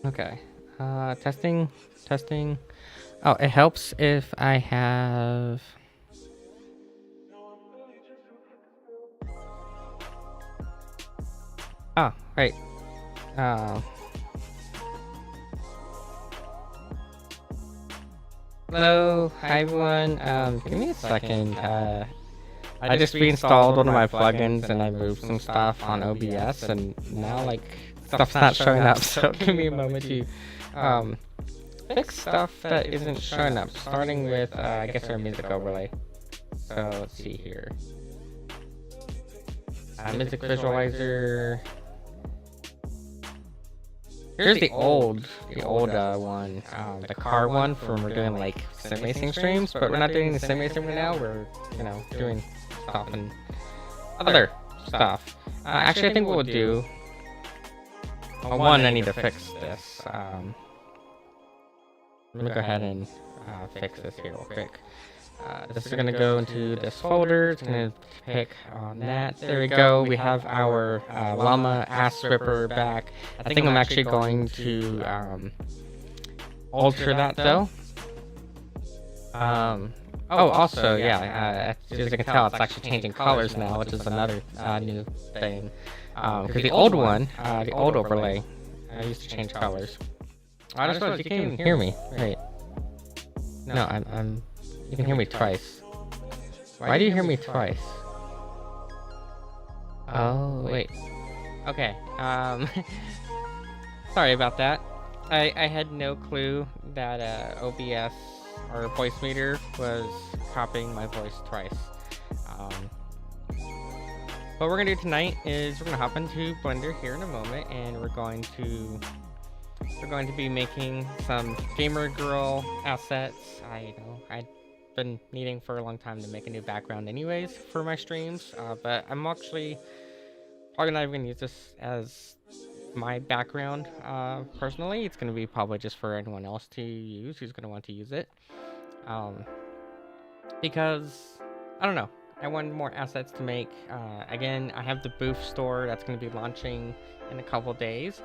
Okay. Testing, testing. Oh, it helps if I have. Oh, right. Uh, Hello, hi everyone. Give me a second. I just reinstalled one of my plugins and I moved some stuff on OBS, and now like stuff's not showing up. So give me a moment to um fix stuff that isn't showing up. Starting with I guess our music overlay. So let's see here. Music visualizer. Here's the old one, the car one from we're doing like sim racing streams, but we're not doing the sim racing right now. We're doing stuff and other stuff. Actually, I think what we'll do. One, I need to fix this. Let me go ahead and fix this here real quick. This is gonna go into this folder. It's gonna pick on that. There we go. We have our llama ass ripper back. I think I'm actually going to alter that though. Oh, also, yeah, as you can tell, it's actually changing colors now, which is another new thing. Because the old one, the old overlay, I used to change colors. I just realized you can't even hear me. Wait. No, I'm. You can hear me twice. Why do you hear me twice? Oh, wait. Okay. Sorry about that. I had no clue that OBS or voice meter was copying my voice twice. What we're gonna do tonight is we're gonna hop into Blender here in a moment, and we're going to be making some gamer girl assets. I'd been needing for a long time to make a new background anyways for my streams, but I'm actually probably not even gonna use this as my background personally. It's gonna be probably just for anyone else to use who's gonna want to use it, because I don't know, I wanted more assets to make. Again, I have the booth store that's gonna be launching in a couple days.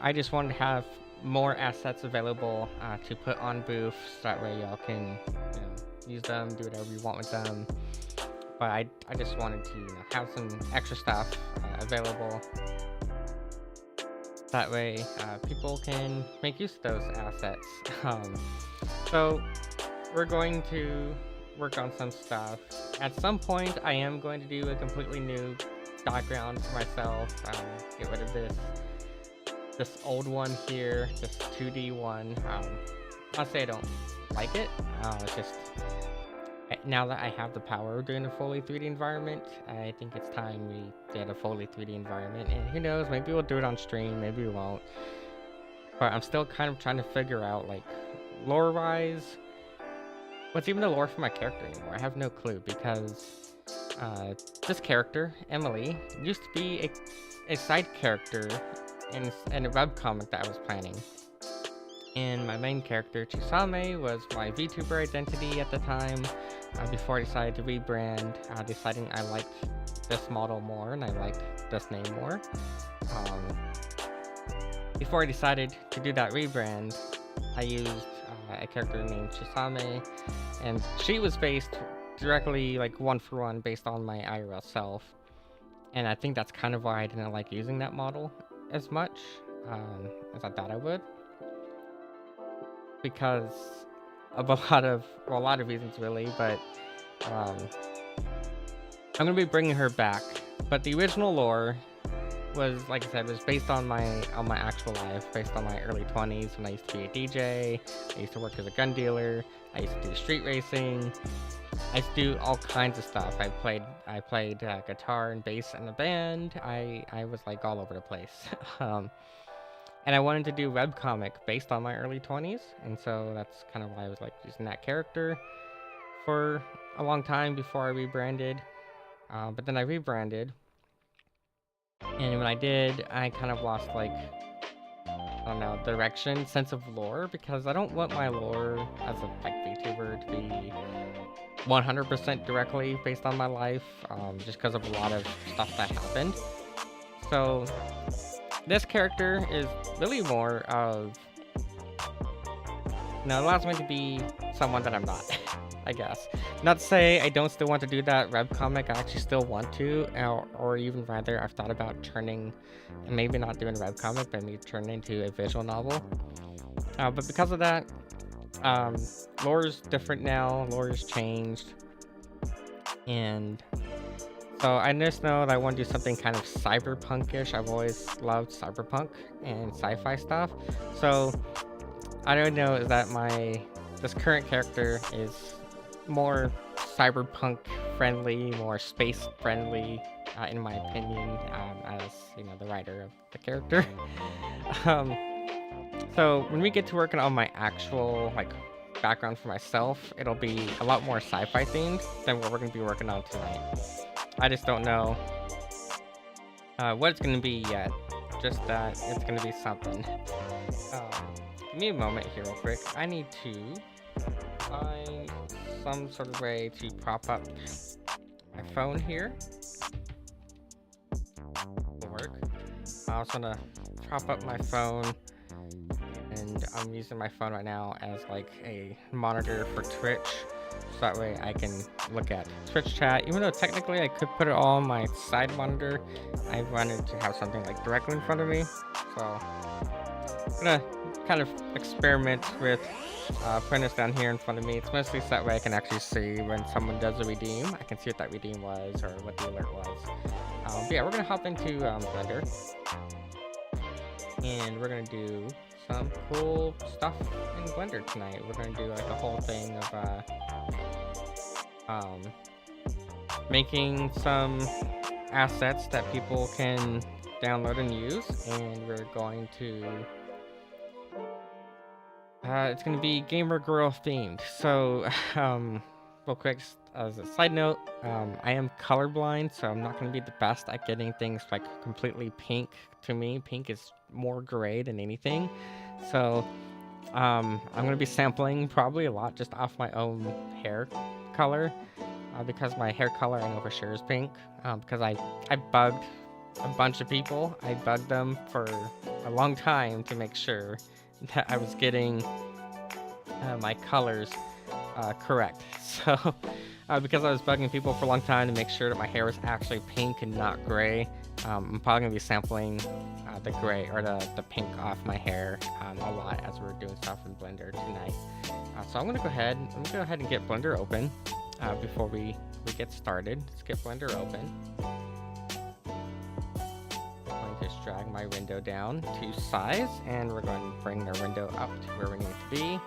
I just wanted to have more assets available to put on booths, so that way y'all can use them, do whatever you want with them. But I just wanted to have some extra stuff available. That way people can make use of those assets. So we're going to work on some stuff. At some point, I am going to do a completely new background for myself. Get rid of this old one here, this 2D one. I'll say I don't like it. It's just now that I have the power of doing a fully 3D environment, I think it's time we did a fully 3D environment. And who knows, maybe we'll do it on stream, maybe we won't. But I'm still kind of trying to figure out, like, lore-wise, what's even the lore for my character anymore. I have no clue, because this character, Emily, used to be a side character in a webcomic that I was planning. And my main character, Chisame, was my VTuber identity at the time, before I decided to rebrand, deciding I liked this model more and I liked this name more. Before I decided to do that rebrand, I used a character named Chisame, and she was based directly, like, one-for-one based on my IRL self. And I think that's kind of why I didn't like using that model as much as I thought I would, because of a lot of reasons really. But I'm gonna be bringing her back. But the original lore was, like I said, was based on my actual life, based on my early 20s when I used to be a DJ. I used to work as a gun dealer. I used to do street racing. I used to do all kinds of stuff. I played guitar and bass in a band. I was like all over the place. And I wanted to do webcomic based on my early 20s, and so that's kind of why I was like using that character for a long time before I rebranded. But then I rebranded, and when I did, I kind of lost, like, I don't know, direction, sense of lore, because I don't want my lore as a VTuber to be 100% directly based on my life, just because of a lot of stuff that happened. So this character is really more of, allows me to be someone that I'm not, I guess. Not to say I don't still want to do that web comic, I actually still want to, or even rather, I've thought about turning, maybe not doing a web comic, but maybe turning into a visual novel. But because of that, lore's different now, lore's changed, and so I just know that I want to do something kind of cyberpunkish. I've always loved cyberpunk and sci-fi stuff, so I don't know is that this current character is more cyberpunk friendly, more space friendly, in my opinion, as the writer of the character. um, so when we get to working on my actual background for myself, it'll be a lot more sci-fi themed than what we're gonna be working on tonight. I just don't know what it's gonna be yet. Just that it's gonna be something. Give me a moment here real quick. I need to find some sort of way to prop up my phone here. Will work. I also want to prop up my phone, and I'm using my phone right now as like a monitor for Twitch, so that way I can look at Twitch chat. Even though technically I could put it all on my side monitor, I wanted to have something like directly in front of me. So I'm gonna kind of experiment with putting this down here in front of me. It's mostly so that way I can actually see when someone does a redeem. I can see what that redeem was or what the alert was. But yeah, we're gonna hop into Blender, and we're gonna do some cool stuff in Blender tonight. We're gonna do like a whole thing of making some assets that people can download and use, and we're going to it's gonna be gamer girl themed. So real quick, as a side note, I am colorblind, so I'm not gonna be the best at getting things like completely pink. To me, pink is more gray than anything. So I'm gonna be sampling probably a lot just off my own hair color, because my hair color I know for sure is pink. Because I bugged a bunch of people. I bugged them for a long time to make sure that I was getting my colors correct. So because I was bugging people for a long time to make sure that my hair was actually pink and not gray, I'm probably gonna be sampling the gray or the pink off my hair a lot as we're doing stuff in Blender tonight. So I'm gonna go ahead and get Blender open before we get started. Let's get Blender open. I'm going to just drag my window down to size, and we're going to bring our window up to where we need it to be. I'm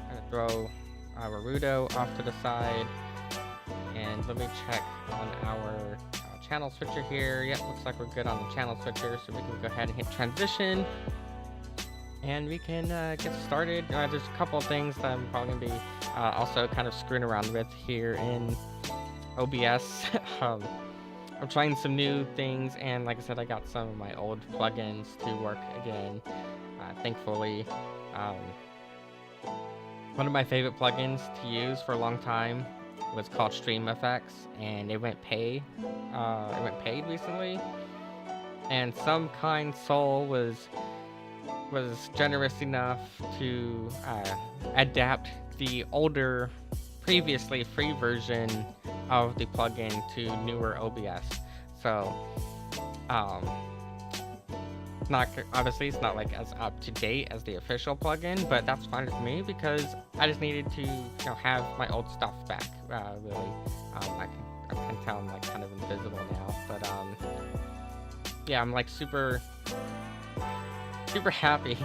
gonna throw our Rudo off to the side, and let me check on our channel switcher here. Yep, looks like we're good on the channel switcher, so we can go ahead and hit transition, and we can get started. There's a couple of things that I'm probably gonna be also kind of screwing around with here in OBS. I'm trying some new things, and like I said, I got some of my old plugins to work again, thankfully. One of my favorite plugins to use for a long time was called Stream Effects, and it went paid recently, and some kind soul was generous enough to adapt the older, previously free version of the plugin to newer OBS. So obviously it's not like as up to date as the official plugin, but that's fine with me because I just needed to have my old stuff back. Really, I can tell I'm like kind of invisible now, but yeah, I'm like super happy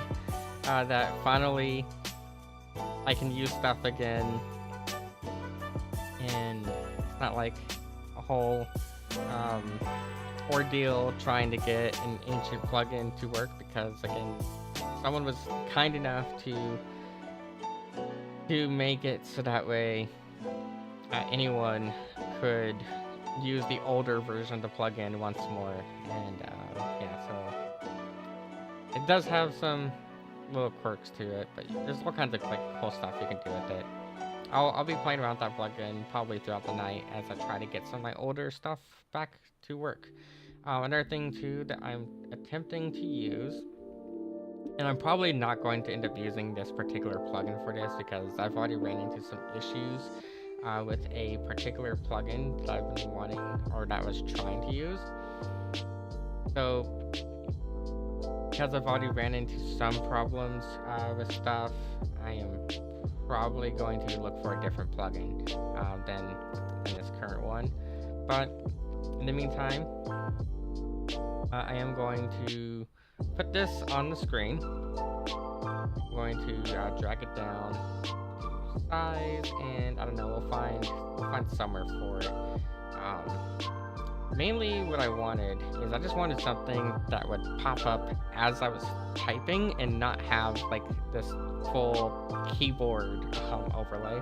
that finally I can use stuff again, and it's not like a whole ordeal trying to get an ancient plugin to work, because again, someone was kind enough to make it so that way anyone could use the older version of the plugin once more. And yeah, so it does have some little quirks to it, but there's all kinds of like cool stuff you can do with it. I'll be playing around with that plugin probably throughout the night as I try to get some of my older stuff back to work. Another thing too that I'm attempting to use, and I'm probably not going to end up using this particular plugin for this because I've already ran into some issues with a particular plugin that I've been wanting or that I was trying to use. So because I've already ran into some problems with stuff, I am probably going to look for a different plugin than this current one. But in the meantime, I am going to put this on the screen. I'm going to drag it down to size, and I don't know, we'll find somewhere for it. Mainly what I wanted is I just wanted something that would pop up as I was typing and not have like this full keyboard overlay.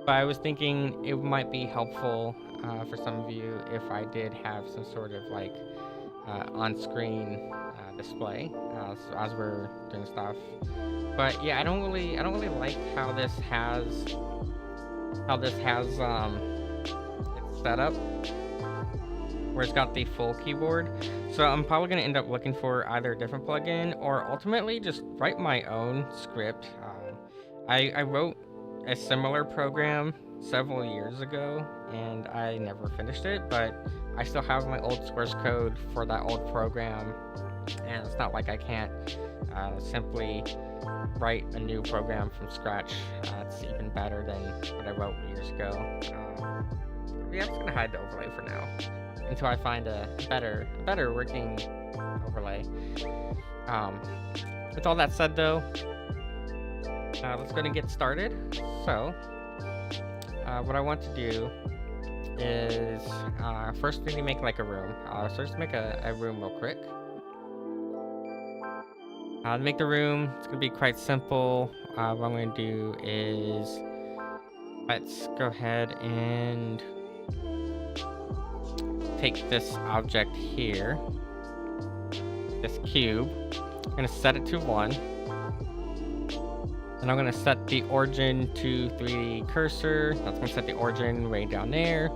But I was thinking it might be helpful for some of you if I did have some sort of like on-screen display as we're doing stuff. But yeah, I don't really like how this has it's set up where it's got the full keyboard. So I'm probably going to end up looking for either a different plugin or ultimately just write my own script. I wrote a similar program several years ago and I never finished it, but I still have my old source code for that old program, and it's not like I can't simply write a new program from scratch. It's even better than what I wrote years ago. Yeah, I'm just gonna hide the overlay for now until I find a better working overlay. With all that said though, let's go and get started. So what I want to do is first we need to make like a room. So just make a room real quick. To make the room, it's gonna be quite simple. What I'm gonna do is let's go ahead and take this object here, this cube. I'm gonna set it to 1. And I'm gonna set the origin to 3D cursor. That's gonna set the origin way down there.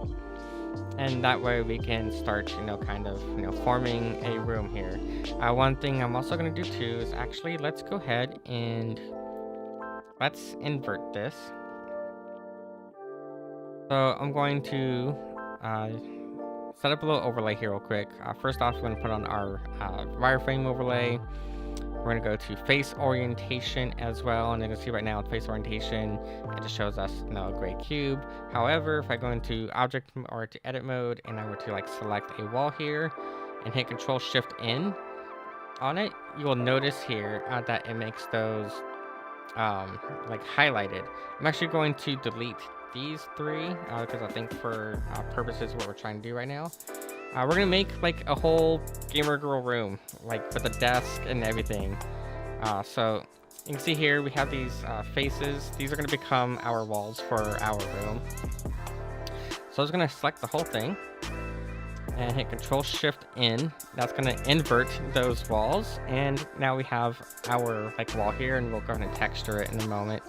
And that way we can start, kind of, forming a room here. One thing I'm also gonna do too is actually, let's go ahead and let's invert this. So I'm going to set up a little overlay here real quick. First off, we're gonna put on our wireframe overlay. We're gonna go to face orientation as well, and you can see right now with face orientation, it just shows us a gray cube. However, if I go into object or to edit mode, and I were to like select a wall here, and hit Control-Shift-N on it, you will notice here that it makes those like highlighted. I'm actually going to delete these 3 because I think for purposes what we're trying to do right now. We're gonna make like a whole gamer girl room, like with a desk and everything. So you can see here we have these faces. These are gonna become our walls for our room. So I was gonna select the whole thing and hit Control-Shift-N. That's gonna invert those walls, and now we have our like wall here, and we'll go ahead and texture it in a moment.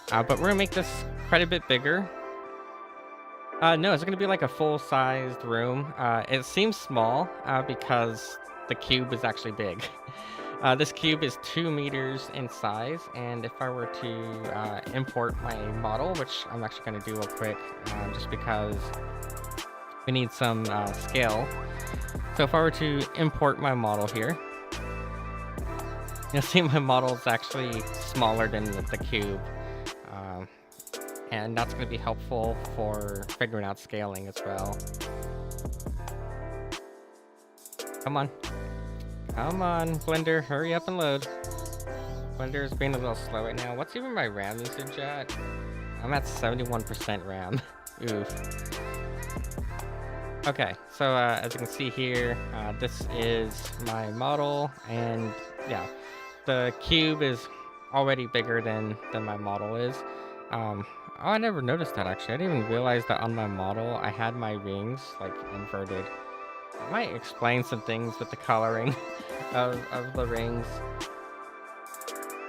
But we're gonna make this quite a bit bigger. No, it's going to be like a full-sized room. It seems small because the cube is actually big. This cube is 2 meters in size, and if I were to import my model, which I'm actually going to do real quick, just because we need some scale. So if I were to import my model here, you'll see my model is actually smaller than the cube. And that's going to be helpful for figuring out scaling as well. Come on, Blender, hurry up and load. Blender is being a little slow right now. What's even my RAM usage at? I'm at 71% RAM. Oof. Okay, so as you can see here, this is my model, and yeah, the cube is already bigger than my model is. Oh, I never noticed that actually. I didn't even realize that on my model I had my rings like inverted. I might explain some things with the coloring of the rings.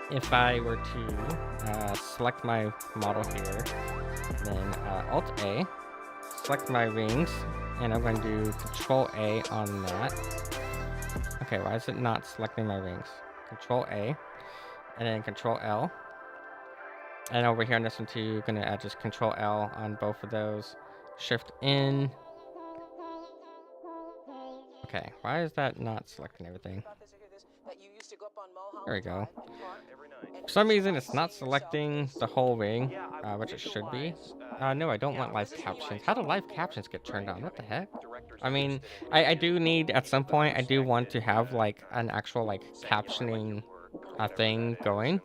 If I were to select my model here, then Alt-A, select my rings, and I'm going to do Control A on that. Okay, why is it not selecting my rings? Control A, and then Control L. And over here on this one too, gonna add just Control L on both of those. Shift in. Okay, why is that not selecting everything? There we go. For some reason, it's not selecting the whole ring, which it should be. No, I don't want live captions. How do live captions get turned on? What the heck? I mean, I do need, at some point, I do want to have, like, an actual, like, captioning thing going.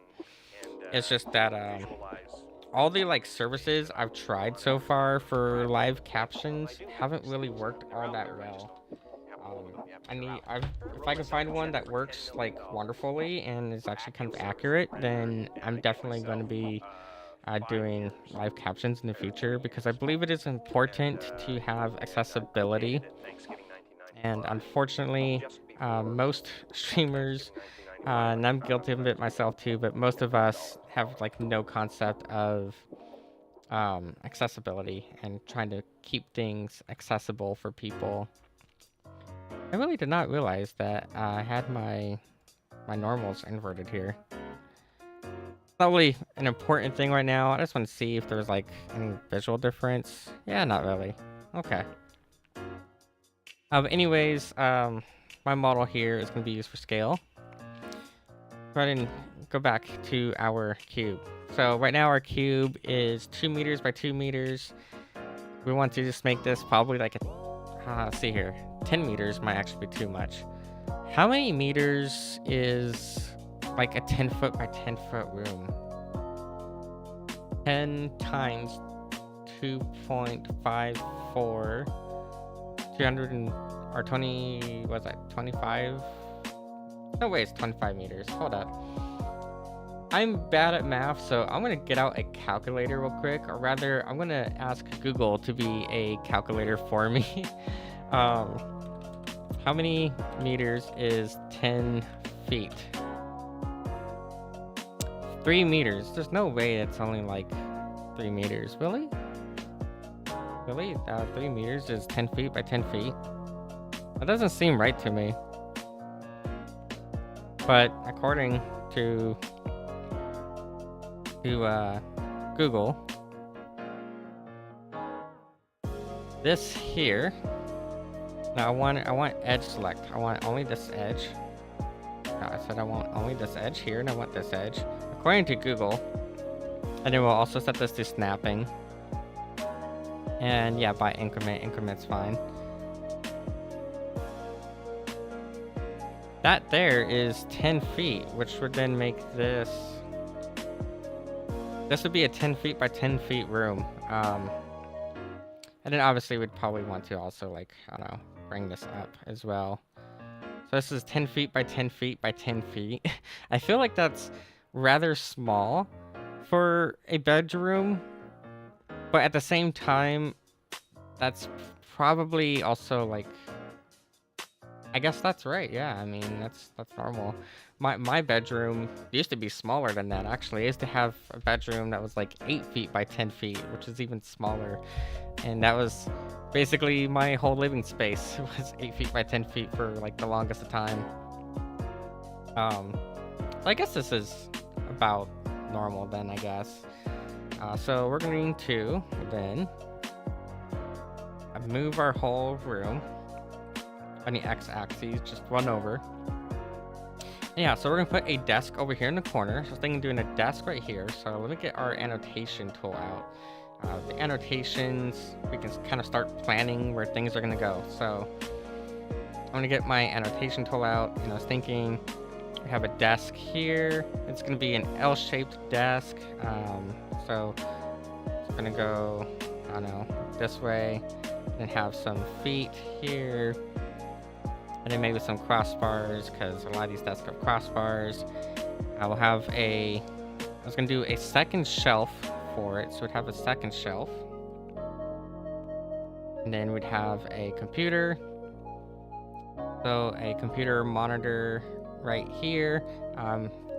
It's just that, all the, like, services I've tried so far for live captions haven't really worked all that well. If I can find one that works like wonderfully and is actually kind of accurate, then I'm definitely going to be doing live captions in the future, because I believe it is important to have accessibility. And unfortunately, most streamers, and I'm guilty of it myself too, but most of us have like no concept of accessibility and trying to keep things accessible for people. I really did not realize that I had my normals inverted here. Not really an important thing right now. I just want to see if there's like any visual difference. Yeah, not really. Okay. Anyways, my model here is going to be used for scale. Go ahead and go back to our cube. So right now our cube is 2 meters by 2 meters. We want to just make this probably like a, let's see here, 10 meters might actually be too much. How many meters is like a 10 foot by 10 foot room? 10 times 2.54, 200 and, or 20, what's that, 25? No way, it's 25 meters. Hold up. I'm bad at math, so I'm gonna get out a calculator real quick, or rather, I'm gonna ask Google to be a calculator for me. How many meters is 10 feet? 3 meters. There's no way it's only like 3 meters. Really? Really? 3 meters is 10 feet by 10 feet? That doesn't seem right to me. But according to Google, this here. Now I want edge select. I want only this edge. I said I want only this edge here, and I want this edge. According to Google. And then we'll also set this to snapping. And yeah, by increment. Increment's fine. That there is 10 feet, which would then make this... This would be a 10 feet by 10 feet room. And then obviously we'd probably want to also, like, I don't know, bring this up as well. So this is 10 feet by 10 feet by 10 feet. I feel like that's rather small for a bedroom, but at the same time, that's probably also like, I guess that's right. Yeah, I mean, that's normal. My bedroom used to be smaller than that, actually. I used to have a bedroom that was like 8 feet by 10 feet, which is even smaller. And that was basically my whole living space. It was 8 feet by 10 feet for like the longest of time. So I guess this is about normal then, I guess. So we're going to then move our whole room on the x-axis, just run over. Yeah, so we're gonna put a desk over here in the corner. So I was thinking doing a desk right here. So let me get our annotation tool out. The annotations, we can kind of start planning where things are gonna go. So I'm gonna get my annotation tool out, and I was thinking we have a desk here. It's gonna be an L-shaped desk. So it's gonna go, I don't know, this way, and have some feet here. And then maybe some crossbars, because a lot of these desks have crossbars. I will have I was going to do a second shelf for it, so we'd have a second shelf. And then we'd have a computer. So a computer monitor right here.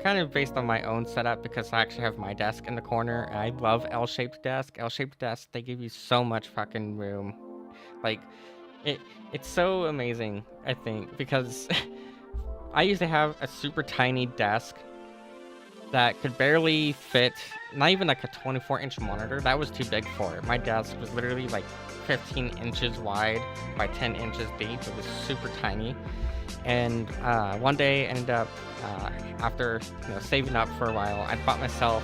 Kind of based on my own setup, because I actually have my desk in the corner. I love L-shaped desk. L-shaped desks, they give you so much fucking room. Like, it it's so amazing, I think, because I used to have a super tiny desk that could barely fit, not even like a 24-inch monitor. That was too big for it. My desk was literally like 15 inches wide by 10 inches deep. It was super tiny. And one day I ended up, after saving up for a while, I bought myself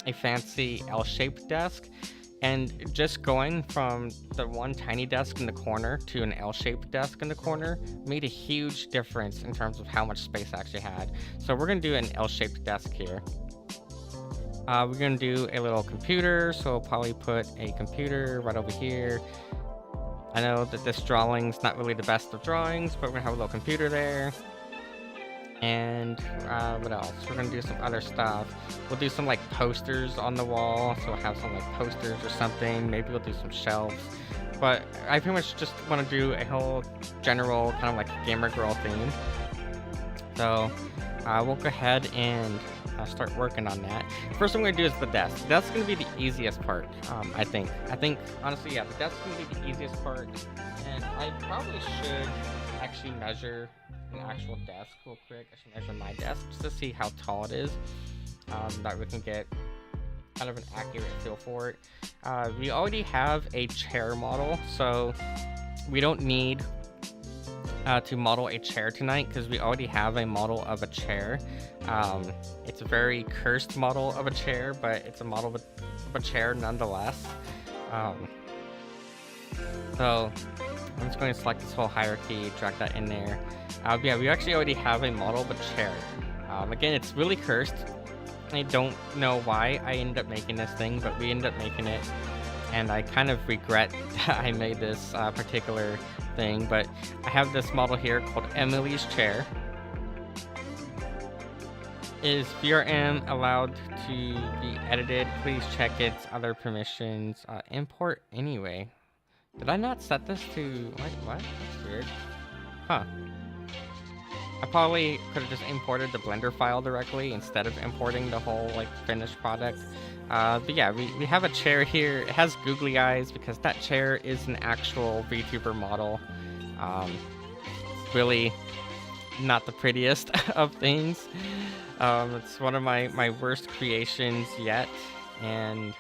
a fancy L-shaped desk. And just going from the one tiny desk in the corner to an L-shaped desk in the corner made a huge difference in terms of how much space I actually had. So we're gonna do an L-shaped desk here. We're gonna do a little computer, so I'll probably put a computer right over here. I know that this drawing's not really the best of drawings, but we're gonna have a little computer there. And what else? We're gonna do some other stuff. We'll do some like posters on the wall, so we'll have some like posters or something. Maybe we'll do some shelves. But I pretty much just want to do a whole general kind of like gamer girl theme. So we'll go ahead and start working on that. First thing I'm gonna do is the desk. That's gonna be the easiest part, I think. Honestly, yeah, the desk's gonna be the easiest part. And I probably should actually measure an actual desk real quick. I should measure my desk just to see how tall it is, that we can get kind of an accurate feel for it. We already have a chair model, so we don't need to model a chair tonight because we already have a model of a chair. It's a very cursed model of a chair, but it's a model of a chair nonetheless. So I'm just going to select this whole hierarchy, drag that in there. Yeah, we actually already have a model of a chair. Again, it's really cursed. I don't know why I ended up making this thing, but we ended up making it. And I kind of regret that I made this particular thing, but I have this model here called Emily's chair. Is VRM allowed to be edited? Please check its other permissions. Import anyway. Did I not set this to... Wait, what? That's weird. Huh. I probably could have just imported the Blender file directly instead of importing the whole, like, finished product. But yeah, we have a chair here. It has googly eyes because that chair is an actual VTuber model. It's really not the prettiest of things. It's one of my worst creations yet, and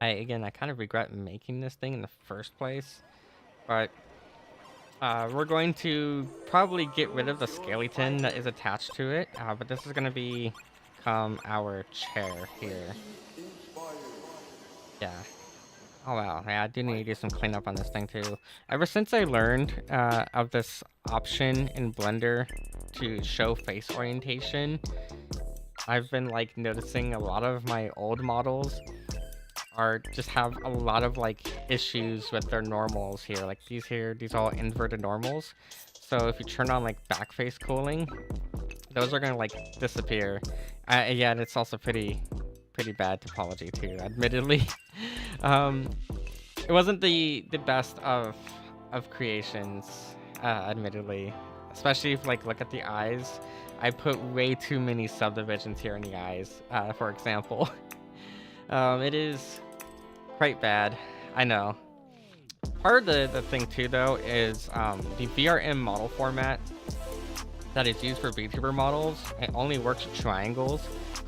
I kind of regret making this thing in the first place, but we're going to probably get rid of the skeleton that is attached to it, but this is going to become our chair here. Yeah. Oh wow, yeah, I do need to do some cleanup on this thing too. Ever since I learned of this option in Blender to show face orientation, I've been like noticing a lot of my old models are just have a lot of like issues with their normals here. Like these all inverted normals. So if you turn on like back face cooling, those are gonna like disappear. Yeah, and it's also pretty bad topology too, admittedly. It wasn't the best of creations, admittedly. Especially if like look at the eyes. I put way too many subdivisions here in the eyes, for example. It is quite bad, I know. Part of the thing too though is the VRM model format that is used for VTuber models, it only works with triangles.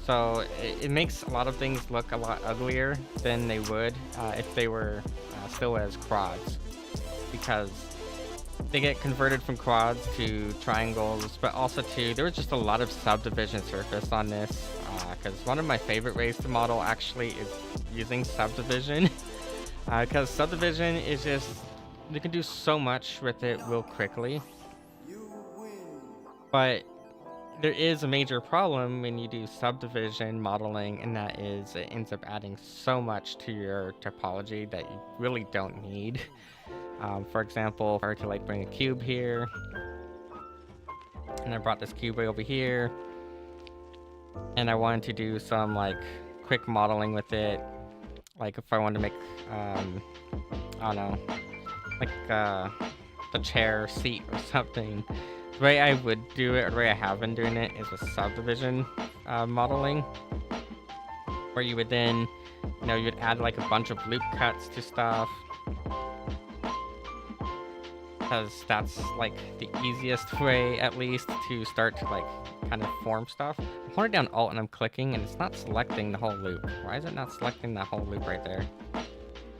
So it makes a lot of things look a lot uglier than they would if they were still as quads, because they get converted from quads to triangles, but also too, there was just a lot of subdivision surface on this, because one of my favorite ways to model actually is using subdivision, because subdivision is just, you can do so much with it real quickly, but there is a major problem when you do subdivision modeling, and that is it ends up adding so much to your topology that you really don't need. For example, if I were to like bring a cube here, and I brought this cube right over here, and I wanted to do some like quick modeling with it, like if I wanted to make, I don't know, like the chair seat or something. The way I would do it, or the way I have been doing it, is with subdivision modeling, where you would then, you would add like a bunch of loop cuts to stuff, because that's like the easiest way, at least, to start to like kind of form stuff. I'm holding down Alt and I'm clicking, and it's not selecting the whole loop. Why is it not selecting that whole loop right there?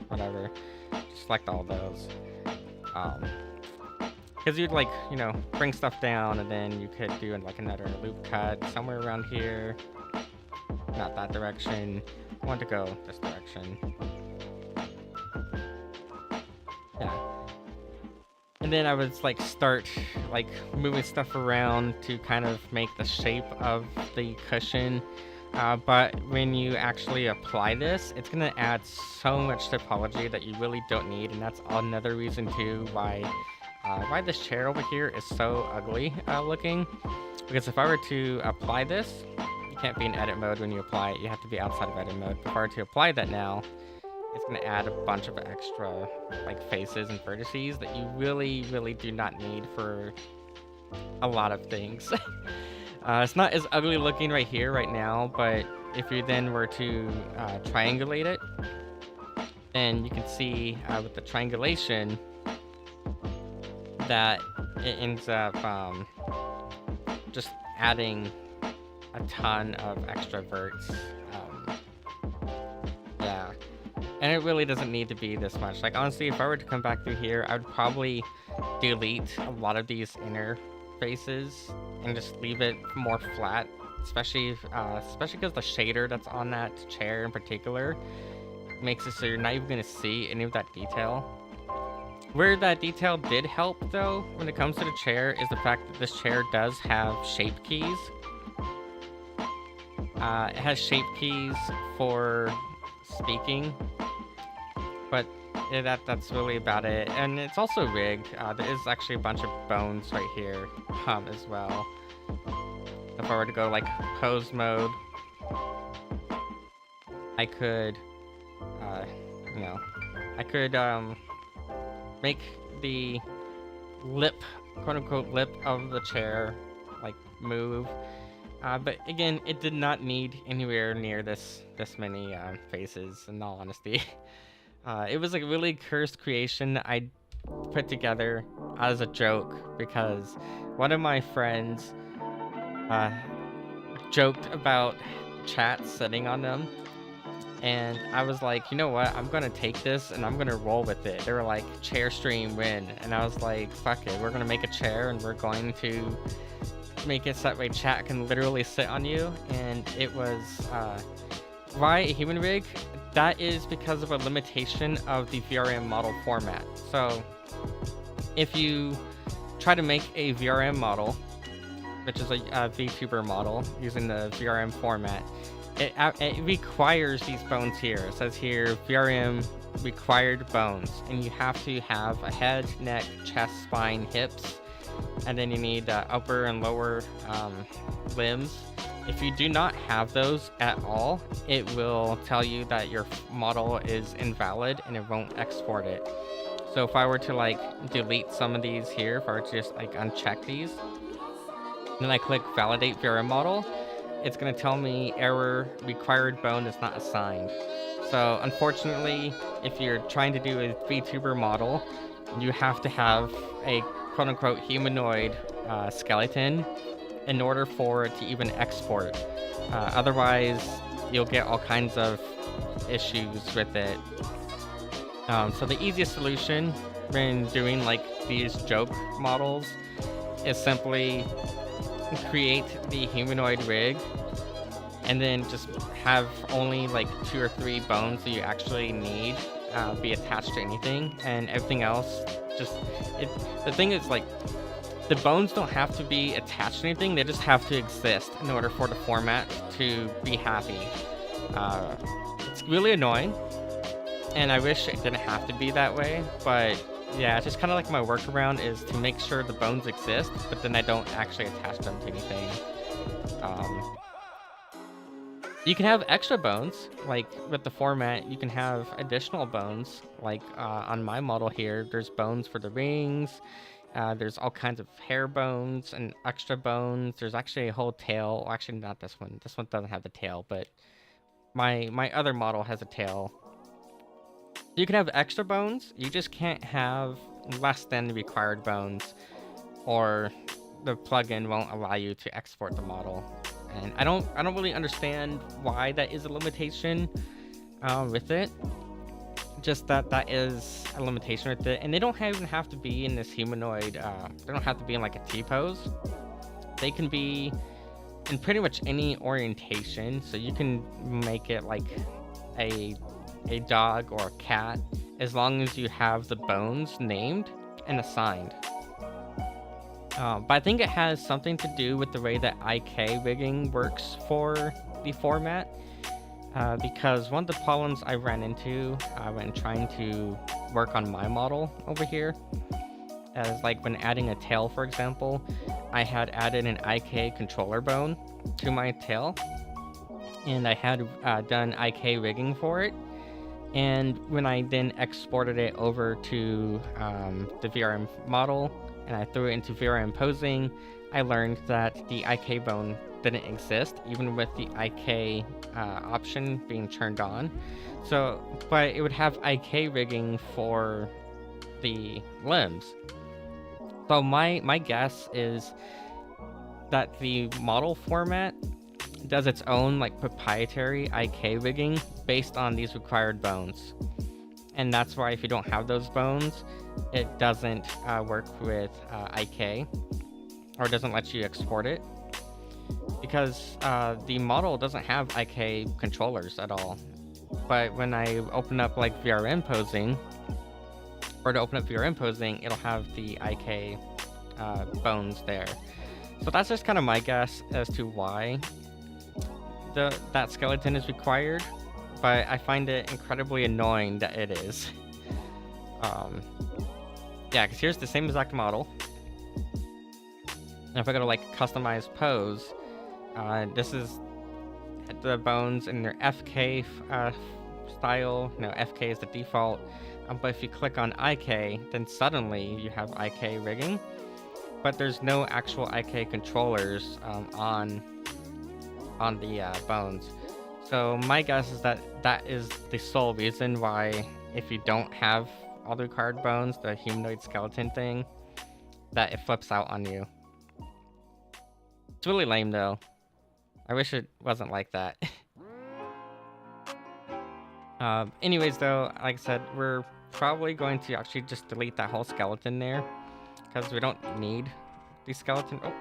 Whatever. Just select all those. Because you'd like, you know, bring stuff down, and then you could do like another loop cut somewhere around here. Not that direction. I want to go this direction. Yeah. And then I would like start like moving stuff around to kind of make the shape of the cushion. But when you actually apply this, it's gonna add so much topology that you really don't need, and that's another reason too why this chair over here is so ugly looking. Because if I were to apply this, you can't be in edit mode when you apply it. You have to be outside of edit mode. If I were to apply that now, it's going to add a bunch of extra like faces and vertices that you really, really do not need for a lot of things. It's not as ugly looking right here, right now, but if you then were to triangulate it, then you can see with the triangulation that it ends up just adding a ton of extra verts. Yeah. And it really doesn't need to be this much. Like, honestly, if I were to come back through here, I would probably delete a lot of these inner faces and just leave it more flat, especially because the shader that's on that chair in particular makes it so you're not even going to see any of that detail. Where that detail did help, though, when it comes to the chair, is the fact that this chair does have shape keys. It has shape keys for speaking, but yeah, that's really about it. And it's also rigged. There is actually a bunch of bones right here as well. If I were to go like pose mode, I could, you know, I could make the lip, quote unquote, lip of the chair like move. But again, it did not need anywhere near this many faces, in all honesty. It was like a really cursed creation I put together as a joke because one of my friends joked about chat sitting on them, and I was like, you know what, I'm gonna take this and I'm gonna roll with it. They were like, chair stream win, and I was like, fuck it, we're gonna make a chair and we're going to make it so that way chat can literally sit on you. And it was why a human rig? That is because of a limitation of the VRM model format. So if you try to make a VRM model, which is a VTuber model using the VRM format, it requires these bones here. It says here VRM required bones, and you have to have a head, neck, chest, spine, hips, and then you need upper and lower limbs. If you do not have those at all, it will tell you that your model is invalid and it won't export it. So if I were to like delete some of these here, if I were to just like uncheck these, then I click validate VRM model, it's going to tell me error, required bone is not assigned. So unfortunately, if you're trying to do a VTuber model, you have to have a quote-unquote humanoid skeleton in order for it to even export. Otherwise, you'll get all kinds of issues with it. So the easiest solution when doing like these joke models is simply create the humanoid rig and then just have only like 2 or 3 bones that you actually need be attached to anything, and everything else just the thing is, like, the bones don't have to be attached to anything, they just have to exist in order for the format to be happy. It's really annoying, and I wish it didn't have to be that way, but yeah, it's just kind of like my workaround is to make sure the bones exist, but then I don't actually attach them to anything. You can have extra bones, like with the format, you can have additional bones, like on my model here, there's bones for the rings, there's all kinds of hair bones and extra bones, there's actually a whole tail, well, actually not this one doesn't have the tail, but my other model has a tail. You can have extra bones, you just can't have less than the required bones, or the plugin won't allow you to export the model. And I don't really understand why that is a limitation with it. Just that is a limitation with it, and they don't even have to be in this humanoid. They don't have to be in like a T pose. They can be in pretty much any orientation. So you can make it like a dog or a cat, as long as you have the bones named and assigned. But I think it has something to do with the way that IK rigging works for the format. Because one of the problems I ran into when trying to work on my model over here is like when adding a tail, for example, I had added an IK controller bone to my tail, and I had done IK rigging for it. And when I then exported it over to the VRM model and I threw it into VRM posing, I learned that the IK bone didn't exist, even with the IK option being turned on. So, but it would have IK rigging for the limbs. So my guess is that the model format does its own like proprietary IK rigging based on these required bones. And that's why if you don't have those bones, it doesn't work with IK, or doesn't let you export it. Because the model doesn't have IK controllers at all. But when I open up like VRM posing, or to open up VRM posing, it'll have the IK bones there. So that's just kind of my guess as to why that skeleton is required. But I find it incredibly annoying that it is. Yeah, because here's the same exact model. And if I go to like customize pose, this is the bones in their FK style. No, FK is the default. But if you click on IK, then suddenly you have IK rigging. But there's no actual IK controllers on the bones. So my guess is that that is the sole reason why, if you don't have all the required bones, the humanoid skeleton thing, that it flips out on you. It's really lame though. I wish it wasn't like that. Anyways though, like I said, we're probably going to actually just delete that whole skeleton there, because we don't need the skeleton. Oh,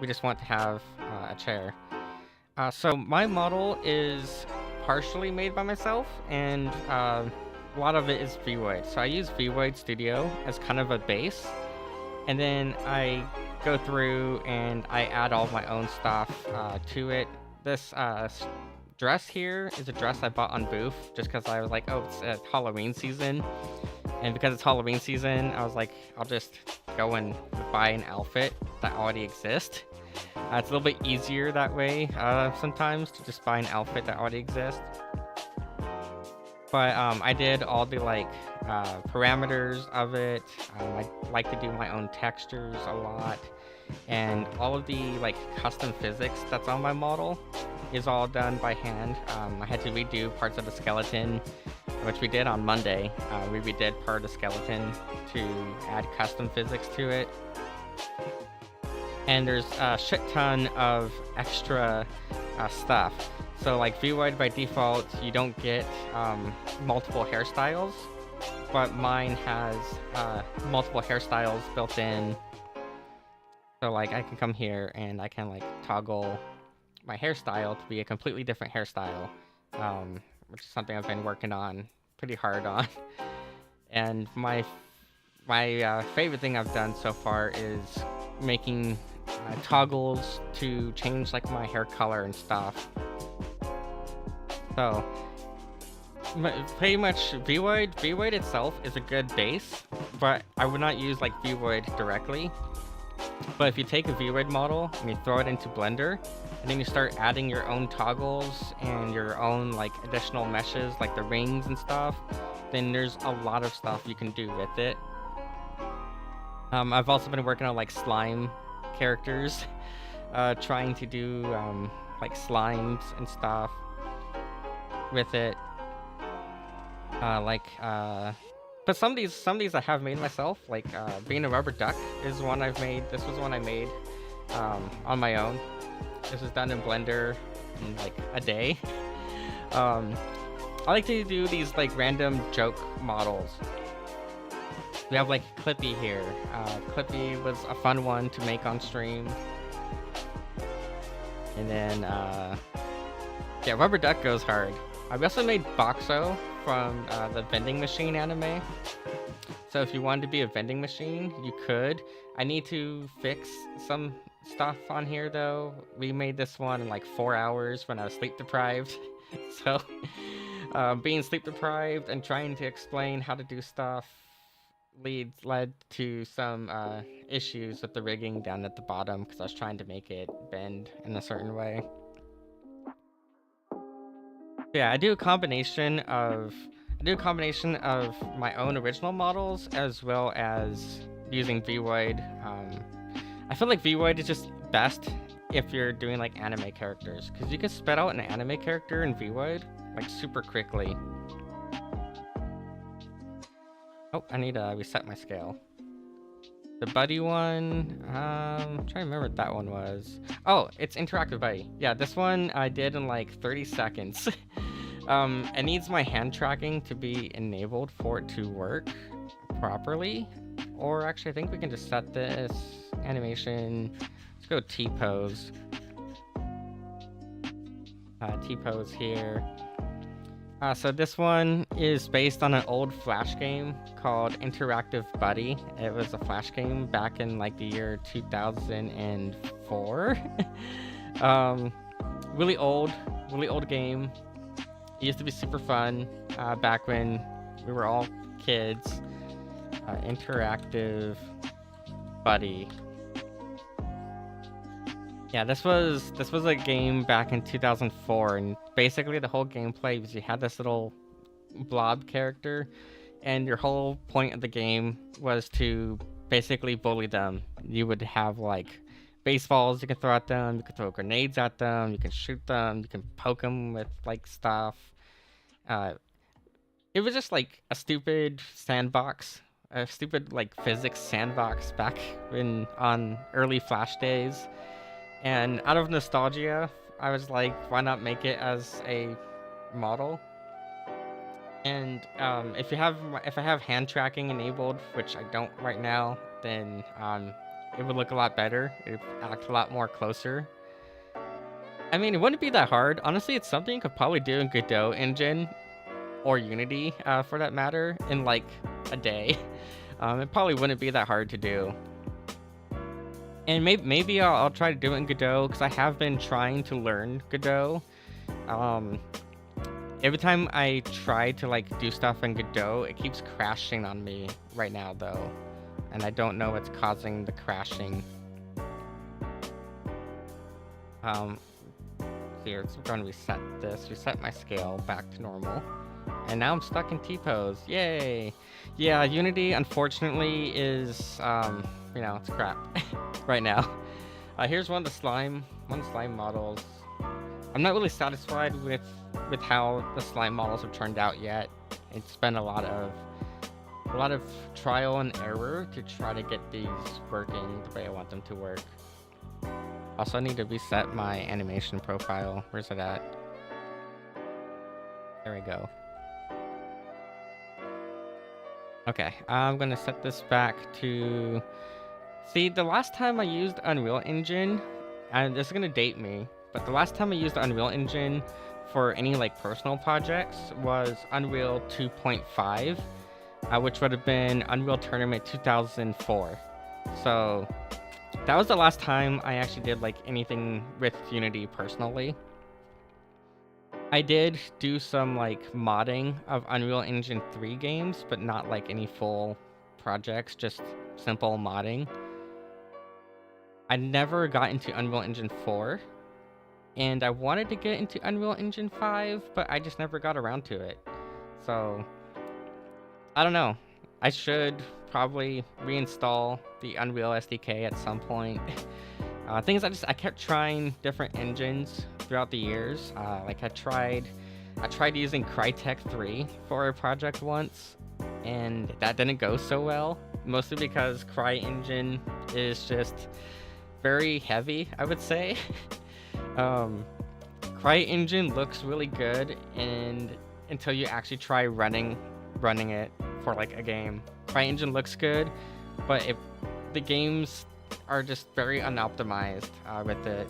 we just want to have a chair. So my model is partially made by myself, and a lot of it is Void. So I use Void Studio as kind of a base, and then I go through and I add all my own stuff to it. This dress here is a dress I bought on Booth just because I was like, oh, it's Halloween season. And because it's Halloween season, I was like, I'll just go and buy an outfit that already exists. It's a little bit easier that way sometimes, to just buy an outfit that already exists. But I did all the like parameters of it. I like to do my own textures a lot, and all of the like custom physics that's on my model is all done by hand. I had to redo parts of the skeleton, which we did on Monday. We redid part of the skeleton to add custom physics to it. And there's a shit ton of extra stuff. So like Void by default, you don't get multiple hairstyles, but mine has multiple hairstyles built in. So like I can come here and I can like toggle my hairstyle to be a completely different hairstyle, which is something I've been working on pretty hard on. And my favorite thing I've done so far is making toggles to change like my hair color and stuff. So pretty much Void itself is a good base, but I would not use like Void directly. But if you take a Void model and you throw it into Blender, and then you start adding your own toggles and your own like additional meshes like the rings and stuff, then there's a lot of stuff you can do with it. I've also been working on like slime characters, trying to do like slimes and stuff with it, like But some of these I have made myself, like being a rubber duck is one I've made. This was one I made on my own. This was done in Blender in like a day. Um, I like to do these like random joke models. We have like Clippy here. Clippy was a fun one to make on stream. And then, yeah, Rubber Duck goes hard. We also made Boxo from the vending machine anime. So if you wanted to be a vending machine, you could. I need to fix some stuff on here though. We made this one in like 4 hours when I was sleep deprived. So being sleep deprived and trying to explain how to do stuff led to some issues with the rigging down at the bottom because I was trying to make it bend in a certain way. Yeah, I do a combination of my own original models as well as using Void. I feel like Void is just best if you're doing like anime characters because you can spit out an anime character in Void like super quickly. Oh, I need to reset my scale. The buddy one, I'm trying to remember what that one was. Oh, it's interactive buddy. Yeah, this one I did in like 30 seconds. It needs my hand tracking to be enabled for it to work properly. Or actually, I think we can just set this animation. Let's go T-pose. T-pose here. So this one is based on an old Flash game called Interactive Buddy. It was a Flash game back in like the year 2004. Really old game. It used to be super fun back when we were all kids. Interactive Buddy. Yeah, this was a game back in 2004, and basically the whole gameplay was you had this little blob character, and your whole point of the game was to basically bully them. You would have like baseballs you can throw at them, you can throw grenades at them, you can shoot them, you can poke them with like stuff. It was just like a stupid sandbox, a stupid like physics sandbox back on early Flash days. And out of nostalgia, I was like, why not make it as a model? And if I have hand tracking enabled, which I don't right now, then it would look a lot better. It would act a lot more closer. I mean, it wouldn't be that hard. Honestly, it's something you could probably do in Godot engine or Unity, for that matter, in like a day. It probably wouldn't be that hard to do. And maybe I'll try to do it in Godot, because I have been trying to learn Godot. Every time I try to like do stuff in Godot, it keeps crashing on me right now though. And I don't know what's causing the crashing. Here, let's go and reset my scale back to normal. And now I'm stuck in T-pose. Yay! Yeah, Unity unfortunately is it's crap right now. Here's one of the slime models. I'm not really satisfied with how the slime models have turned out yet. It's been a lot of trial and error to try to get these working the way I want them to work. Also, I need to reset my animation profile. Where's it at? There we go. Okay, I'm gonna set this back to... See, the last time I used Unreal Engine, and this is gonna date me, but the last time I used Unreal Engine for any like personal projects was Unreal 2.5, which would have been Unreal Tournament 2004. So that was the last time I actually did like anything with Unity personally. I did do some like modding of Unreal Engine 3 games, but not like any full projects, just simple modding. I never got into Unreal Engine 4, and I wanted to get into Unreal Engine 5, but I just never got around to it. So, I don't know. I should probably reinstall the Unreal SDK at some point. Things I kept trying different engines throughout the years. Like I tried using Crytek 3 for a project once, and that didn't go so well, mostly because CryEngine is just very heavy, I would say. um, CryEngine looks really good, and until you actually try running it for like a game, CryEngine looks good, but if the games are just very unoptimized with it.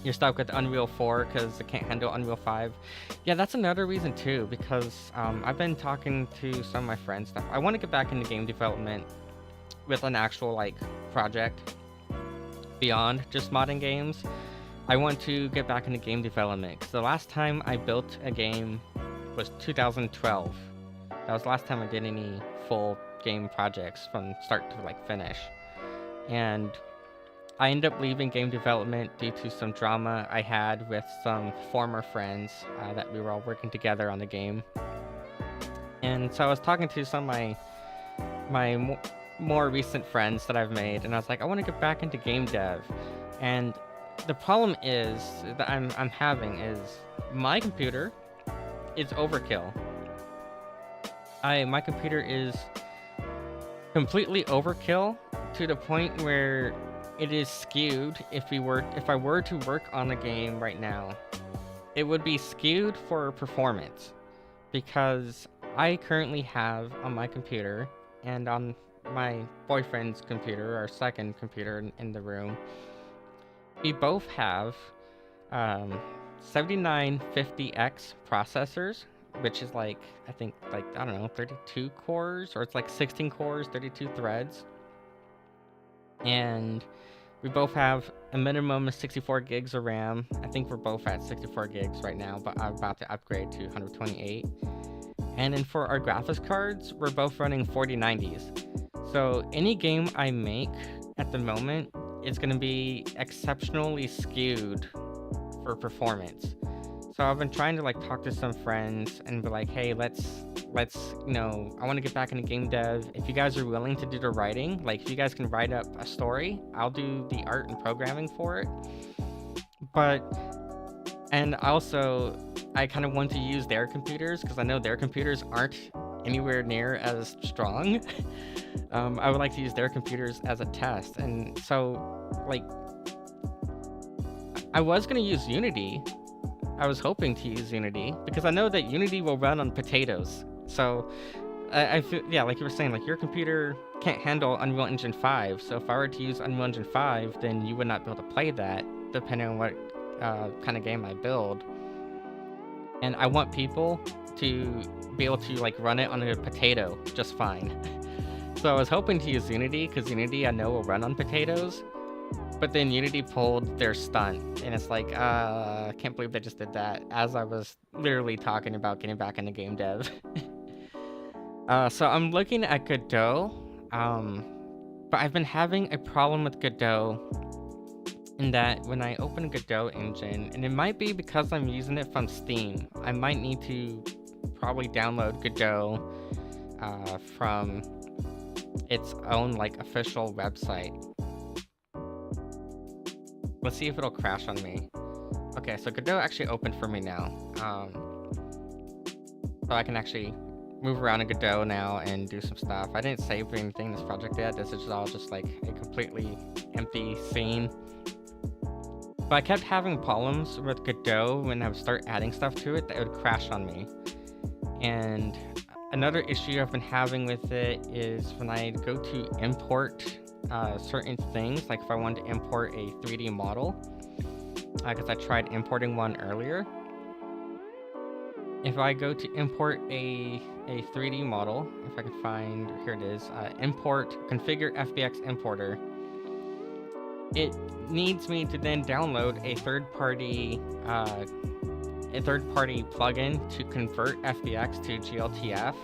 You're stuck with Unreal 4 because it can't handle Unreal 5. Yeah, that's another reason too, because I've been talking to some of my friends stuff. I want to get back into game development with an actual like project beyond just modding games. I want to get back into game development because the last time I built a game was 2012. That was the last time I did any full game projects from start to like finish. And I ended up leaving game development due to some drama I had with some former friends that we were all working together on the game. And so I was talking to some of my more recent friends that I've made, and I was like, I want to get back into game dev. And the problem is that I'm having is my computer is overkill. My computer is completely overkill to the point where it is skewed. If I were to work on a game right now, it would be skewed for performance, because I currently have on my computer and on my boyfriend's computer, our second computer in the room, we both have 7950X processors, which is like, I think, like, I don't know, 32 cores, or it's like 16 cores, 32 threads. And we both have a minimum of 64 gigs of RAM. I think we're both at 64 gigs right now, but I'm about to upgrade to 128. And then for our graphics cards, we're both running 4090s. So any game I make at the moment is going to be exceptionally skewed for performance. So I've been trying to like talk to some friends and be like, hey, let's you know, I want to get back into game dev. If you guys are willing to do the writing, like if you guys can write up a story, I'll do the art and programming for it. And also, I kind of want to use their computers because I know their computers aren't anywhere near as strong. I would like to use their computers as a test. And so, like, I was going to use Unity. I was hoping to use Unity because I know that Unity will run on potatoes. So I feel, yeah, like you were saying, like your computer can't handle Unreal Engine 5. So if I were to use Unreal Engine 5, then you would not be able to play that, depending on what kind of game I build. And I want people to be able to like run it on a potato just fine. So I was hoping to use Unity because Unity I know will run on potatoes. But then Unity pulled their stunt, and it's like, I can't believe they just did that, as I was literally talking about getting back into game dev. So I'm looking at Godot, but I've been having a problem with Godot in that when I open Godot engine, and it might be because I'm using it from Steam, I might need to probably download Godot from its own like official website. Let's see if it'll crash on me. Okay, so Godot actually opened for me now. So I can actually move around in Godot now and do some stuff. I didn't save anything in this project yet. This is all just like a completely empty scene. But I kept having problems with Godot when I would start adding stuff to it that it would crash on me. And another issue I've been having with it is when I go to import certain things, like if I wanted to import a 3D model, because I tried importing one earlier. If I go to import a 3D model, if I can find, here it is, import, configure FBX importer, it needs me to then download a third-party plugin to convert FBX to GLTF.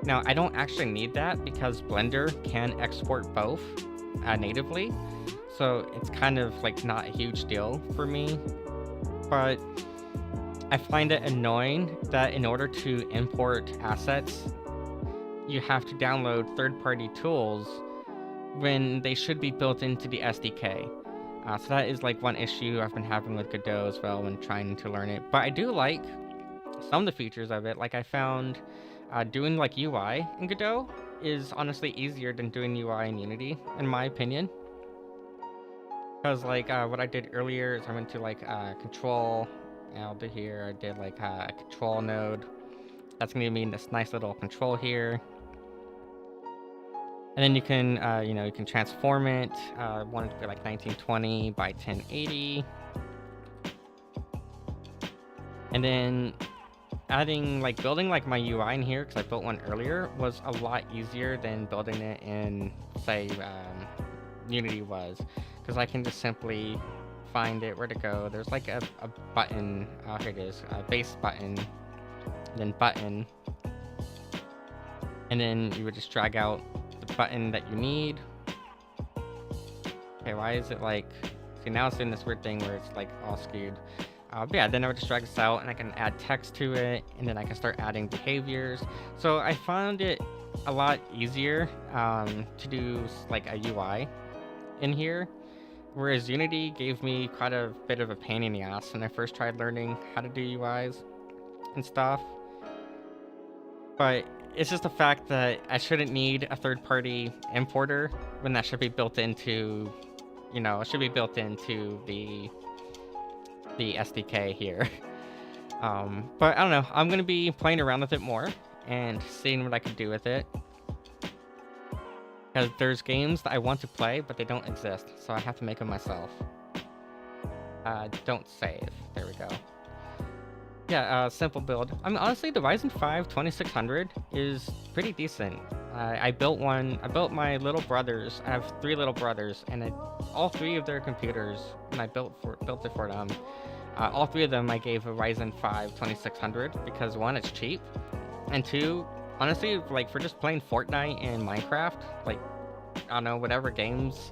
Now, I don't actually need that because Blender can export both natively, so it's kind of like not a huge deal for me. But I find it annoying that in order to import assets, you have to download third-party tools when they should be built into the SDK. So that is like one issue I've been having with Godot as well when trying to learn it. But I do like some of the features of it. Like I found doing like UI in Godot is honestly easier than doing UI in Unity, in my opinion. Because like what I did earlier is I went to like control, and I'll do here. I did like a control node. That's gonna mean this nice little control here. And then you can, you can transform it. I want it to be like 1920 by 1080. And then building like my UI in here, because I built one earlier, was a lot easier than building it in, say, Unity was. Because I can just simply find it, where to go. There's like a button, here it is, a base button, then button. And then you would just drag out the button that you need. Okay, why is it like, see now it's doing this weird thing where it's like all skewed. But yeah, then I would just drag this out and I can add text to it, and then I can start adding behaviors. So I found it a lot easier to do like a UI in here, whereas Unity gave me quite a bit of a pain in the ass when I first tried learning how to do UIs and stuff. But it's just the fact that I shouldn't need a third-party importer when that should be built into, it should be built into the SDK here. But I don't know. I'm gonna be playing around with it more and seeing what I can do with it. Because there's games that I want to play, but they don't exist, so I have to make them myself. Don't save. There we go. Yeah, simple build. I mean, honestly, the Ryzen 5 2600 is pretty decent. I built my little brothers. I have 3 little brothers, and all 3 of their computers, and I built it for them. All 3 of them I gave a Ryzen 5 2600 because 1, it's cheap, and 2, honestly, like for just playing Fortnite and Minecraft, like, I don't know, whatever games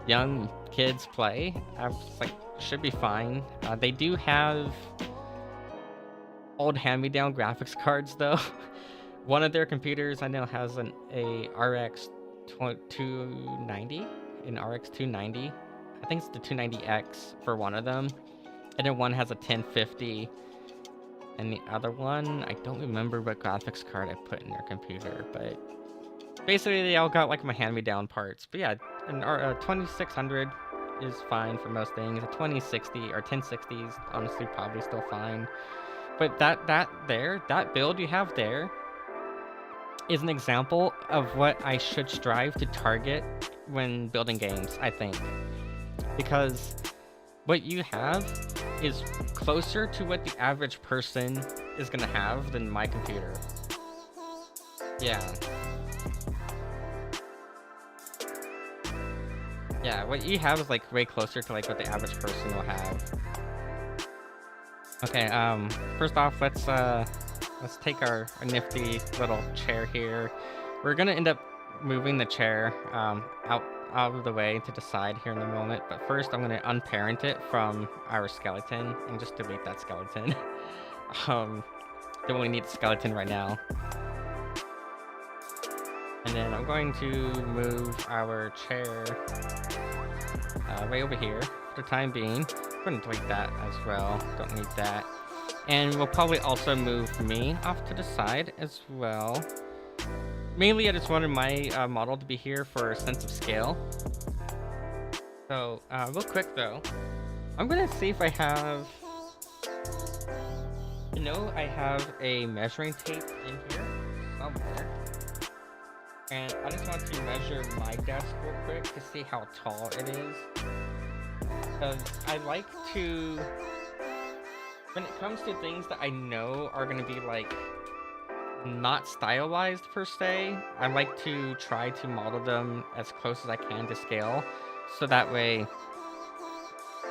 young kids play, I was like, should be fine. They do have old hand-me-down graphics cards though. One of their computers I know has a RX 290, an RX 290. I think it's the 290X for one of them. And then one has a 1050. And the other one, I don't remember what graphics card I put in their computer, but basically they all got like my hand-me-down parts. But yeah, an 2600 is fine for most things. A 2060 or 1060 is honestly probably still fine. But that build you have there is an example of what I should strive to target when building games, I think. Because what you have is closer to what the average person is gonna have than my computer. Yeah. Yeah, what you have is like way closer to like what the average person will have. Okay, first off, let's take our nifty little chair here. We're gonna end up moving the chair out of the way to the side here in a moment, but first I'm gonna unparent it from our skeleton and just delete that skeleton. Don't really need the skeleton right now. And then I'm going to move our chair way over here for the time being. I'm going to delete that as well. Don't need that. And we'll probably also move me off to the side as well. Mainly, I just wanted my model to be here for a sense of scale. So, real quick though, I'm going to see if I have... I have a measuring tape in here somewhere. And I just want to measure my desk real quick to see how tall it is. Because I like to, when it comes to things that I know are going to be like not stylized per se, I like to try to model them as close as I can to scale, so that way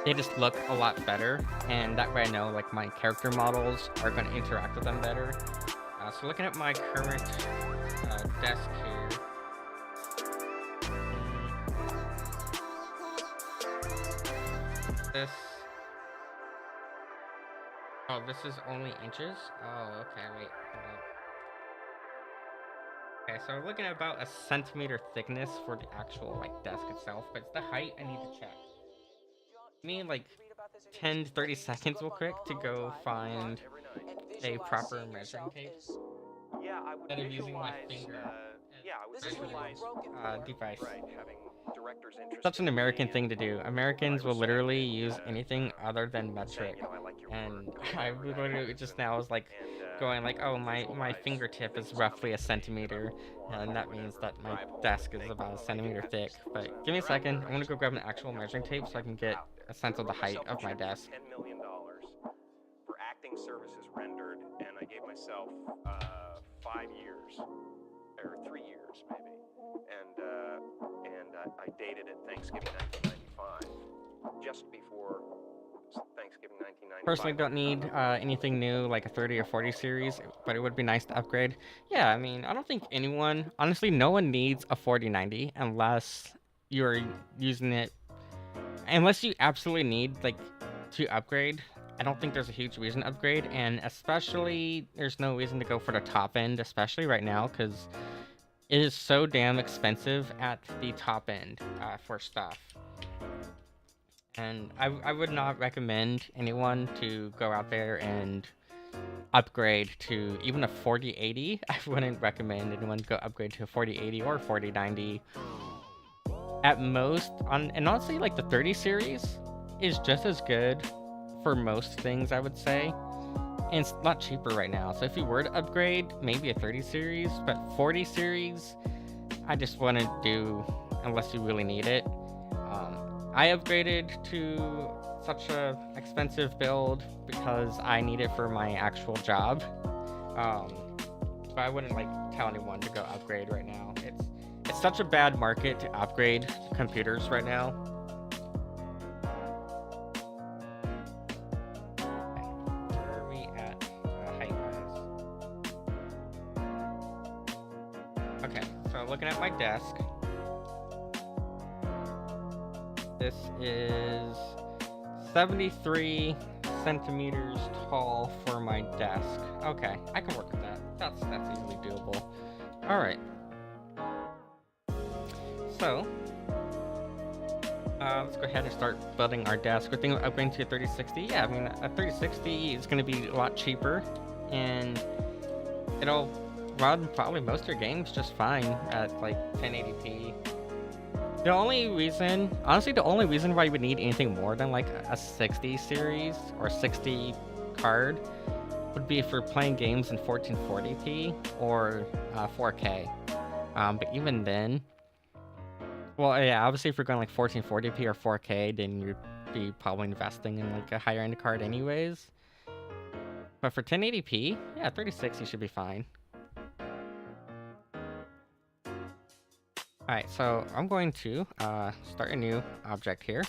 they just look a lot better, and that way I know like my character models are going to interact with them better. So looking at my current desk here, this is only inches. Oh, okay, wait, hold up. Okay, so we're looking at about a centimeter thickness for the actual like desk itself, but it's the height I need to check. Give me like 10 to 30 seconds real quick to go find a proper measuring tape. Yeah, I would instead of using my visualize. finger Yeah, I would This is when you were visualize. broken. device. Right, having directors Such interested an in me, American thing and to do. what I Americans will was saying, literally maybe use anything other than saying, metric. I like your And work or I whatever that literally is, just now was like and going like, oh, my visualize fingertip is things roughly a coming to me that I centimeter, want and or that means whatever, that my drive home desk and is make about a them like centimeter thick. as But a give me a second. director, I'm I gonna just go grab an want actual to measuring hold tape so I can people get out there. a sense I of the wrote height myself a of my check for desk. $10 million for acting services rendered, and I gave myself 5 years or 3 years maybe, and I dated it Thanksgiving 1995, just before Thanksgiving 1995. Personally, don't need anything new like a 30 or 40 series, but it would be nice to upgrade. Yeah, I mean, I don't think anyone, honestly, no one needs a 4090 unless you're using it, unless you absolutely need like to upgrade. I don't think there's a huge reason to upgrade, and especially there's no reason to go for the top end, especially right now, because it is so damn expensive at the top end for stuff. And I would not recommend anyone to go out there and upgrade to even a 4080. I wouldn't recommend anyone go upgrade to a 4080 or 4090. At most, and honestly, like the 30 series is just as good for most things, I would say. And it's a lot cheaper right now. So if you were to upgrade, maybe a 30 series, but 40 series, I just wouldn't do unless you really need it. I upgraded to such a expensive build because I need it for my actual job. But I wouldn't like tell anyone to go upgrade right now. It's such a bad market to upgrade computers right now. Where are we at height-wise? Okay, so looking at my desk. This is 73 centimeters tall for my desk. Okay, I can work with that. That's easily doable. All right. So, let's go ahead and start building our desk. We're thinking of upgrading to a 3060. Yeah, I mean, a 3060 is going to be a lot cheaper, and it'll run probably most of your games just fine at like 1080p. The only reason, honestly, the only reason why you would need anything more than like a 60 series or 60 card would be if you're playing games in 1440p or 4K. But even then, well, yeah, obviously if you're going like 1440p or 4K, then you'd be probably investing in like a higher end card anyways. But for 1080p, yeah, 3060 should be fine. Alright, so I'm going to start a new object here.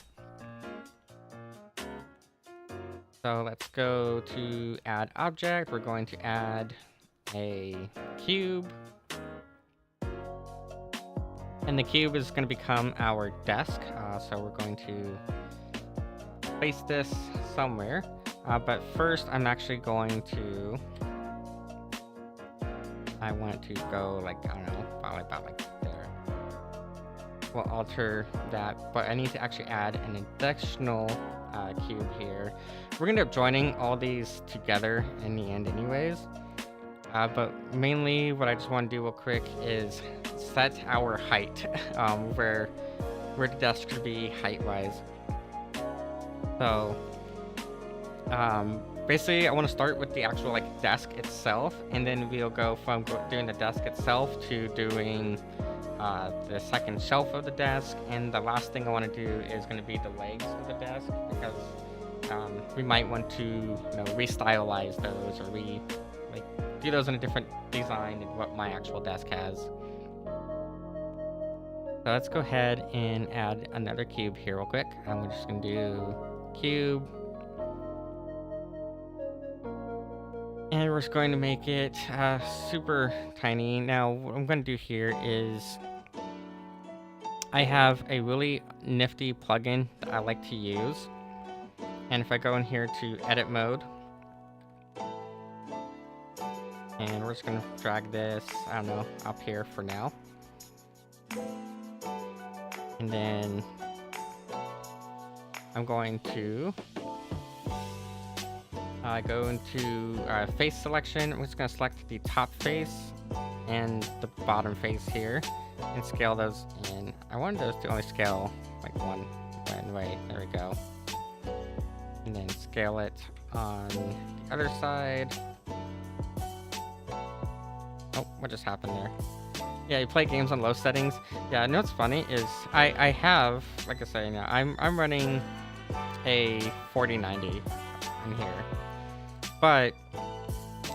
So let's go to add object. We're going to add a cube. And the cube is going to become our desk. So we're going to place this somewhere. But first, I'm actually going to... I want to go like, I don't know, probably about like there. We'll alter that, but I need to actually add an additional cube here. We're gonna end up joining all these together in the end anyways. But mainly what I just want to do real quick is set our height, where the desk should be height-wise. So, basically I want to start with the actual like desk itself, and then we'll go from doing the desk itself to doing the second shelf of the desk, and the last thing I want to do is going to be the legs of the desk, because we might want to restylize those, or do those in a different design than what my actual desk has. So let's go ahead and add another cube here real quick. I'm just going to do cube, and we're just going to make it super tiny. Now what I'm going to do here is I have a really nifty plugin that I like to use, and if I go in here to edit mode, and we're just going to drag this, I don't know, up here for now, and then I'm going to go into face selection. I'm just going to select the top face and the bottom face here and scale those in. I wanted those to only scale like one way. There we go. And then scale it on the other side. Oh, what just happened there? Yeah, you play games on low settings. Yeah, you know what's funny is I have, like I say, you know, I'm running a 4090 in here, but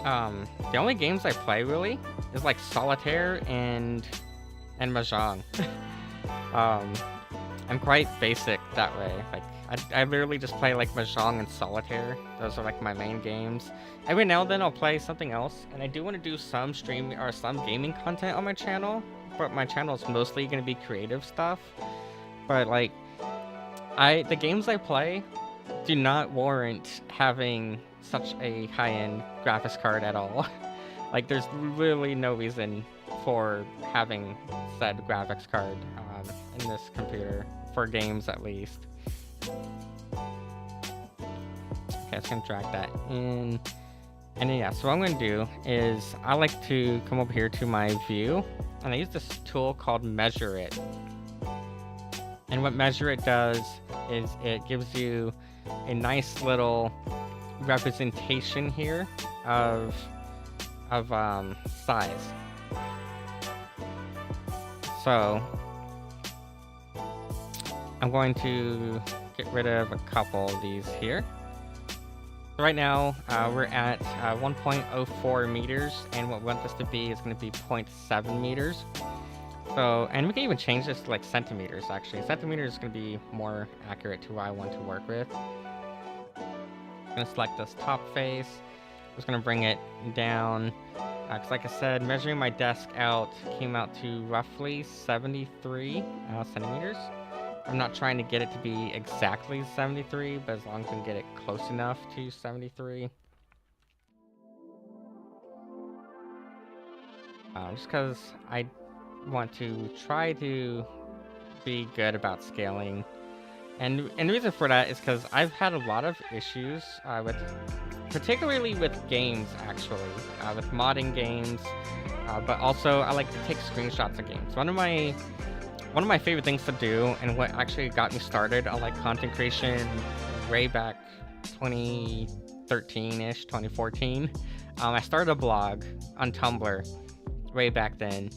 the only games I play really is like solitaire and mahjong. I'm quite basic that way. Like I literally just play like mahjong and solitaire. Those are like my main games. Every now and then I'll play something else, and I do want to do some streaming or some gaming content on my channel, but my channel is mostly going to be creative stuff. But like the games I play do not warrant having such a high-end graphics card at all. Like there's really no reason for having said graphics card in this computer, for games at least. Okay, it's gonna drag that in. And then, yeah, so what I'm gonna do is I like to come over here to my view, and I use this tool called Measure It. And what Measure It does is it gives you a nice little representation here of size. So I'm going to get rid of a couple of these here. So right now we're at 1.04 meters, and what we want this to be is going to be 0.7 meters. So, and we can even change this to like centimeters actually. Centimeters is going to be more accurate to what I want to work with. I'm going to select this top face. I'm just going to bring it down. Because like I said, measuring my desk out came out to roughly 73 centimeters. I'm not trying to get it to be exactly 73, but as long as I can get it close enough to 73. Just because I want to try to be good about scaling. And the reason for that is because I've had a lot of issues particularly with games, actually, with modding games, but also I like to take screenshots of games. One of my favorite things to do, and what actually got me started on like content creation way back 2013-ish, 2014, I started a blog on Tumblr way back then,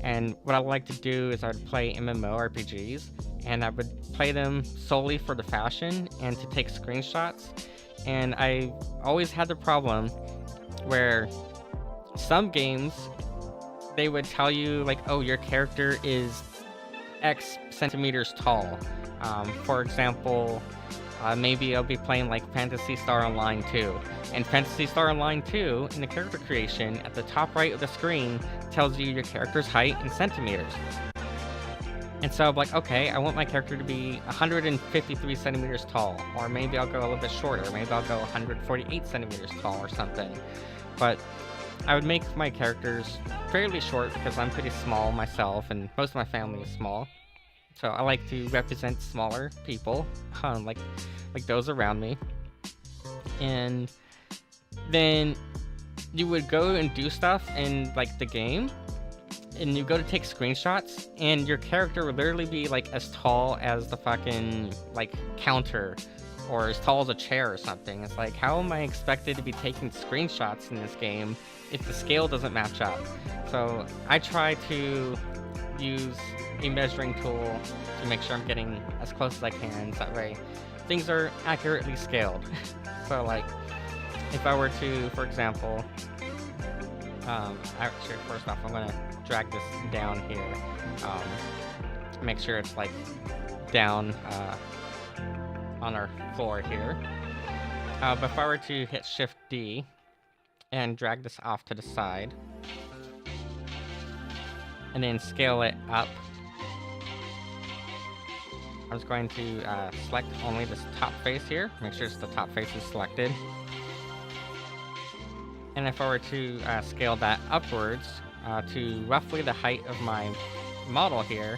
and what I like to do is I would play MMORPGs, and I would play them solely for the fashion and to take screenshots. And I always had the problem where some games, they would tell you like, oh, your character is X centimeters tall. For example, maybe I'll be playing like Phantasy Star Online 2. And Phantasy Star Online 2, in the character creation, at the top right of the screen, tells you your character's height in centimeters. And so I'm like, okay, I want my character to be 153 centimeters tall, or maybe I'll go a little bit shorter, maybe I'll go 148 centimeters tall or something. But I would make my characters fairly short because I'm pretty small myself, and most of my family is small. So I like to represent smaller people, like those around me. And then you would go and do stuff in like the game, and you go to take screenshots, and your character would literally be like as tall as the fucking like counter, or as tall as a chair or something. It's like, how am I expected to be taking screenshots in this game if the scale doesn't match up? So I try to use a measuring tool to make sure I'm getting as close as I can, so that way things are accurately scaled. So like, if I were to, for example, actually, first off, I'm gonna drag this down here, make sure it's like down on our floor here. But if I were to hit Shift D and drag this off to the side, and then scale it up, I'm just going to select only this top face here, make sure the top face is selected. And if I were to scale that upwards to roughly the height of my model here,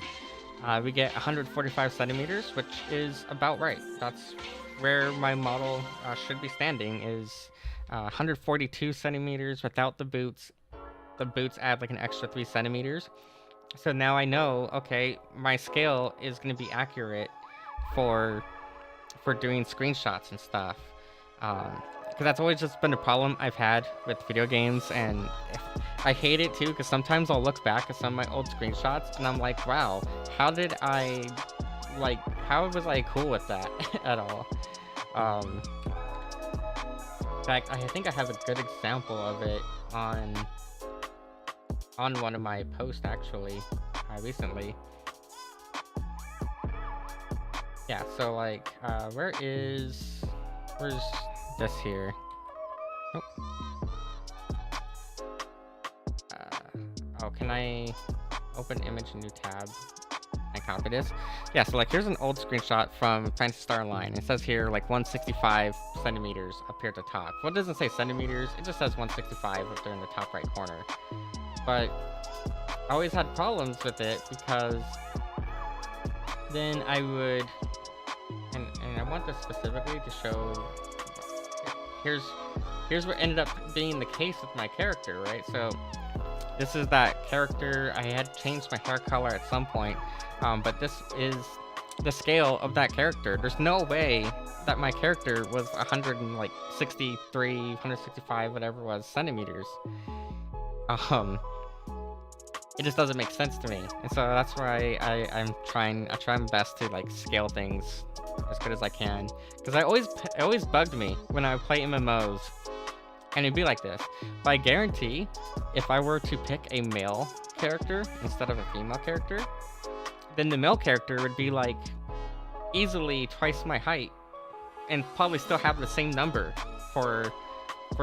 we get 145 centimeters, which is about right. That's where my model should be standing is 142 centimeters without the boots. The boots add like an extra 3 centimeters. So now I know, okay, my scale is going to be accurate for doing screenshots and stuff. Because that's always just been a problem I've had with video games, and I hate it too, because sometimes I'll look back at some of my old screenshots and I'm like, wow, how was I cool with that at all? In fact, I think I have a good example of it on one of my posts actually, recently. Yeah, so like, where's this here? Nope. Oh, can I open image new tab and copy this? Yeah, so like here's an old screenshot from Phantasy Star Online. It says here like 165 centimeters up here at the top. Well, it doesn't say centimeters, it just says 165 up there in the top right corner. But I always had problems with it because then I would, and I want this specifically to show, here's what ended up being the case with my character, right? So this is that character. I had changed my hair color at some point, but this is the scale of that character. There's no way that my character was 163, 165, whatever it was, centimeters. It just doesn't make sense to me, and so that's why I try my best to like scale things as good as I can, because it always bugged me when I would play MMOs and it'd be like this. But I guarantee if I were to pick a male character instead of a female character, then the male character would be like easily twice my height and probably still have the same number for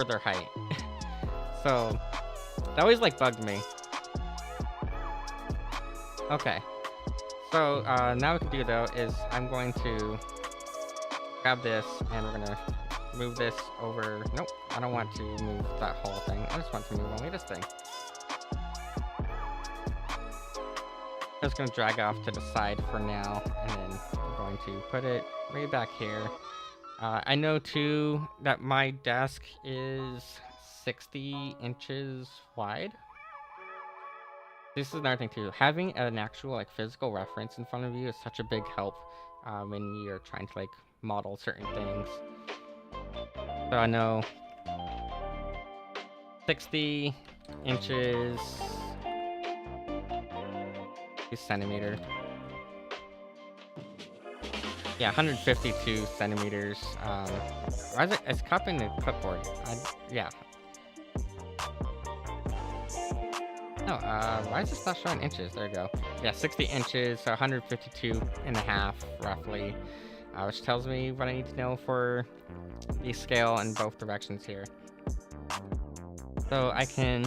their height. So that always like bugged me. Okay, so now what we can do though is I'm going to grab this and we're gonna move this over. Nope, I don't want to move that whole thing. I just want to move only this thing. I'm just gonna drag off to the side for now, and then I'm going to put it way back here. I know too that my desk is 60 inches wide. This is another thing too. Having an actual like physical reference in front of you is such a big help when you're trying to like model certain things. So I know 60 inches centimeter. Yeah, 152 centimeters. Why is it's copying the clipboard? Yeah. No, why is this not showing inches? There you go. Yeah, 60 inches, so 152 and a half, roughly. Which tells me what I need to know for the scale in both directions here. So I can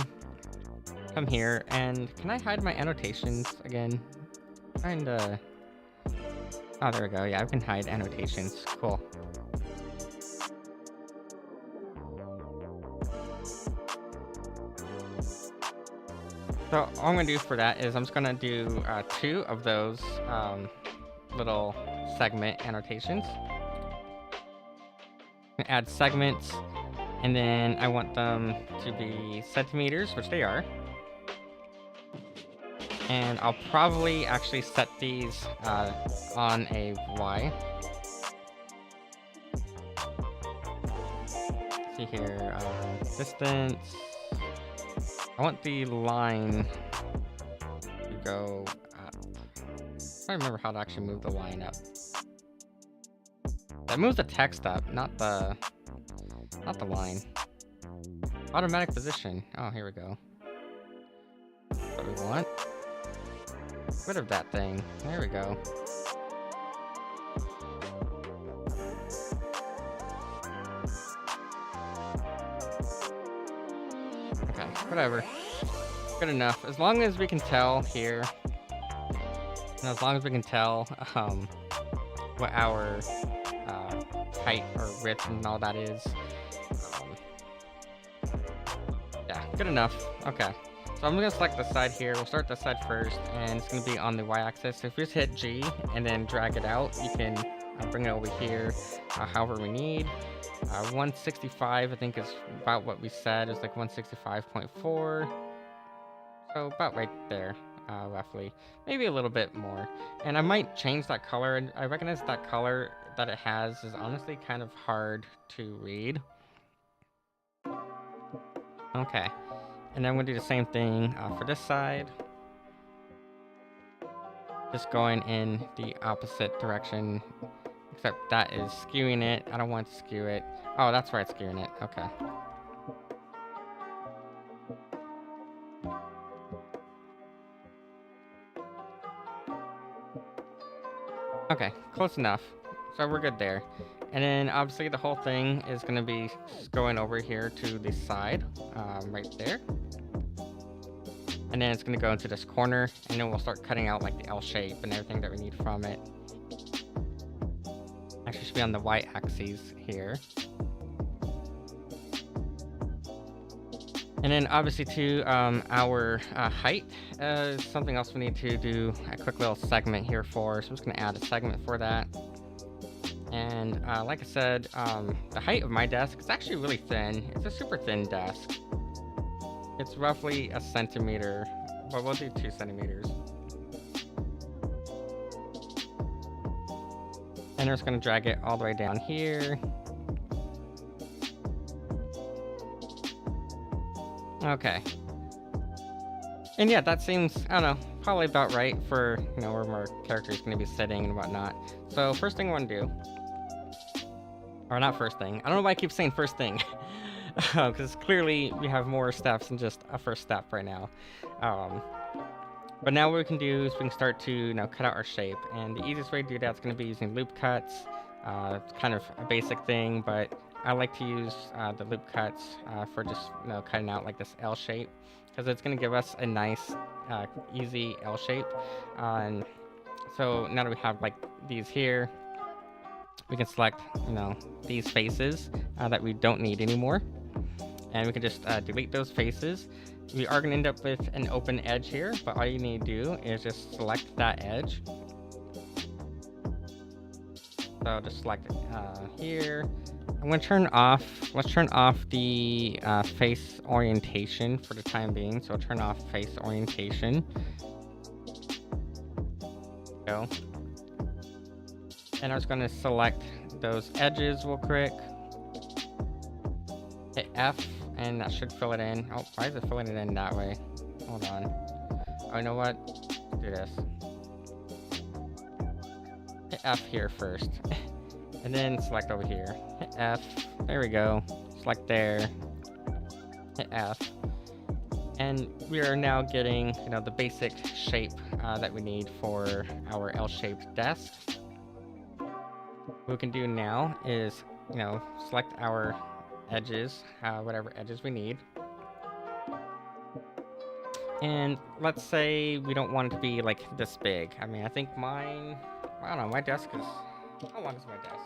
come here, and can I hide my annotations again? Kinda. Oh, there we go. Yeah, I can hide annotations. Cool. So all I'm gonna do for that is I'm just gonna do 2 of those little segment annotations. Add segments, and then I want them to be centimeters, which they are. And I'll probably actually set these on a Y. Let's see here, distance. I want the line to go up. I don't remember how to actually move the line up. That moves the text up, not the line. Automatic position. Oh, here we go. What we want. Rid of that thing. There we go. Okay, whatever. Good enough. As long as we can tell here, and as long as we can tell what our height or width and all that is. Yeah, good enough. Okay. So I'm gonna select the side here. We'll start the side first, and it's gonna be on the Y-axis. So if you just hit G and then drag it out, you can bring it over here however we need. 165 I think is about what we said, is like 165.4, so about right there, roughly, maybe a little bit more. And I might change that color, and I recognize that color that it has is honestly kind of hard to read. Okay, and then I'm gonna do the same thing for this side, just going in the opposite direction, except that is skewing it. I don't want to skew it. Oh, that's why it's skewing it. Okay. Okay, close enough. So we're good there. And then obviously the whole thing is going to be going over here to the side, right there. And then it's going to go into this corner, and then we'll start cutting out like the L shape and everything that we need from it. Actually should be on the y-axis here. And then obviously to our height, something else we need to do a quick little segment here for. So I'm just going to add a segment for that. And like I said, the height of my desk is actually really thin. It's a super thin desk. It's roughly a centimeter, but we'll do 2 centimeters. And we're just going to drag it all the way down here. Okay. And yeah, that seems, I don't know, probably about right for, you know, where my character is going to be sitting and whatnot. So first thing I want to do, or not first thing, I don't know why I keep saying first thing, because clearly we have more steps than just a first step right now. But now what we can do is we can start to, you know, cut out our shape, and the easiest way to do that is going to be using loop cuts. It's kind of a basic thing, but I like to use the loop cuts for just, you know, cutting out like this L shape, because it's going to give us a nice, easy L shape. And so now that we have like these here, we can select, you know, these faces that we don't need anymore, and we can just delete those faces. We are going to end up with an open edge here, but all you need to do is just select that edge. So just select it here. I'm going to turn off, let's turn off the face orientation for the time being. So turn off face orientation. Go. And I was going to select those edges real quick. Hit F, and that should fill it in. Oh, why is it filling it in that way? Hold on. Oh, you know what? Let's do this. Hit F here first. And then select over here. Hit F. There we go. Select there. Hit F. And we are now getting, you know, the basic shape that we need for our L-shaped desk. What we can do now is, you know, select our edges, whatever edges we need. And let's say we don't want it to be like this big. I mean, I think mine, I don't know, my desk is, how long is my desk?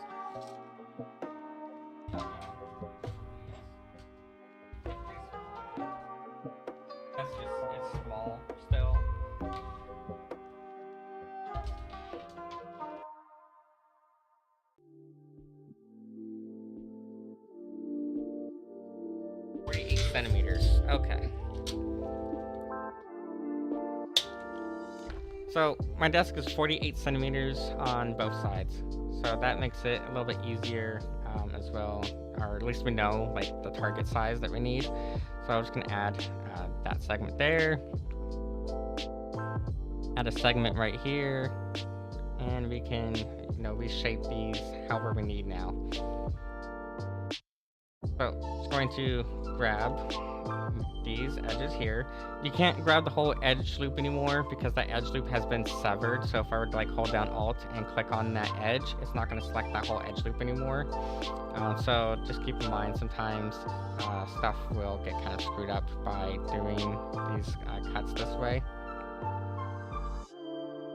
It's small still. Centimeters. Okay. So my desk is 48 centimeters on both sides, so that makes it a little bit easier as well, or at least we know like the target size that we need. So I'm just gonna add that segment there, add a segment right here, and we can, you know, reshape these however we need now. So just going to grab these edges here. You can't grab the whole edge loop anymore because that edge loop has been severed. So if I were to like hold down Alt and click on that edge, it's not going to select that whole edge loop anymore. So just keep in mind, sometimes stuff will get kind of screwed up by doing these cuts this way.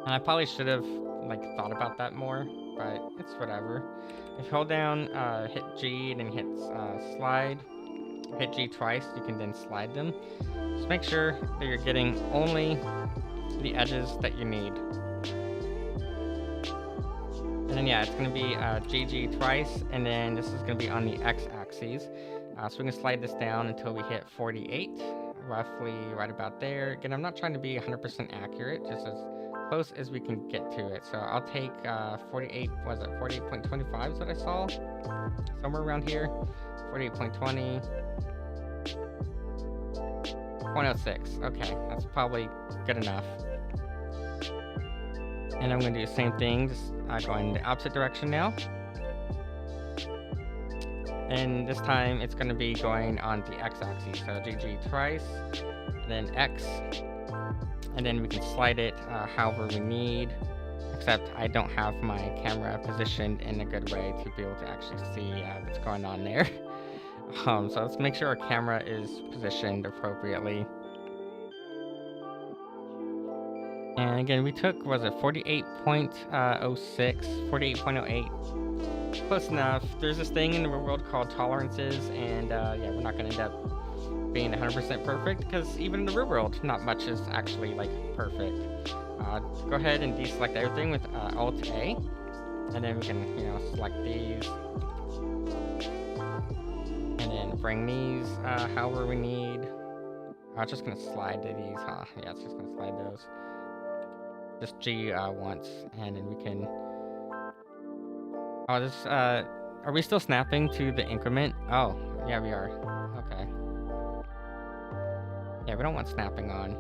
And I probably should have like thought about that more, but it's whatever. If you hold down, hit G and then hit slide, hit G twice, you can then slide them. Just make sure that you're getting only the edges that you need. And then yeah, it's gonna be GG twice, and then this is gonna be on the x-axis. So we can slide this down until we hit 48, roughly right about there. Again, I'm not trying to be 100% accurate, just as close as we can get to it. So I'll take 48, was it 48.25 is what I saw? Somewhere around here. 48.20. 0.06. Okay, that's probably good enough. And I'm going to do the same thing, just going in the opposite direction now. And this time it's going to be going on the x-axis. So GG twice, and then X. And then we can slide it however we need. Except I don't have my camera positioned in a good way to be able to actually see what's going on there. So let's make sure our camera is positioned appropriately. And again, we took, was it 48.06, 48.08. Close enough. There's this thing in the world called tolerances, and yeah, we're not going to end up being 100% perfect, because even in the real world, not much is actually like perfect. Go ahead and deselect everything with Alt-A, and then we can, select these. And then bring these however we need. I'm just gonna slide to these, huh? Yeah, it's just gonna slide those. Just G once, and then we can. Oh, this. Are we still snapping to the increment? Oh, yeah, we are. Okay. Yeah, we don't want snapping on.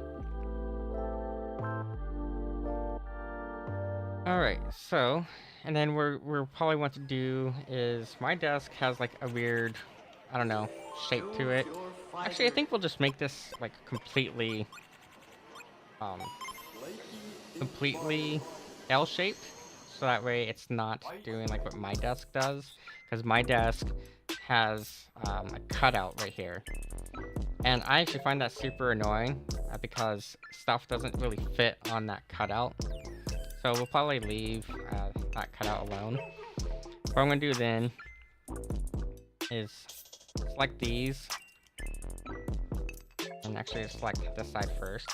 All right, so, and then we're probably want to do is my desk has like a weird, I don't know, shape to it. Actually, I think we'll just make this like completely L-shaped, so that way it's not doing like what my desk does, because my desk has a cutout right here, and I actually find that super annoying because stuff doesn't really fit on that cutout. So we'll probably leave that cutout alone. What I'm gonna do then is select these, and actually select this side first.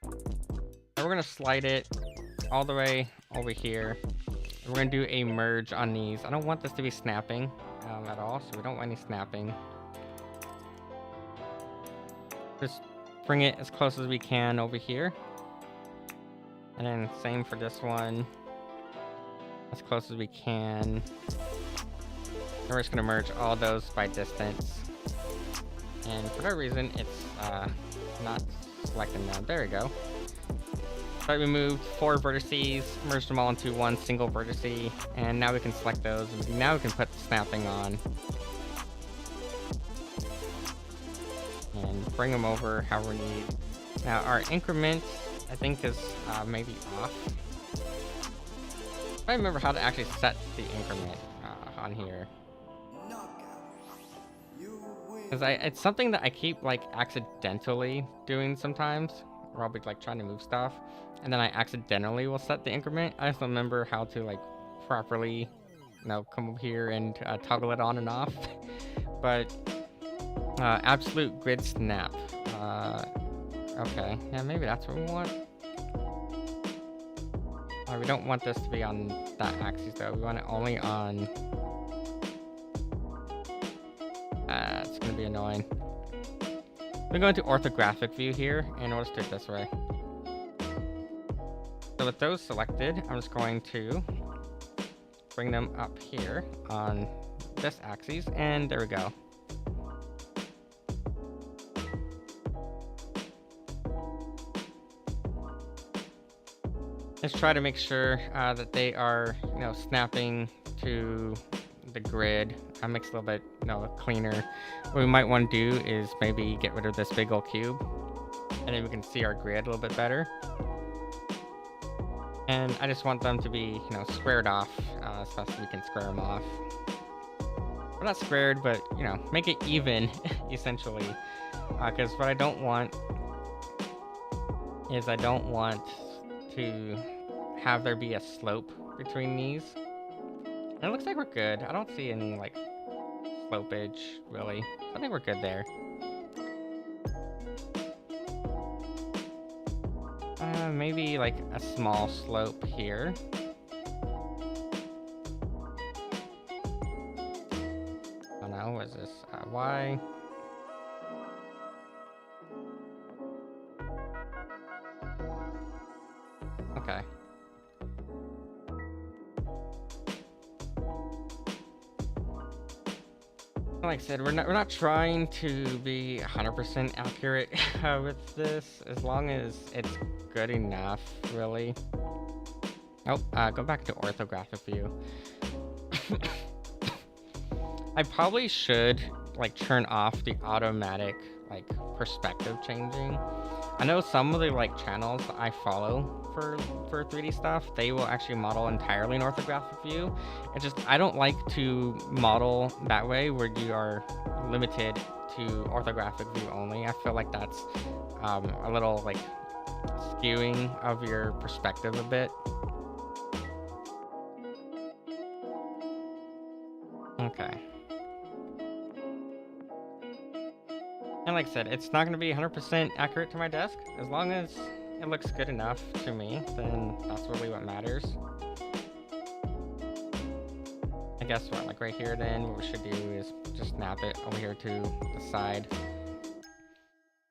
And we're gonna slide it all the way over here. And we're gonna do a merge on these. I don't want this to be snapping at all, so we don't want any snapping. Just bring it as close as we can over here. And then same for this one, as close as we can. And we're just gonna merge all those by distance. And for whatever reason, it's not selecting them. There we go. So we moved 4 vertices, merged them all into one single vertice, and now we can select those, and now we can put the snapping on. And bring them over however we need. Now our increment, I think, is maybe off. I remember how to actually set the increment on here. Because it's something that I keep like accidentally doing sometimes, where I'll be like trying to move stuff, and then I accidentally will set the increment. I just don't remember how to like properly, come over here and toggle it on and off. But absolute grid snap. Okay, yeah, maybe that's what we want. We don't want this to be on that axis though. We want it only on. It's gonna be annoying. We go into orthographic view here, and we'll just do it this way. So with those selected, I'm just going to bring them up here on this axis, and there we go. Let's try to make sure that they are, snapping to the grid. That makes it a little bit, cleaner. What we might want to do is maybe get rid of this big old cube, and then we can see our grid a little bit better. And I just want them to be, squared off as fast as we can square them off. Well, not squared, but, make it even, essentially. Because what I don't want is I don't want to have there be a slope between these. And it looks like we're good. I don't see any like slopage really. I think we're good there. Maybe like a small slope here. what is this? Y. Okay. Like I said, we're not trying to be 100% accurate with this, as long as it's good enough, really. Oh, go back to orthographic view. I probably should like turn off the automatic like perspective changing. I know some of the like channels that I follow for 3D stuff, they will actually model entirely in orthographic view. It's just I don't like to model that way where you are limited to orthographic view only. I feel like that's a little like skewing of your perspective a bit. Okay. And like I said, it's not going to be 100% accurate to my desk. As long as it looks good enough to me, then that's really what matters. I guess what, like right here then, what we should do is just snap it over here to the side.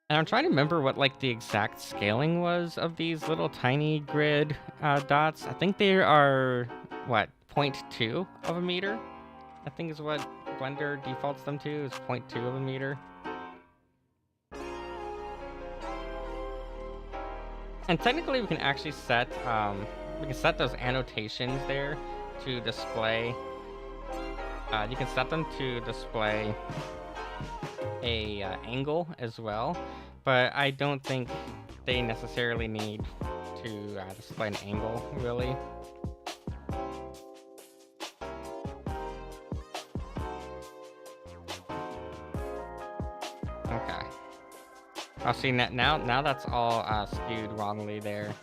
And I'm trying to remember what like the exact scaling was of these little tiny grid dots. I think they are, what, 0.2 of a meter? I think is what Blender defaults them to, is 0.2 of a meter. And technically we can actually set, those annotations there to display, you can set them to display a angle as well, but I don't think they necessarily need to display an angle, really. Okay. Oh, see, now that's all skewed wrongly there.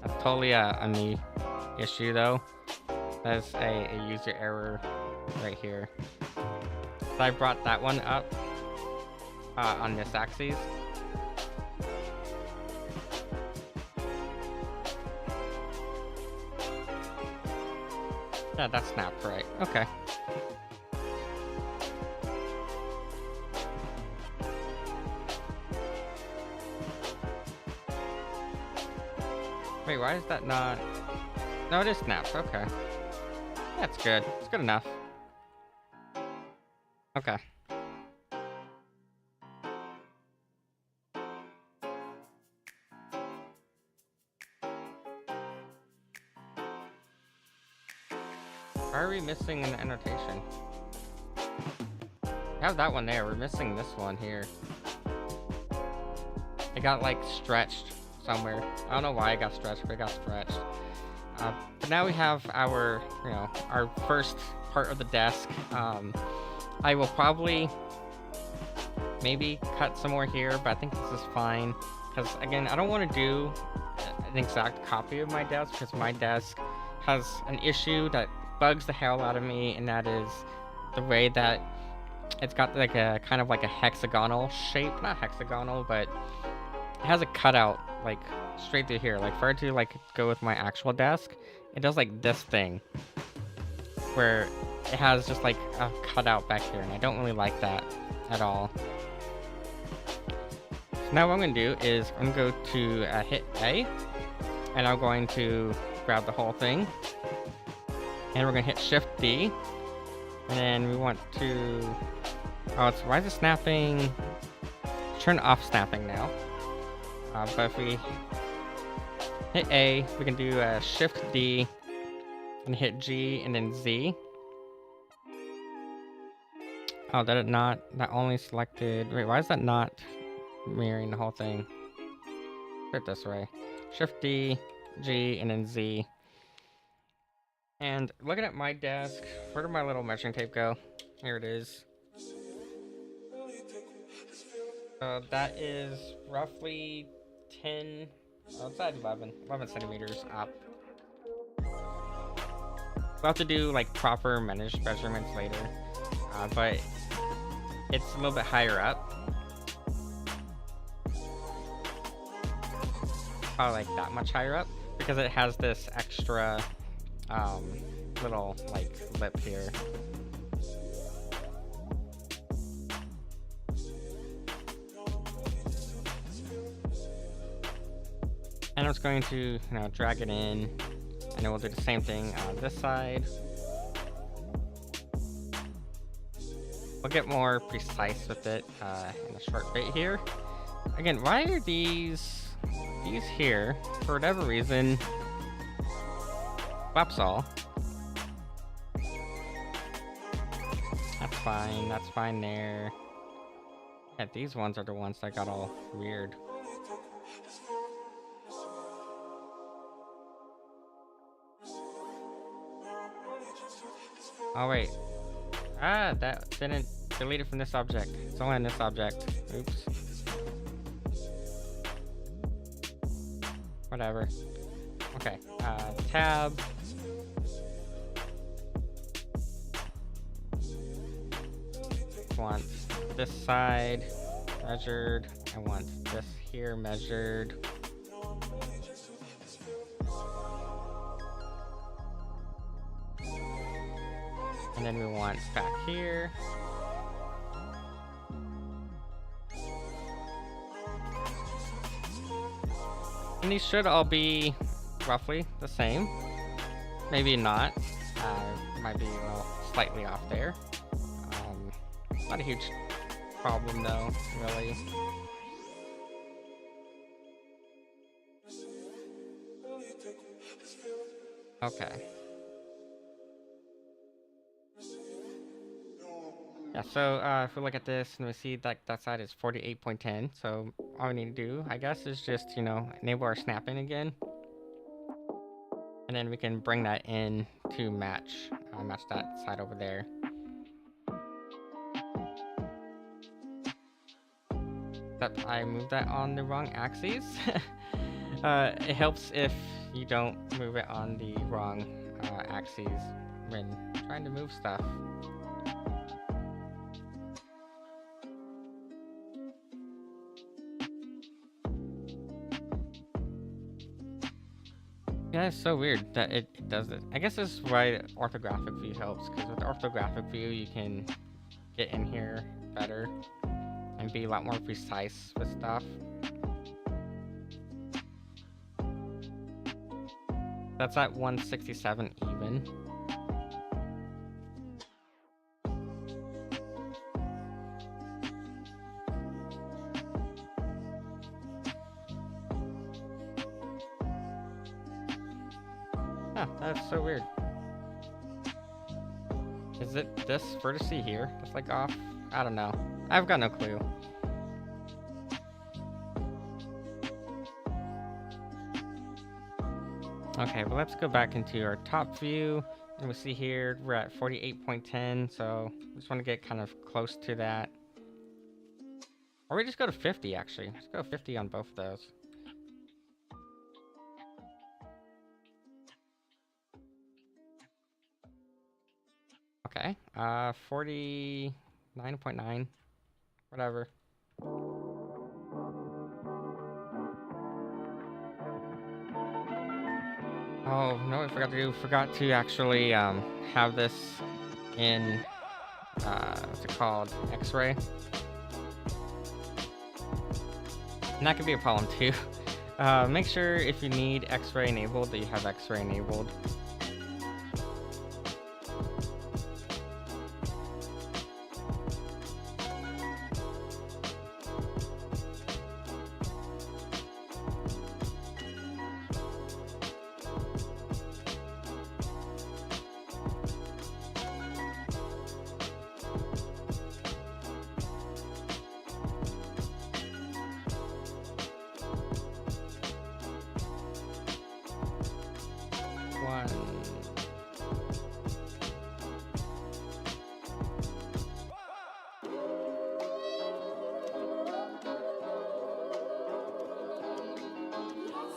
That's totally a me issue, though. That's a user error right here. So I brought that one up on this axis. Yeah, that snapped right. Okay. Wait, why is that not... No, it is snapped. Okay. That's good. It's good enough. Okay. Why are we missing an annotation? We have that one there. We're missing this one here. It got like stretched somewhere. I don't know why it got stretched, but it got stretched. But now we have our, our first part of the desk. I will probably maybe cut some more here, but I think this is fine. Because again, I don't want to do an exact copy of my desk, because my desk has an issue that bugs the hell out of me, and that is the way that it's got like a kind of like a hexagonal shape. Not hexagonal, but it has a cutout like straight through here. Like for it to like go with my actual desk, it does like this thing where it has just like a cutout back here, and I don't really like that at all. So now what I'm gonna do is I'm gonna go to hit A, and I'm going to grab the whole thing, and we're gonna hit Shift D, and then we want to, why is it snapping? Turn off snapping now. But if we hit A, we can do Shift D and hit G and then Z. Oh, did it not? That only selected. Wait, why is that not mirroring the whole thing? Put it this way: Shift D, G, and then Z. And looking at my desk, where did my little measuring tape go? Here it is. That is roughly 10, it's at 11 centimeters up. We'll have to do like proper measurements later, but it's a little bit higher up. Probably like that much higher up, because it has this extra little like lip here. I'm just going to, you know, drag it in, and then we'll do the same thing on this side. We'll get more precise with it in a short bit here. Again, why are these here, for whatever reason, That's all. That's fine there. Yeah, these ones are the ones that got all weird. Oh wait. Ah, that didn't delete it from this object. It's only in this object. Oops. Whatever. Okay, tab. Want this side measured. I want this here measured. And then we want back here. And these should all be roughly the same. Maybe not. Might be a little slightly off there. Not a huge problem though, really. Okay. Yeah, so if we look at this and we see that that side is 48.10, so all we need to do, I guess, is just, you know, enable our snapping again. And then we can bring that in to match that side over there. Except I moved that on the wrong axis. It helps if you don't move it on the wrong axes when trying to move stuff. Yeah, it's so weird that it does it. I guess this is why orthographic view helps, because with orthographic view you can get in here better and be a lot more precise with stuff. That's at 167 even. Huh, that's so weird. Is it this vertice here that's like off? I don't know. I've got no clue. Okay, well, let's go back into our top view, and we see here we're at 48.10, so we just want to get kind of close to that. Or we just go to 50, actually. Let's go 50 on both of those. Okay, 49.9, whatever. Oh, no, I forgot to actually have this in, what's it called, X-ray. And that could be a problem too. Make sure if you need X-ray enabled that you have X-ray enabled.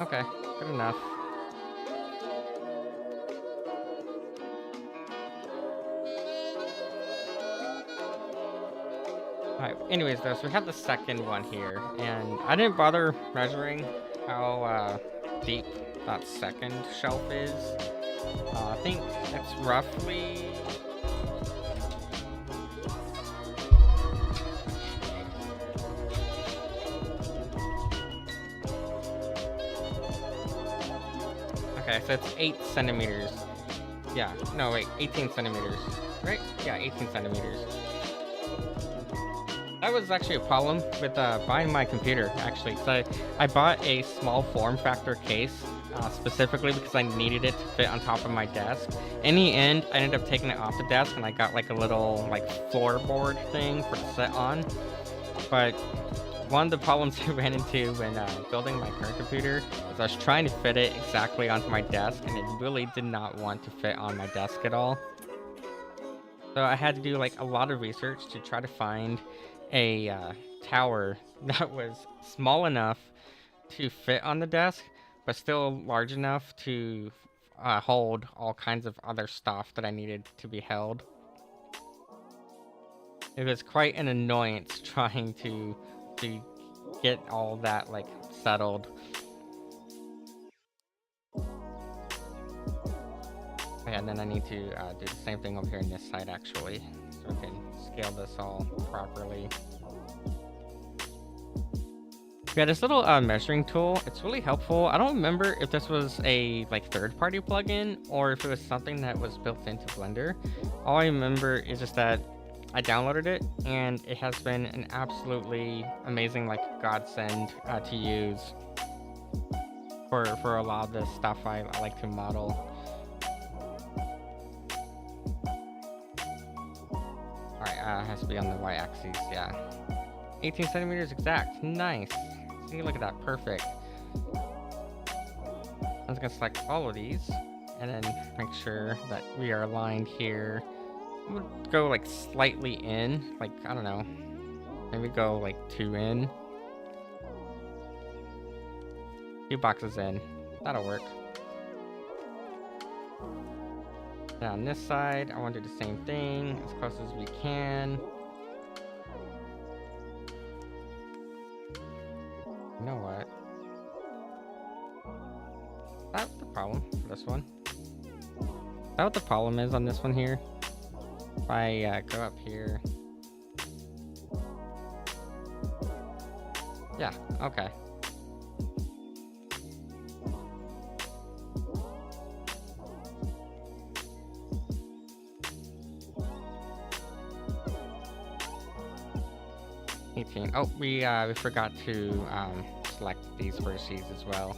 Okay, good enough. Alright, anyways though, so we have the second one here, and I didn't bother measuring how deep that second shelf is. I think it's roughly... Okay, so it's 8 centimeters. Yeah, no, wait, 18 centimeters, right? Yeah, 18 centimeters. That was actually a problem with buying my computer, actually. So I bought a small form factor case specifically because I needed it to fit on top of my desk. In the end, I ended up taking it off the desk and I got like a little like floorboard thing for to sit on. But one of the problems I ran into when building my current computer is I was trying to fit it exactly onto my desk and it really did not want to fit on my desk at all. So I had to do like a lot of research to try to find a tower that was small enough to fit on the desk, but still large enough to hold all kinds of other stuff that I needed to be held. It was quite an annoyance trying to get all that like settled. And then I need to do the same thing over here on this side actually, so I can scale this all properly. Yeah, this little measuring tool, it's really helpful. I don't remember if this was a like third-party plugin or if it was something that was built into Blender. All I remember is just that I downloaded it and it has been an absolutely amazing like godsend to use for a lot of the stuff I like to model. Alright, it has to be on the y-axis, yeah. 18 centimeters exact, nice. See, look at that, perfect. I'm just gonna select all of these and then make sure that we are aligned here. I'm gonna go like slightly in, like, I don't know, maybe go like 2 in. 2 boxes in, that'll work. Now on this side, I want to do the same thing, as close as we can. You know what? That's the problem for this one. Is that what the problem is on this one here? If I go up here. Yeah, okay. Oh, we forgot to select these vertices as well.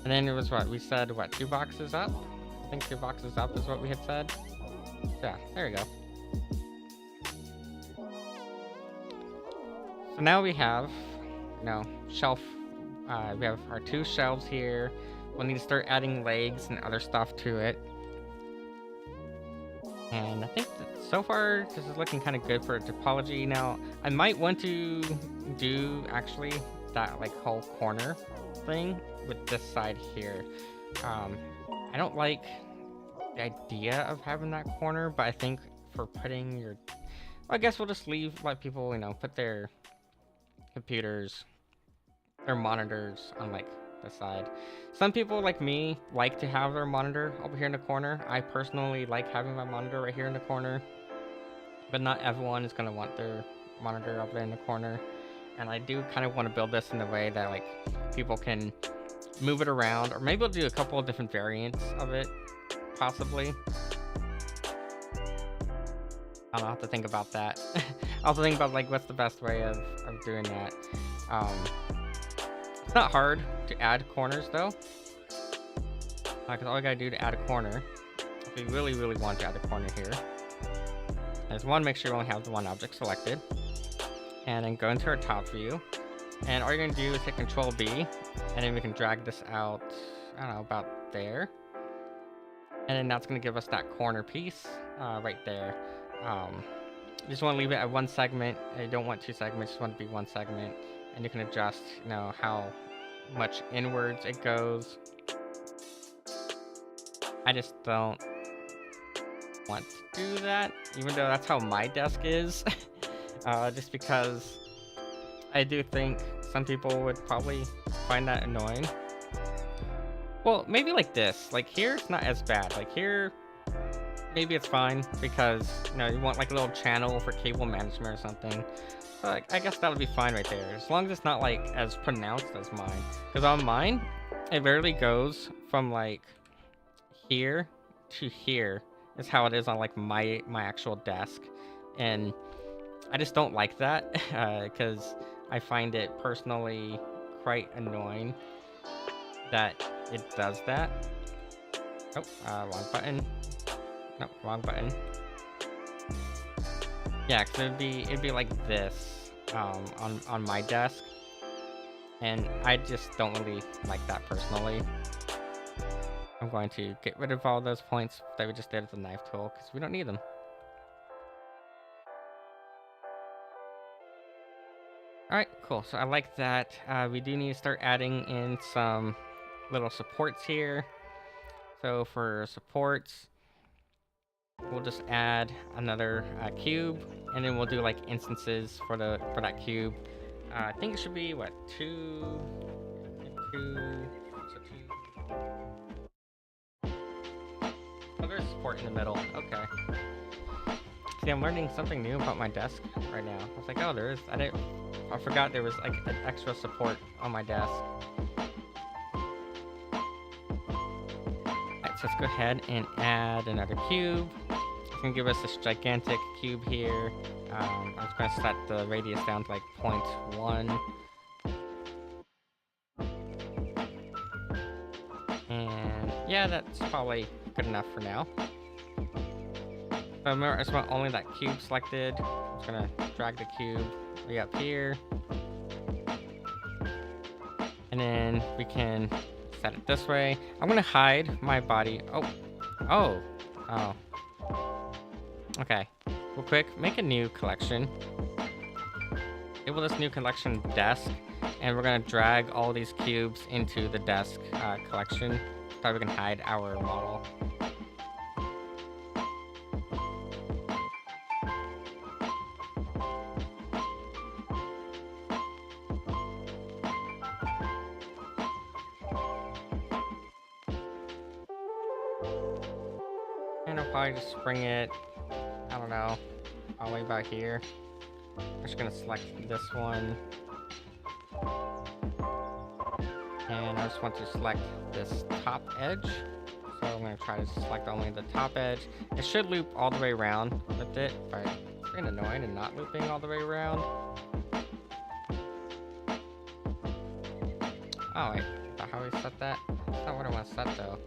And then it was what we said, what, 2 boxes up? I think 2 boxes up is what we had said. Yeah, there we go. So now we have, you know, shelf. We have our 2 shelves here. We'll need to start adding legs and other stuff to it. And I think that so far this is looking kind of good for a topology. Now I might want to do actually that like whole corner thing with this side here. I don't like the idea of having that corner, but I think for putting your, well, I guess we'll just let people, you know, put their computers, their monitors on like the side. Some people like me like to have their monitor over here in the corner. I personally like having my monitor right here in the corner, but not everyone is going to want their monitor up there in the corner. And I do kind of want to build this in a way that like people can move it around, or maybe I'll do a couple of different variants of it, possibly. I'll have to think about that. I'll have to think about like what's the best way of doing that. It's not hard to add corners though, because all I gotta do to add a corner, if we really want to add a corner here, is one, make sure we only have the one object selected, and then go into our top view, and all you're gonna do is hit Control B, and then we can drag this out, I don't know, about there, and then that's gonna give us that corner piece right there. You just want to leave it at 1 segment. You don't want 2 segments, just want to be 1 segment. And you can adjust, you know, how much inwards it goes. I just don't want to do that, even though that's how my desk is. Just because I do think some people would probably find that annoying. Well, maybe like this. Like here, it's not as bad. Like here, maybe it's fine because you want like a little channel for cable management or something. So I guess that would be fine right there, as long as it's not like as pronounced as mine. Because on mine, it barely goes from like here to here. Is how it is on like my actual desk, and I just don't like that because I find it personally quite annoying that it does that. Oh, wrong button. No, wrong button. Yeah, because it'd be like this on my desk, and I just don't really like that personally. I'm going to get rid of all those points that we just did with the knife tool because we don't need them. Alright, cool. So I like that. We do need to start adding in some little supports here. So for supports, we'll just add another cube, and then we'll do like instances for that cube. I think it should be what, two, so two. Oh, there's support in the middle. Okay. See, I'm learning something new about my desk right now. I was like, oh, there is. I forgot there was like an extra support on my desk. Alright, so let's go ahead and add another cube. It's gonna give us this gigantic cube here. I'm just gonna set the radius down to like 0.1. And yeah, that's probably good enough for now. So remember, I just want only that cube selected. I'm just gonna drag the cube way up here. And then we can set it this way. I'm gonna hide my body. Oh. Okay. Real quick, make a new collection. Enable this new collection desk, and we're gonna drag all these cubes into the desk collection so we can hide our model. And I'll probably just bring it, I don't know, all the way about here. I'm just gonna select this one. And I just want to select this top edge. So I'm gonna try to select only the top edge. It should loop all the way around with it, but it's kind of annoying and not looping all the way around. Oh wait, is that how we set that? That's not what I want to set though.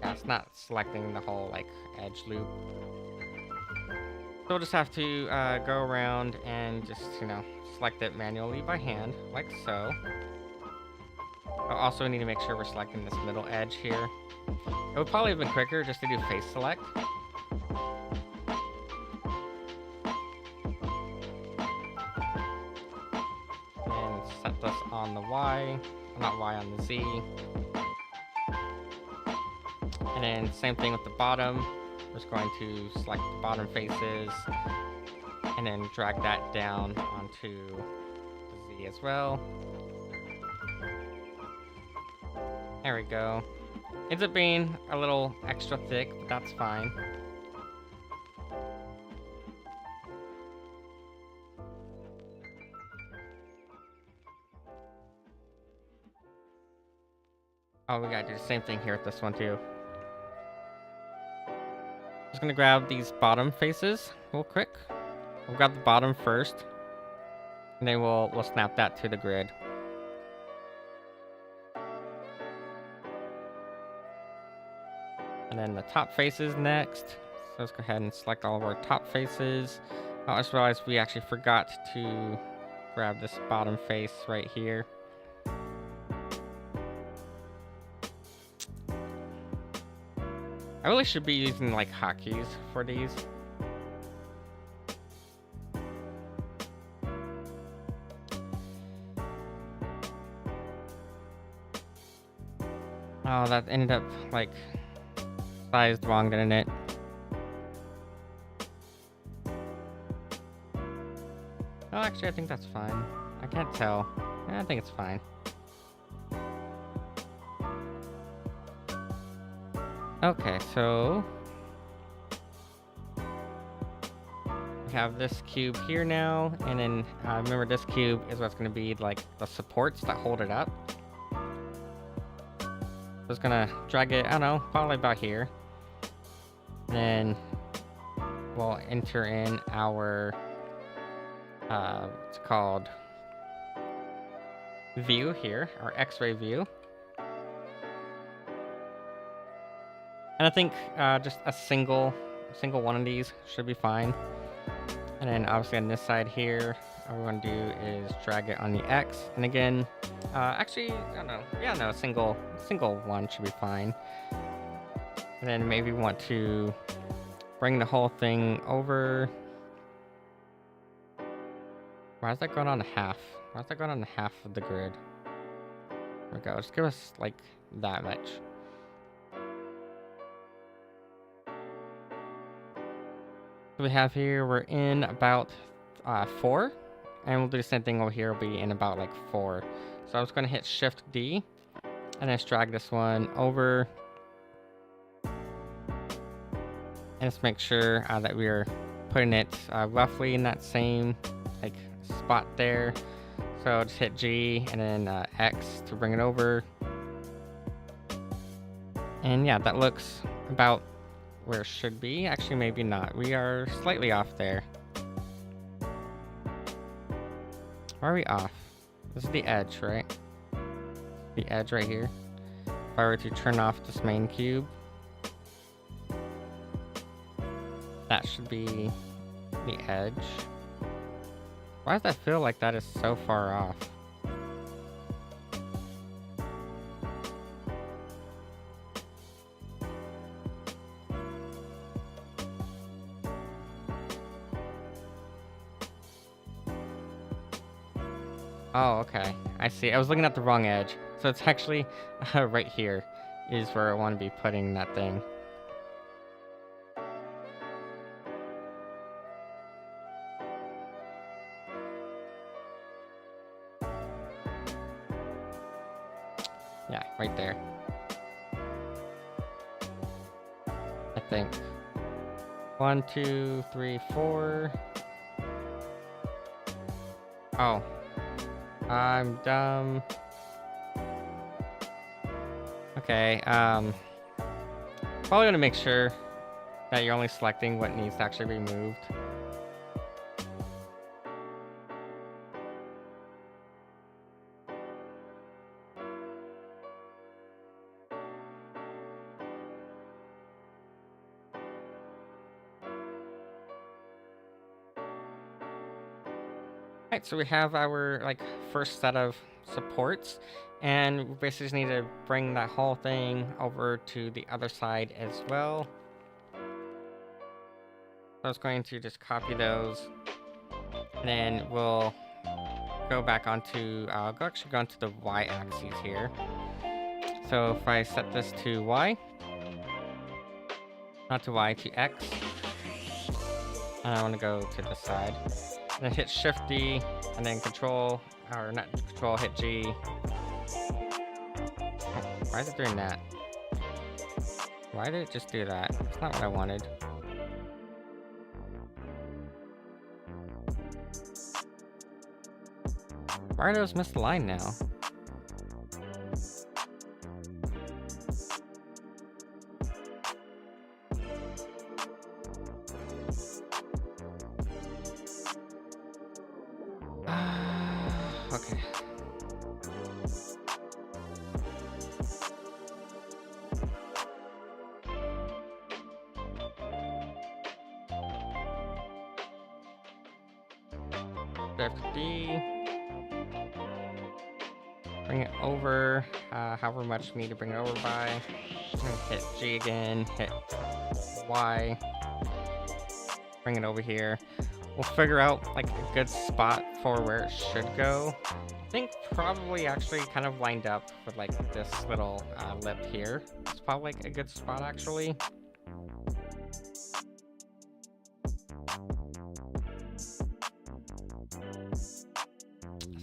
It's not selecting the whole like edge loop. So we'll just have to go around and just select it manually by hand, like so. I'll also need to make sure we're selecting this middle edge here. It would probably have been quicker just to do face select. And set this on the Y, not Y, on the Z. And then same thing with the bottom. We're just going to select the bottom faces and then drag that down onto the Z as well. There we go. Ends up being a little extra thick, but that's fine. Oh, we gotta do the same thing here with this one too. Just gonna grab these bottom faces real quick. We'll grab the bottom first, and then we'll snap that to the grid. And then the top faces next. So let's go ahead and select all of our top faces. Oh, I just realized we actually forgot to grab this bottom face right here. I really should be using like hotkeys for these. Oh, that ended up like sized wrong, didn't it? Oh, actually, I think that's fine. I can't tell. I think it's fine. Okay, so we have this cube here now, and then remember this cube is what's going to be like the supports that hold it up. Just gonna drag it, I don't know, probably about here. Then we'll enter in our it's called view here, our X-ray view. And I think just a single one of these should be fine. And then obviously on this side here, all we're going to do is drag it on the X. And again, actually, I don't know. Yeah, no, single one should be fine. And then maybe want to bring the whole thing over. Why is that going on half? Why is that going on half of the grid? There we go. Just give us like that much. So we have here, we're in about 4. And we'll do the same thing over here. We'll be in about like 4. So I'm just going to hit Shift D. And then just drag this one over. And just make sure that we're putting it roughly in that same like spot there. So just hit G and then X to bring it over. And yeah, that looks about where it should be. Actually, maybe not. We are slightly off there. Why are we off? This is the edge, right? The edge right here. If I were to turn off this main cube, that should be the edge. Why does that feel like that is so far off? Oh, okay. I see. I was looking at the wrong edge. So it's actually right here is where I want to be putting that thing. Yeah, right there. I think. 1, 2, 3, 4. Oh. I'm dumb. Okay, probably gonna make sure that you're only selecting what needs to actually be moved. Alright, so we have our like first set of supports, and we basically just need to bring that whole thing over to the other side as well. I was going to just copy those, and then we'll go back onto, I'll actually go onto the Y axis here. So if I set this to Y, not to Y, to X, and I want to go to the side. And then hit Shift D, and then Control, or not Control, hit G. Oh, why is it doing that? Why did it just do that? That's not what I wanted. Why are those misaligned now? Okay. Shift D. Bring it over, however much you need to bring it over by. Hit G again, hit Y. Bring it over here. We'll figure out like a good spot for where it should go. I think probably actually kind of lined up with like this little lip here. It's probably like a good spot actually.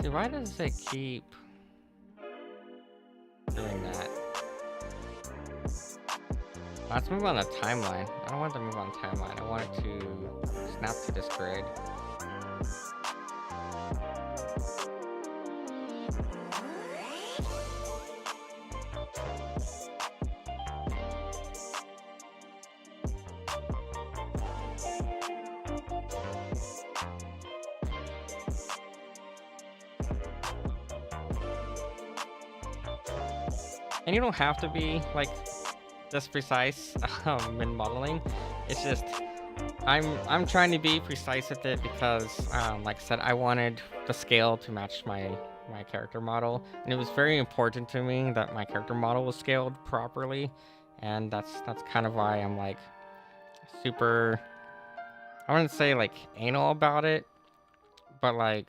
See, why does it keep doing that? Let's move on the timeline. I don't want to move on timeline. I want it to snap to this grid. And you don't have to be like this precise in modeling. It's just I'm trying to be precise with it because like I said, I wanted the scale to match my character model, and it was very important to me that my character model was scaled properly, and that's kind of why I'm like super, I wouldn't say like anal about it, but like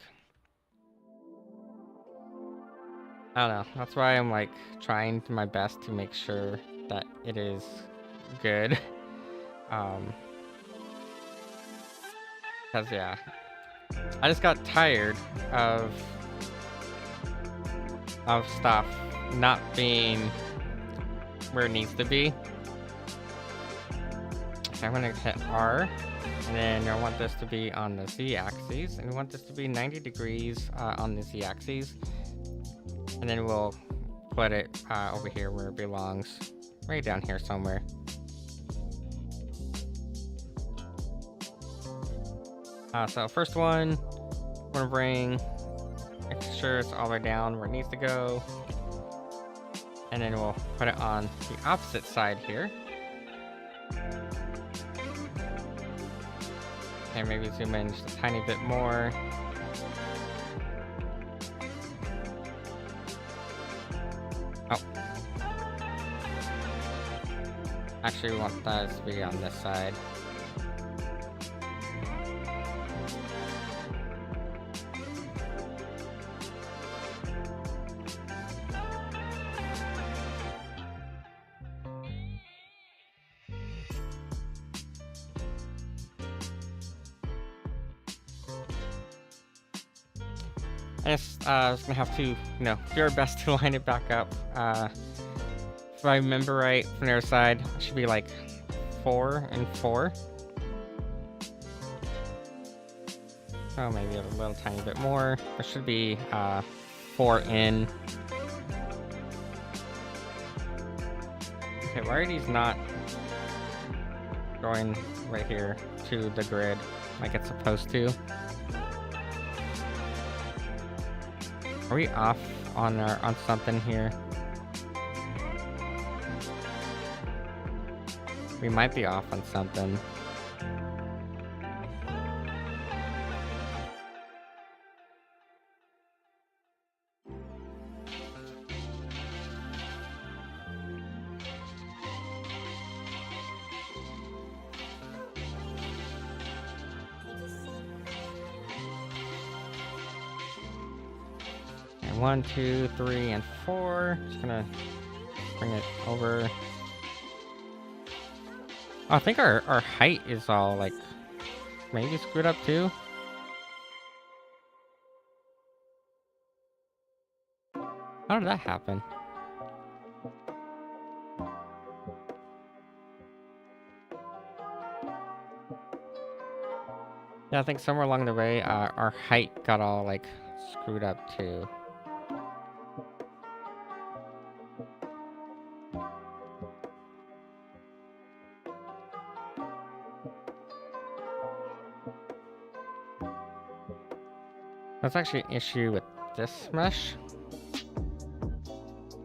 I don't know. That's why I'm like trying my best to make sure that it is good. Cause yeah, I just got tired of stuff not being where it needs to be. Okay, I'm gonna hit R, and then I want this to be on the Z-axis, and we want this to be 90 degrees on the Z-axis. And then we'll put it over here where it belongs, right down here somewhere. So first one, we're gonna bring, make sure it's all the way down where it needs to go. And then we'll put it on the opposite side here. And maybe zoom in just a tiny bit more. Oh. Actually, we want that to be on this side. I just was gonna have to, do our best to line it back up. If I remember right, from the other side, it should be like 4 and 4. Oh, maybe a little tiny bit more. There should be 4 in. Okay, why are these not going right here to the grid like it's supposed to? Are we off on something here? We might be off on something. And 1, 2, 3, and 4. Just gonna bring it over. I think our height is all like maybe screwed up too. How did that happen? Yeah, I think somewhere along the way, our height got all like screwed up too. That's actually an issue with this mesh.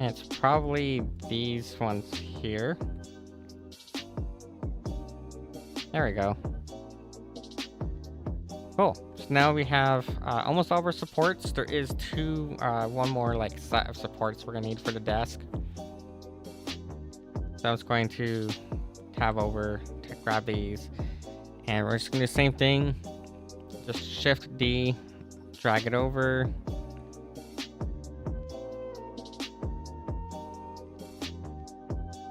And it's probably these ones here. There we go. Cool. So now we have almost all of our supports. There is one more like set of supports we're gonna need for the desk. So I was going to tab over to grab these, and we're just gonna do the same thing. Just Shift D. Drag it over.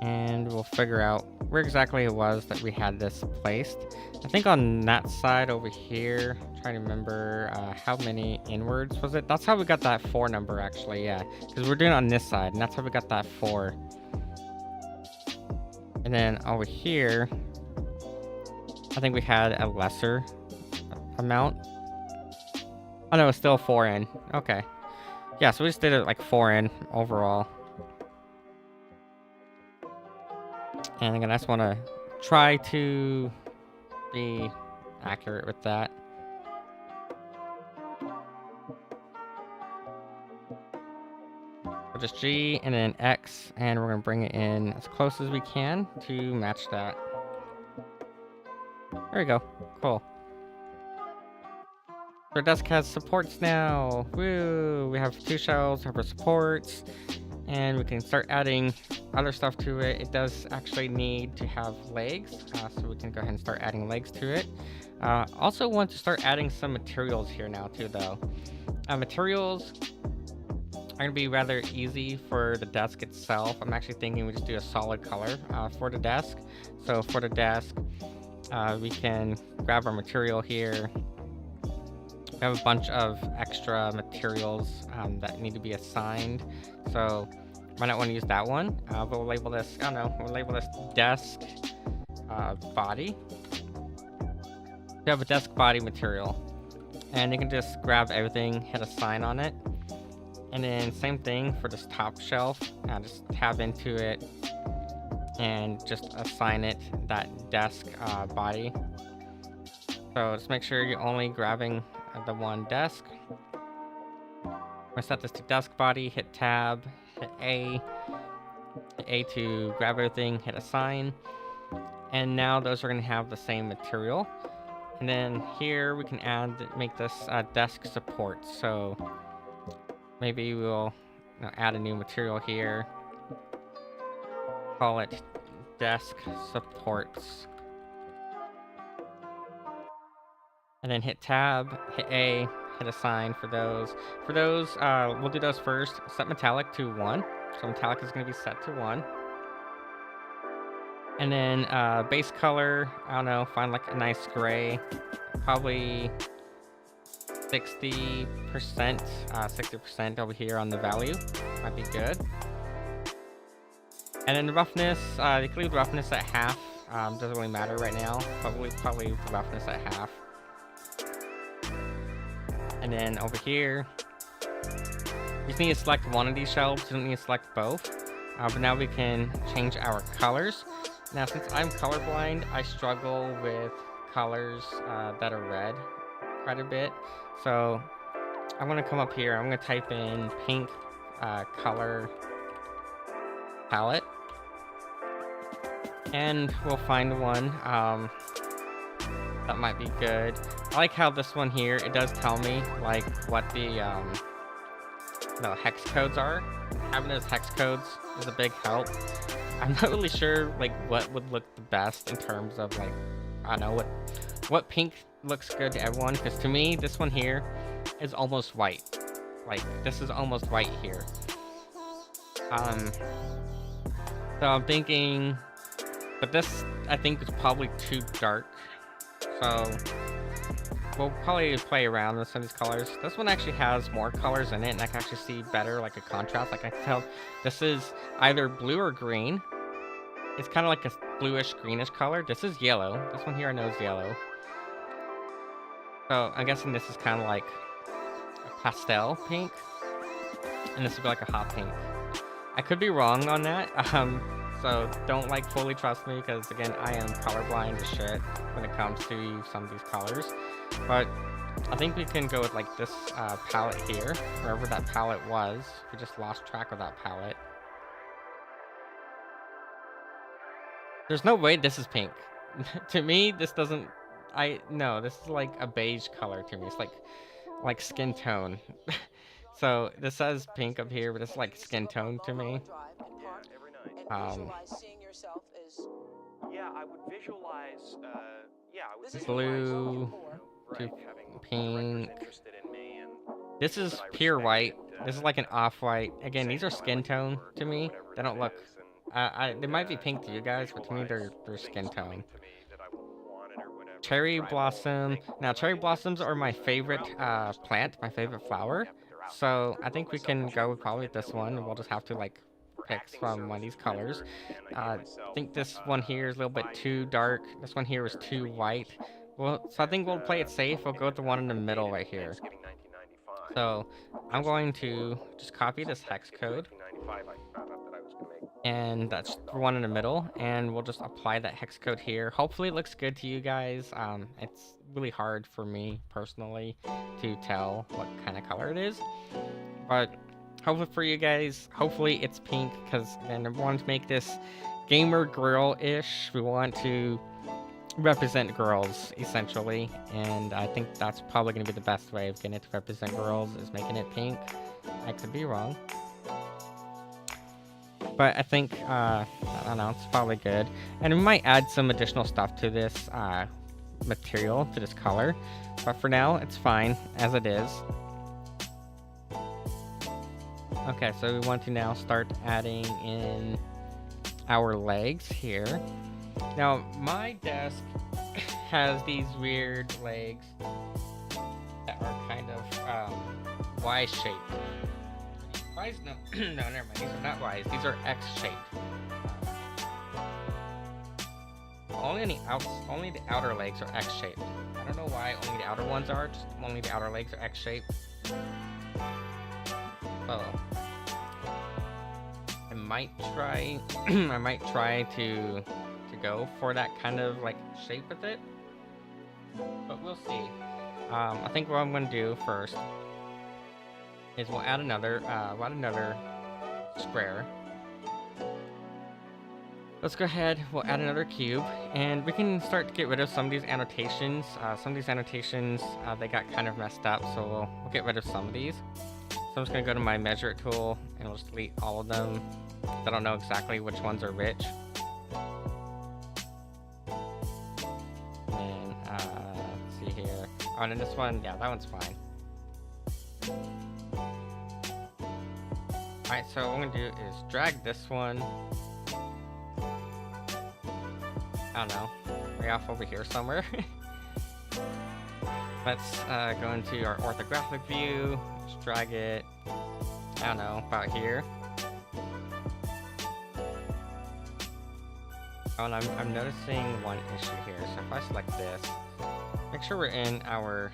And we'll figure out where exactly it was that we had this placed. I think on that side over here, I'm trying to remember how many inwards was it? That's how we got that 4 number actually, yeah. Because we're doing it on this side, and that's how we got that 4. And then over here, I think we had a lesser amount. Oh no, it's still 4 in. Okay. Yeah, so we just did it like 4 in overall. And again, I just want to try to be accurate with that. So just G and then X, and we're going to bring it in as close as we can to match that. There we go. Cool. Our desk has supports now. Woo! We have 2 shelves, have our supports, and we can start adding other stuff to it. It does actually need to have legs, so we can go ahead and start adding legs to it. Also want to start adding some materials here now too, though. Materials are going to be rather easy for the desk itself. I'm actually thinking we just do a solid color for the desk. So for the desk, we can grab our material here. We have a bunch of extra materials that need to be assigned. So might not want to use that one. But we'll label this, I don't know, we'll label this desk body. We have a desk body material. And you can just grab everything, hit assign on it. And then same thing for this top shelf. Just tab into it and just assign it that desk body. So just make sure you're only grabbing the one desk. I'm gonna set this to desk body, hit tab, hit A to grab everything, hit assign. And now those are gonna have the same material. And then here we can make this desk support. So maybe we'll add a new material here. Call it desk supports. And then hit tab, hit A, hit assign for those. For those, we'll do those first. Set metallic to 1. So metallic is going to be set to 1. And then base color, I don't know, find like a nice gray. Probably 60%, 60% over here on the value. Might be good. And then the roughness, you can leave the roughness at half. Doesn't really matter right now. Probably the roughness at half. And then over here, you just need to select one of these shelves. You don't need to select both. But now we can change our colors. Now, since I'm colorblind, I struggle with colors that are red quite a bit. So I'm going to come up here. I'm going to type in pink color palette. And we'll find one that might be good. I like how this one here, it does tell me like what the hex codes are. Having those hex codes is a big help. I'm not really sure like what would look the best in terms of like, I don't know, what pink looks good to everyone, because to me this one here is almost white. Like this is almost white here. So I'm thinking, but this I think is probably too dark. So we'll probably play around with some of these colors. This one actually has more colors in it, and I can actually see better, like a contrast. Like I can tell this is either blue or green. It's kind of like a bluish, greenish color. This is yellow. This one here I know is yellow. So I'm guessing this is kind of like a pastel pink, and this would be like a hot pink. I could be wrong on that. So don't like fully trust me, because again, I am colorblind as shit when it comes to some of these colors. But I think we can go with like this palette here, wherever that palette was. We just lost track of that palette. There's no way this is pink. To me, this doesn't. No, this is like a beige color to me. It's like skin tone. So this says pink up here, but it's like skin tone to me. Yeah, I would visualize. Blue to pink. This is pure white. This is like an off-white. Again, these are skin tone to me. They don't look. They might be pink to you guys, but to me they're skin tone. Cherry blossom. Now, cherry blossoms are my favorite plant, my favorite flower. So I think we can go with probably this one. We'll just have to like picks from one of these colors. I think this one here is a little bit too dark. This one here was too white. Well, so I think we'll play it safe. We'll go with the one in the middle right here. So I'm going to just copy this hex code, and that's the one in the middle, and we'll just apply that hex code here. Hopefully it looks good to you guys. It's really hard for me personally to tell what kind of color it is, but hopefully for you guys, hopefully it's pink, because again, we want to make this gamer girl-ish. We want to represent girls essentially, and I think that's probably going to be the best way of getting it to represent girls, is making it pink. I could be wrong, but I think I don't know, it's probably good. And we might add some additional stuff to this material, to this color, but for now it's fine as it is. Okay, so we want to now start adding in our legs here. Now, my desk has these weird legs that are kind of Y-shaped. Y's? No, no, never mind. These are not Y's. These are X-shaped. Only the outer legs are X-shaped. I don't know why only the outer ones are. Just only the outer legs are X-shaped. Oh. I might try. I might try to go for that kind of like shape with it, but we'll see. I think what I'm going to do first is we'll add another square. Let's go ahead, we'll add another cube, and we can start to get rid of some of these annotations. They got kind of messed up, so we'll get rid of some of these. So I'm just going to go to my measure it tool, and we'll just delete all of them. I don't know exactly which ones are which. And let's see here. Oh, and then this one, yeah, that one's fine. Alright, so what I'm going to do is drag this one, I don't know, way off over here somewhere. Let's go into our orthographic view, just drag it, I don't know, about here. Oh, and I'm noticing one issue here. So if I select this, make sure we're in our,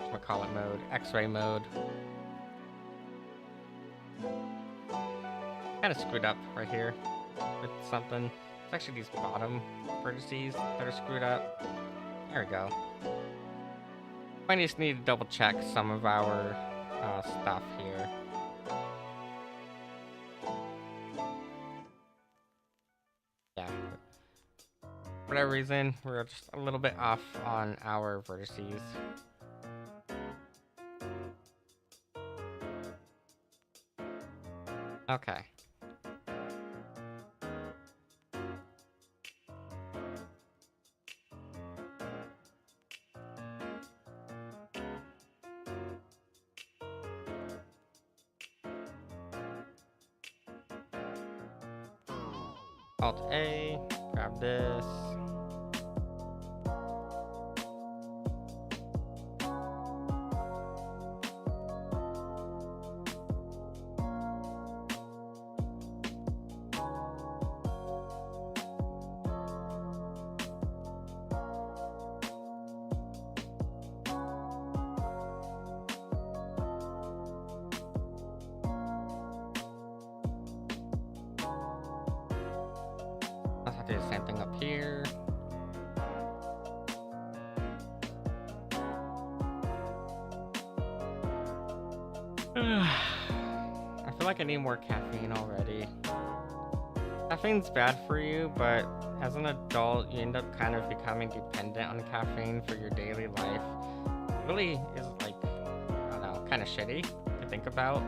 whatchamacallit mode, X-ray mode. Kind of screwed up right here with something. It's actually these bottom vertices that are screwed up. There we go. I just need to double check some of our stuff here. Yeah. For whatever reason, we're just a little bit off on our vertices. Okay. Alt A, grab this. I'll do the same thing up here. I feel like I need more caffeine already. Caffeine's bad for you, but as an adult, you end up kind of becoming dependent on caffeine for your daily life. It really is, like, I don't know, kind of shitty to think about,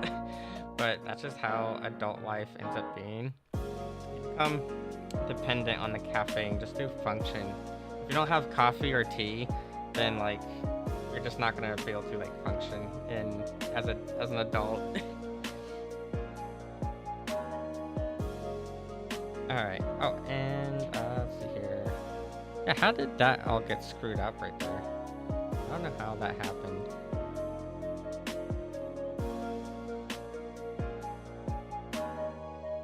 but that's just how adult life ends up being. You become dependent on the caffeine just to function. If you don't have coffee or tea, then like you're just not gonna be able to like function as an adult. Alright. Oh, and let's see here. Yeah, how did that all get screwed up right there? I don't know how that happened.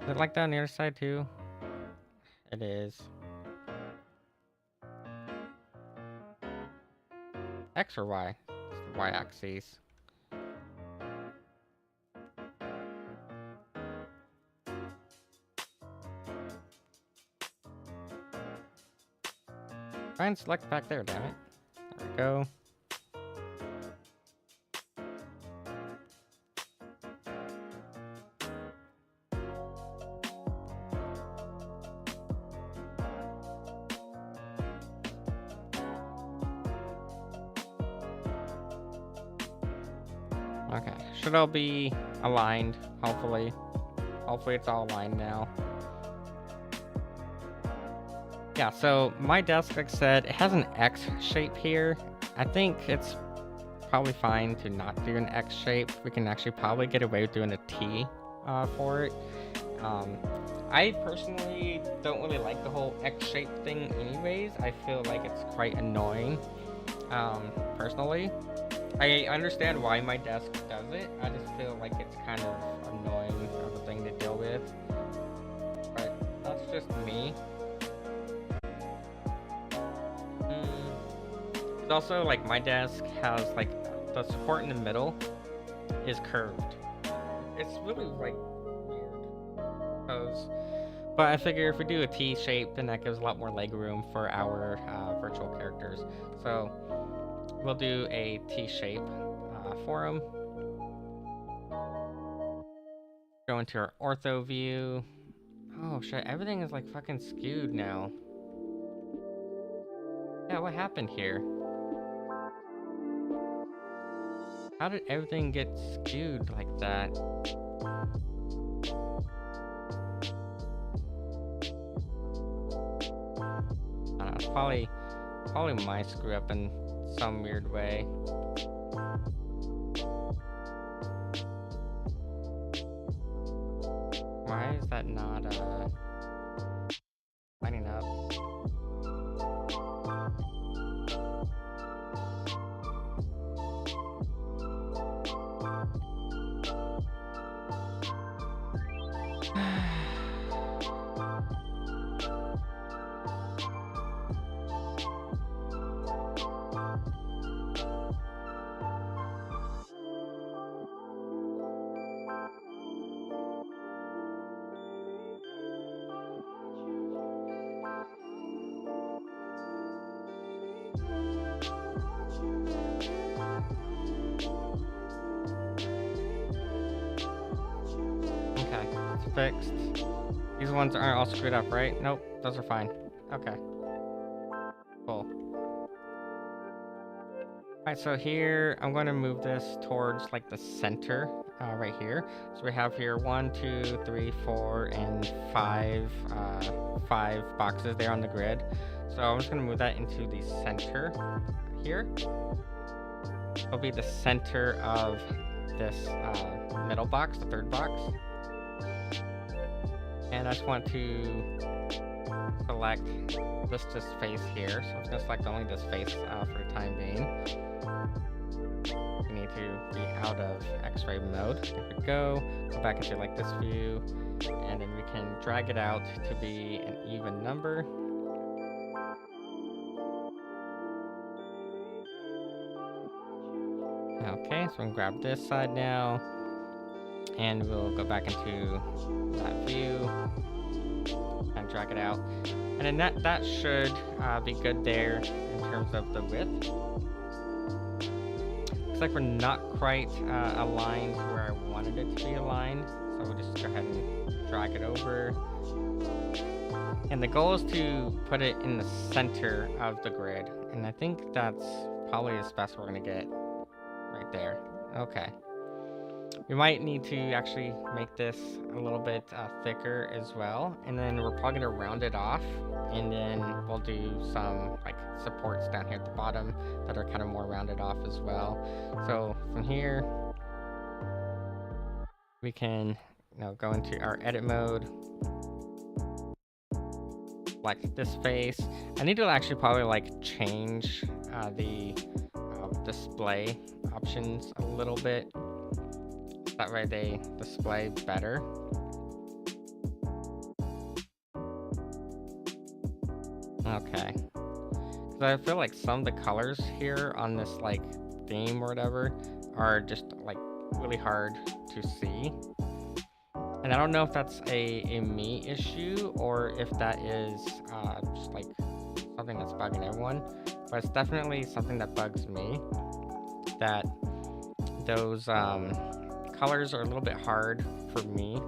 Is it like that on the other side too? It is. X or Y? It's the Y axis. Try and select back there, damn it. There we go. Okay, should all be aligned, hopefully. Hopefully it's all aligned now. Yeah, so my desk, like I said, it has an X shape here. I think it's probably fine to not do an X shape. We can actually probably get away with doing a T for it. I personally don't really like the whole X shape thing anyways. I feel like it's quite annoying, personally. I understand why my desk does it. I just feel like it's kind of annoying of a thing to deal with. But that's just me. It's also like my desk has like the support in the middle is curved. It's really like weird. But I figure if we do a T shape, then that gives a lot more leg room for our virtual characters. So we'll do a T shape for them. Go into our ortho view. Oh shit, everything is like fucking skewed now. Yeah, what happened here? How did everything get skewed like that? I don't know, it's probably my screw up in some weird way. Why is that not lining up? Okay, it's fixed. These ones aren't all screwed up, right? Nope, those are fine. Okay. Cool. Alright, so here, I'm going to move this towards like the center, right here. So we have here 1, 2, 3, 4, and 5 boxes there on the grid. So I'm just going to move that into the center here. It'll be the center of this middle box, the third box. And I just want to select this face here. So I'm just going to select only this face for the time being. We need to be out of X-ray mode. There we go. Go back into like this view. And then we can drag it out to be an even number. Okay, so we can grab this side now. And we'll go back into that view and drag it out. And then that should be good there in terms of the width. Looks like we're not quite aligned where I wanted it to be aligned. So we'll just go ahead and drag it over. And the goal is to put it in the center of the grid. And I think that's probably as best we're going to get right there. Okay. We might need to actually make this a little bit thicker as well. And then we're probably going to round it off. And then we'll do some like supports down here at the bottom that are kind of more rounded off as well. So from here, we can go into our edit mode. Like this face. I need to actually probably like change the display options a little bit. That way they display better. Okay. So I feel like some of the colors here on this like theme or whatever are just like really hard to see. And I don't know if that's a me issue or if that is just like something that's bugging everyone, but it's definitely something that bugs me, that those colors are a little bit hard for me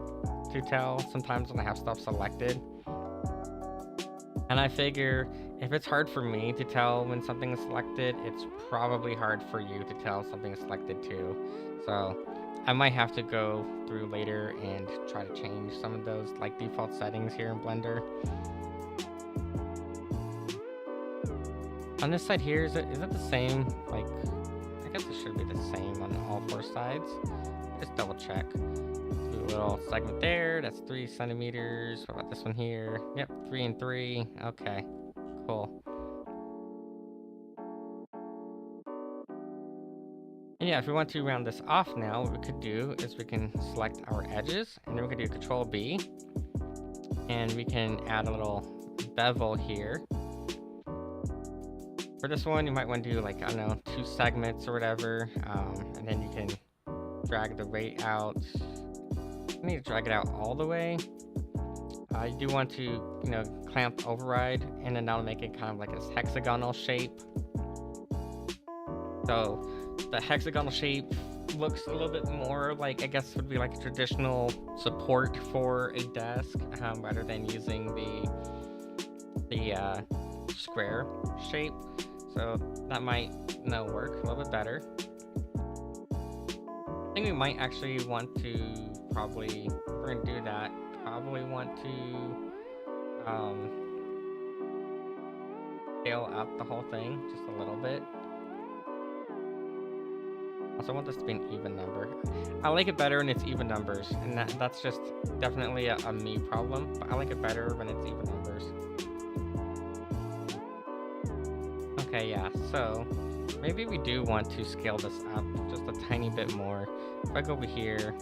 to tell sometimes when I have stuff selected. And I figure if it's hard for me to tell when something is selected, it's probably hard for you to tell something is selected too. So I might have to go through later and try to change some of those like default settings here in Blender. On this side here, is it the same? Like, I guess it should be the same on all four sides. Just double check. Do a little segment there. That's 3 centimeters. What about this one here? Yep, 3 and 3. Okay, cool. And yeah, if we want to round this off now, what we could do is we can select our edges, and then we can do Control B, and we can add a little bevel here. For this one, you might want to do like, I don't know, 2 segments or whatever, and then you can drag the rate out. I need to drag it out all the way. You do want to, you know, clamp override, and then that'll make it kind of like this hexagonal shape. So the hexagonal shape looks a little bit more like, I guess would be like a traditional support for a desk, rather than using the square shape. So that might, you know, work a little bit better. I think we might actually want to probably, if we're gonna do that, probably want to scale up the whole thing just a little bit. Also, I want this to be an even number. I like it better when it's even numbers, and that's just definitely a me problem, but I like it better when it's even numbers. Okay, yeah, so maybe we do want to scale this up just a tiny bit more. If I go over here,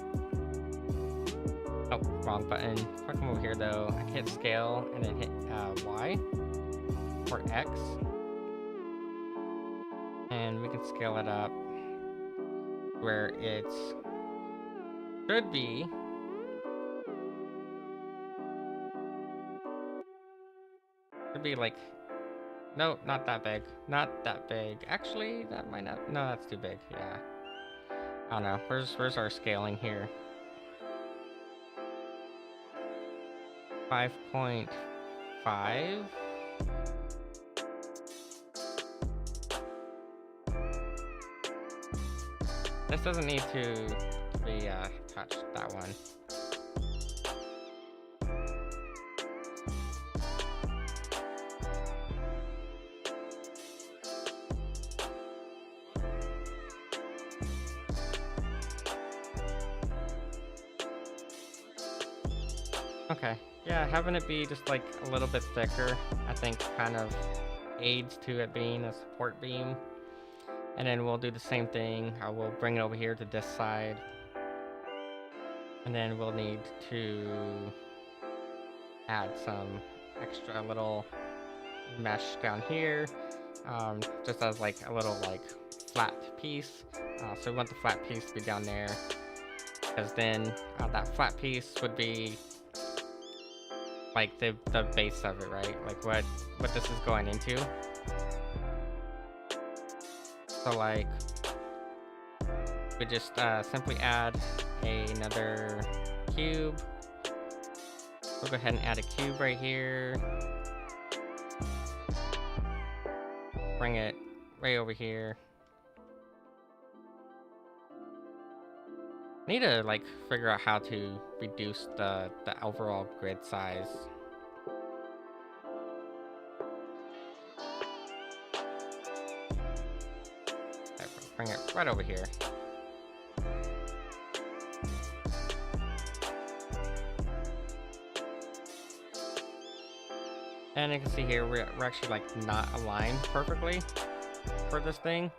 oh, wrong button. If I come over here though, I hit scale and then hit Y or X, and we can scale it up where it's should be like, no, not that big, not that big. Actually, that might not, no, that's too big. Yeah, I don't know. Where's our scaling here? 5.5. This doesn't need to be touched, that one. Okay, yeah, having it be just like a little bit thicker, I think kind of aids to it being a support beam. And then we'll do the same thing. I will bring it over here to this side. And then we'll need to add some extra little mesh down here. Just as like a little like flat piece. So we want the flat piece to be down there, because then that flat piece would be like the base of it, right? Like what this is going into. So like, we just simply add another cube. We'll go ahead and add a cube right here. Bring it right over here. I need to like figure out how to reduce the overall grid size. Bring it right over here. And you can see here, we're actually like not aligned perfectly for this thing.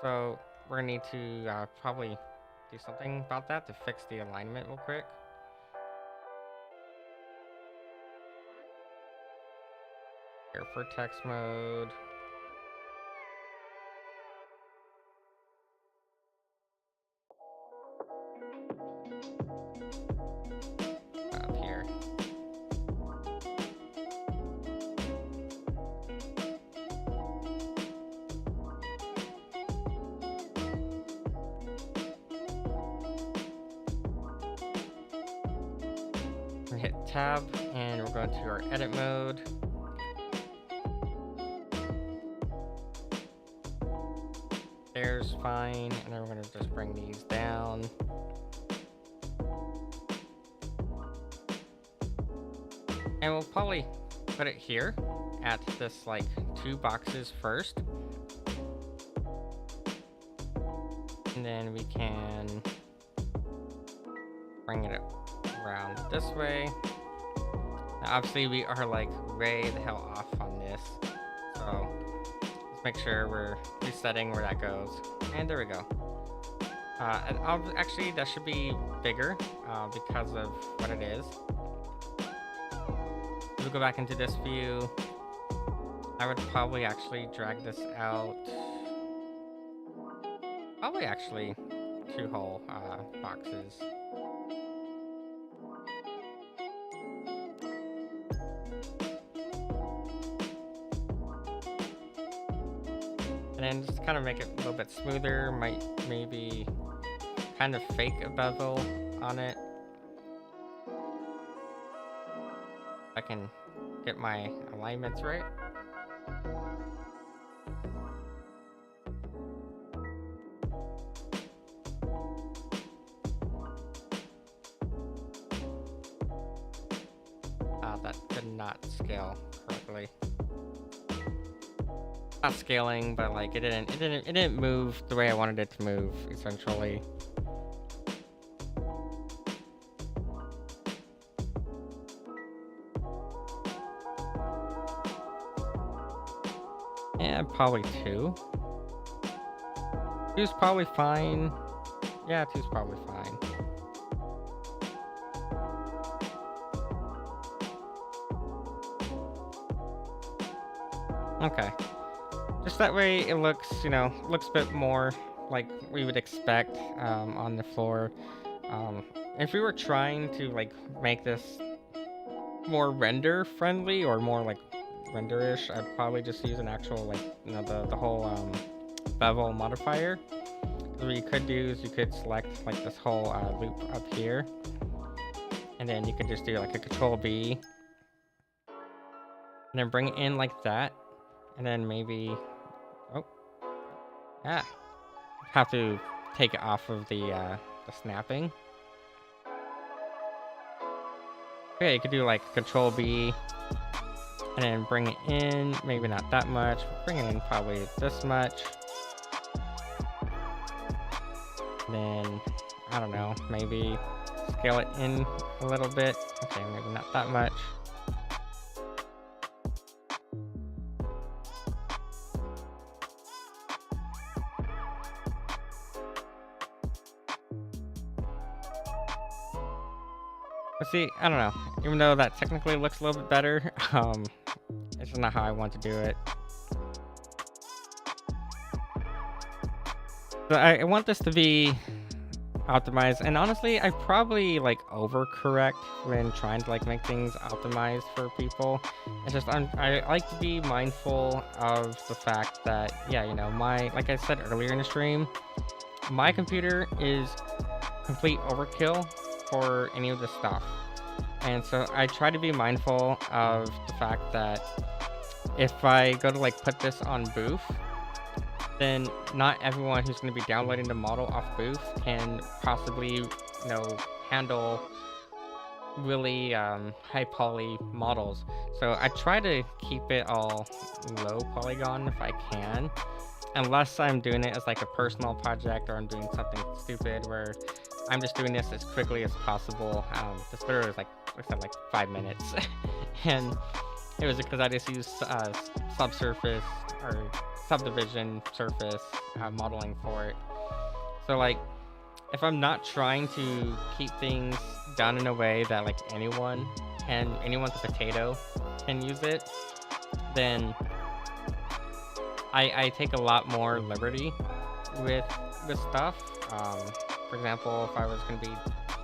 So we're gonna need to probably do something about that to fix the alignment real quick. Here for text mode. Up here. We hit tab and we're going to our edit mode. There's fine, and then we're going to just bring these down. And we'll probably put it here at this like 2 boxes first. And then we can bring it around this way. Now, obviously we are like way the hell off on this. So let's make sure we're resetting where that goes. And there we go. And actually that should be bigger because of what it is. If we go back into this view, I would probably actually drag this out. Probably actually 2 whole boxes. And then just kind of make it a little bit smoother. Might maybe kind of fake a bevel on it. I can get my alignments right. That did not scale correctly. Not scaling, but like it didn't move the way I wanted it to move, essentially. Yeah, probably 2. 2's probably fine. Yeah, 2's probably fine. Okay. Just that way it looks, you know, looks a bit more like we would expect on the floor. If we were trying to like make this more render friendly or more like render-ish, I'd probably just use an actual like, you know, the whole bevel modifier. What you could do is you could select like this whole loop up here, and then you could just do like a Control B, and then bring it in like that, and then maybe, oh, yeah, have to take it off of the snapping. Okay, you could do like Control B, and then bring it in, maybe not that much, bring it in probably this much. Then, I don't know, maybe scale it in a little bit. Okay, maybe not that much. But see, I don't know. Even though that technically looks a little bit better, it's just not how I want to do it. So I want this to be optimized, and honestly, I probably like overcorrect when trying to like make things optimized for people. It's just I like to be mindful of the fact that, yeah, you know, like I said earlier in the stream, my computer is complete overkill for any of this stuff, and so I try to be mindful of the fact that if I go to like put this on Booth, then not everyone who's going to be downloading the model off Booth can possibly, you know, handle really high poly models. So I try to keep it all low polygon if I can, unless I'm doing it as like a personal project or I'm doing something stupid where I'm just doing this as quickly as possible. This video is like I said, like 5 minutes, and it was because I just used subsurface or subdivision surface modeling for it. So like, if I'm not trying to keep things done in a way that like anyone's a potato can use it, then I take a lot more liberty with stuff. For example, if I was going to be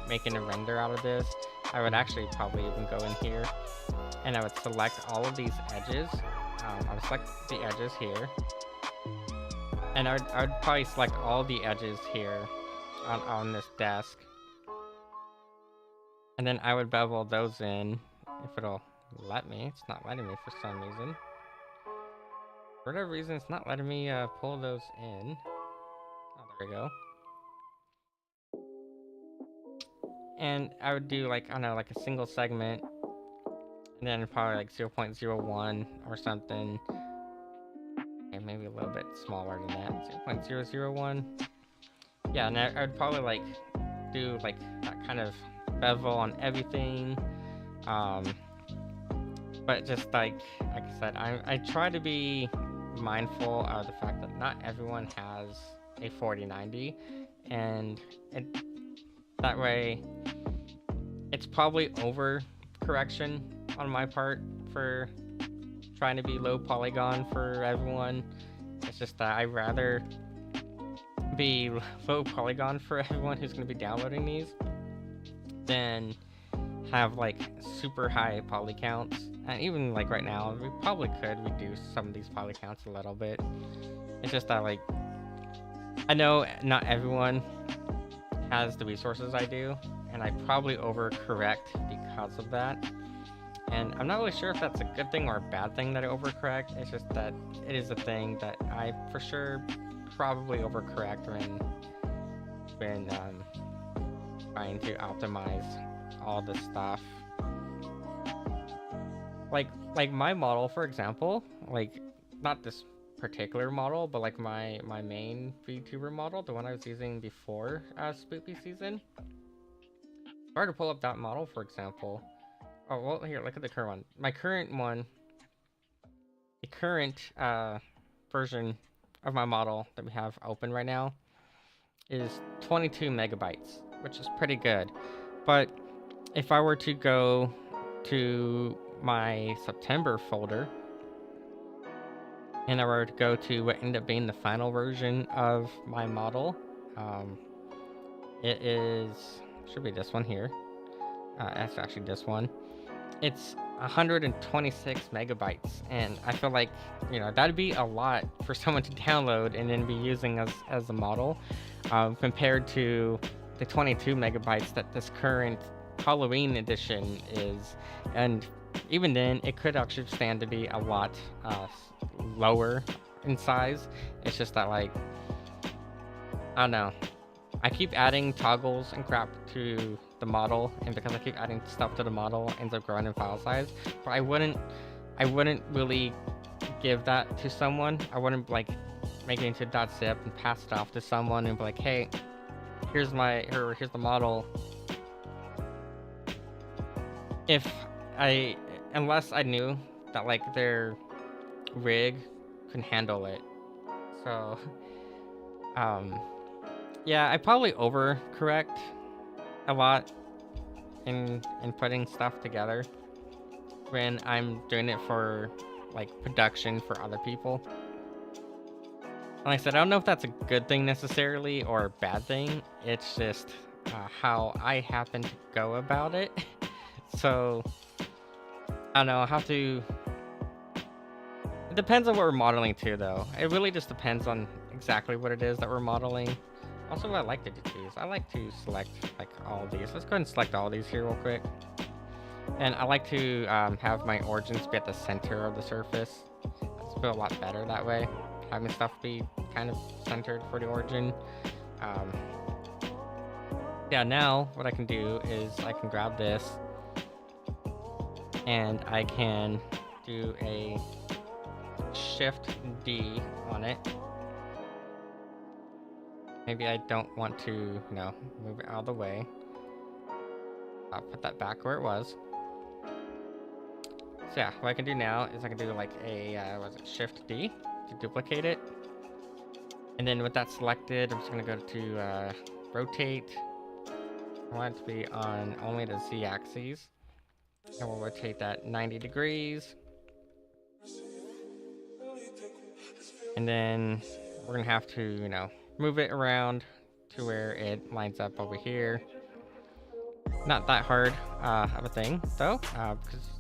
making a render out of this, I would actually probably even go in here and I would select all of these edges. I would select the edges here, and I would probably select all the edges here on this desk, and then I would bevel those in if it'll let me. It's not letting me for some reason. For whatever reason, it's not letting me pull those in. Oh, there we go. And I would do like, I don't know, like a single segment, and then probably like 0.01 or something. Okay, maybe a little bit smaller than that, 0.001. Yeah, and I would probably like do like that kind of bevel on everything. But just like I said, I try to be mindful of the fact that not everyone has a 4090, and that way it's probably over correction on my part for trying to be low polygon for everyone. It's just that I'd rather be low polygon for everyone who's going to be downloading these than have like super high poly counts. And even like right now, we probably could reduce some of these poly counts a little bit. It's just that like, I know not everyone has the resources I do, and I probably overcorrect because of that. And I'm not really sure if that's a good thing or a bad thing that I overcorrect. It's just that it is a thing that I for sure probably overcorrect when trying to optimize all this stuff. Like my model, for example, like not this particular model, but like my main VTuber model, the one I was using before Spoopy season. If I were to pull up that model, for example. Oh well, here, look at the current one. My current one, the current version of my model that we have open right now is 22 megabytes, which is pretty good. But if I were to go to my September folder and I were to go to what ended up being the final version of my model, it should be this one here. It's actually this one. It's 126 megabytes, and I feel like, you know, that'd be a lot for someone to download and then be using as a model, compared to the 22 megabytes that this current Halloween edition is. And even then, it could actually stand to be a lot lower in size. It's just that, like, I don't know, I keep adding toggles and crap to the model, and because I keep adding stuff to the model, it ends up growing in file size. But I wouldn't really give that to someone. I wouldn't like make it into .zip and pass it off to someone and be like, hey, here's the model. Unless I knew that like their rig can handle it. So yeah, I probably overcorrect a lot in putting stuff together when I'm doing it for like production for other people. Like I said, I don't know if that's a good thing necessarily or a bad thing. It's just how I happen to go about it. So I don't know how to. It depends on what we're modeling too, though. It really just depends on exactly what it is that we're modeling. Also, what I like to do is I like to select like all of these. Let's go ahead and select all of these here real quick. And I like to have my origins be at the center of the surface. It's feel a lot better that way, having stuff be kind of centered for the origin. Yeah, now what I can do is I can grab this and I can do a Shift D on it. Maybe I don't want to, you know, move it out of the way. I'll put that back where it was. So yeah, what I can do now is I can do like a, Shift D to duplicate it. And then with that selected, I'm just gonna go to rotate. I want it to be on only the Z axis. And we'll rotate that 90 degrees. And then we're gonna have to, move it around to where it lines up over here. Not that hard of a thing though, because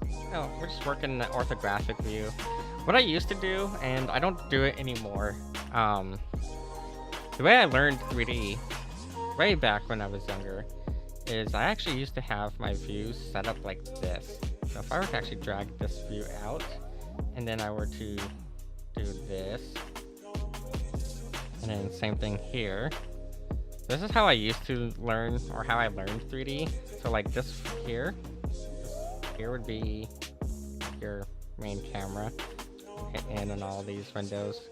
we're just working the orthographic view. What I used to do, and I don't do it anymore, the way I learned 3D way back when I was younger is I actually used to have my views set up like this. So if I were to actually drag this view out, and then I were to do this, and then same thing here. This is how I used to learn, or how I learned 3D. So like this here would be your main camera. Hit in on all these windows.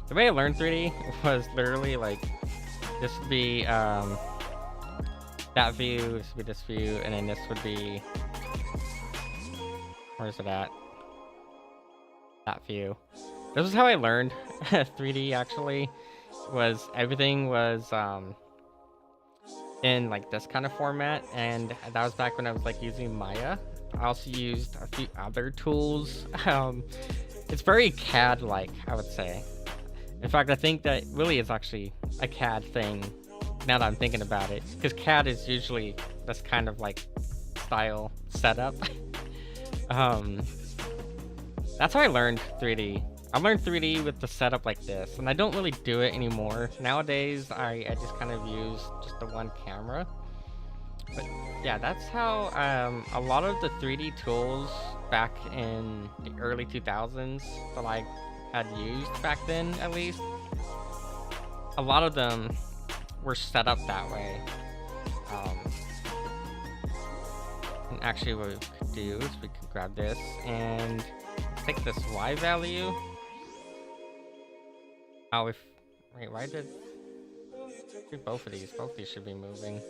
The way I learned 3D was literally like, this would be that view, this would be this view, and then this would be, where's it at? That view. This is how I learned 3D actually, was everything was in like this kind of format, and that was back when I was like using Maya. I also used a few other tools. It's very CAD-like, I would say. In fact, I think that really is actually a CAD thing, now that I'm thinking about it, because CAD is usually this kind of like style setup. That's how I learned 3D. I learned 3D with the setup like this, and I don't really do it anymore. Nowadays, I just kind of use just the one camera. But yeah, that's how a lot of the 3D tools back in the early 2000s that I had used back then, at least, a lot of them were set up that way. And actually what we could do is we could grab this and take this Y value. Oh, wait, why did do both of these? Both of these should be moving.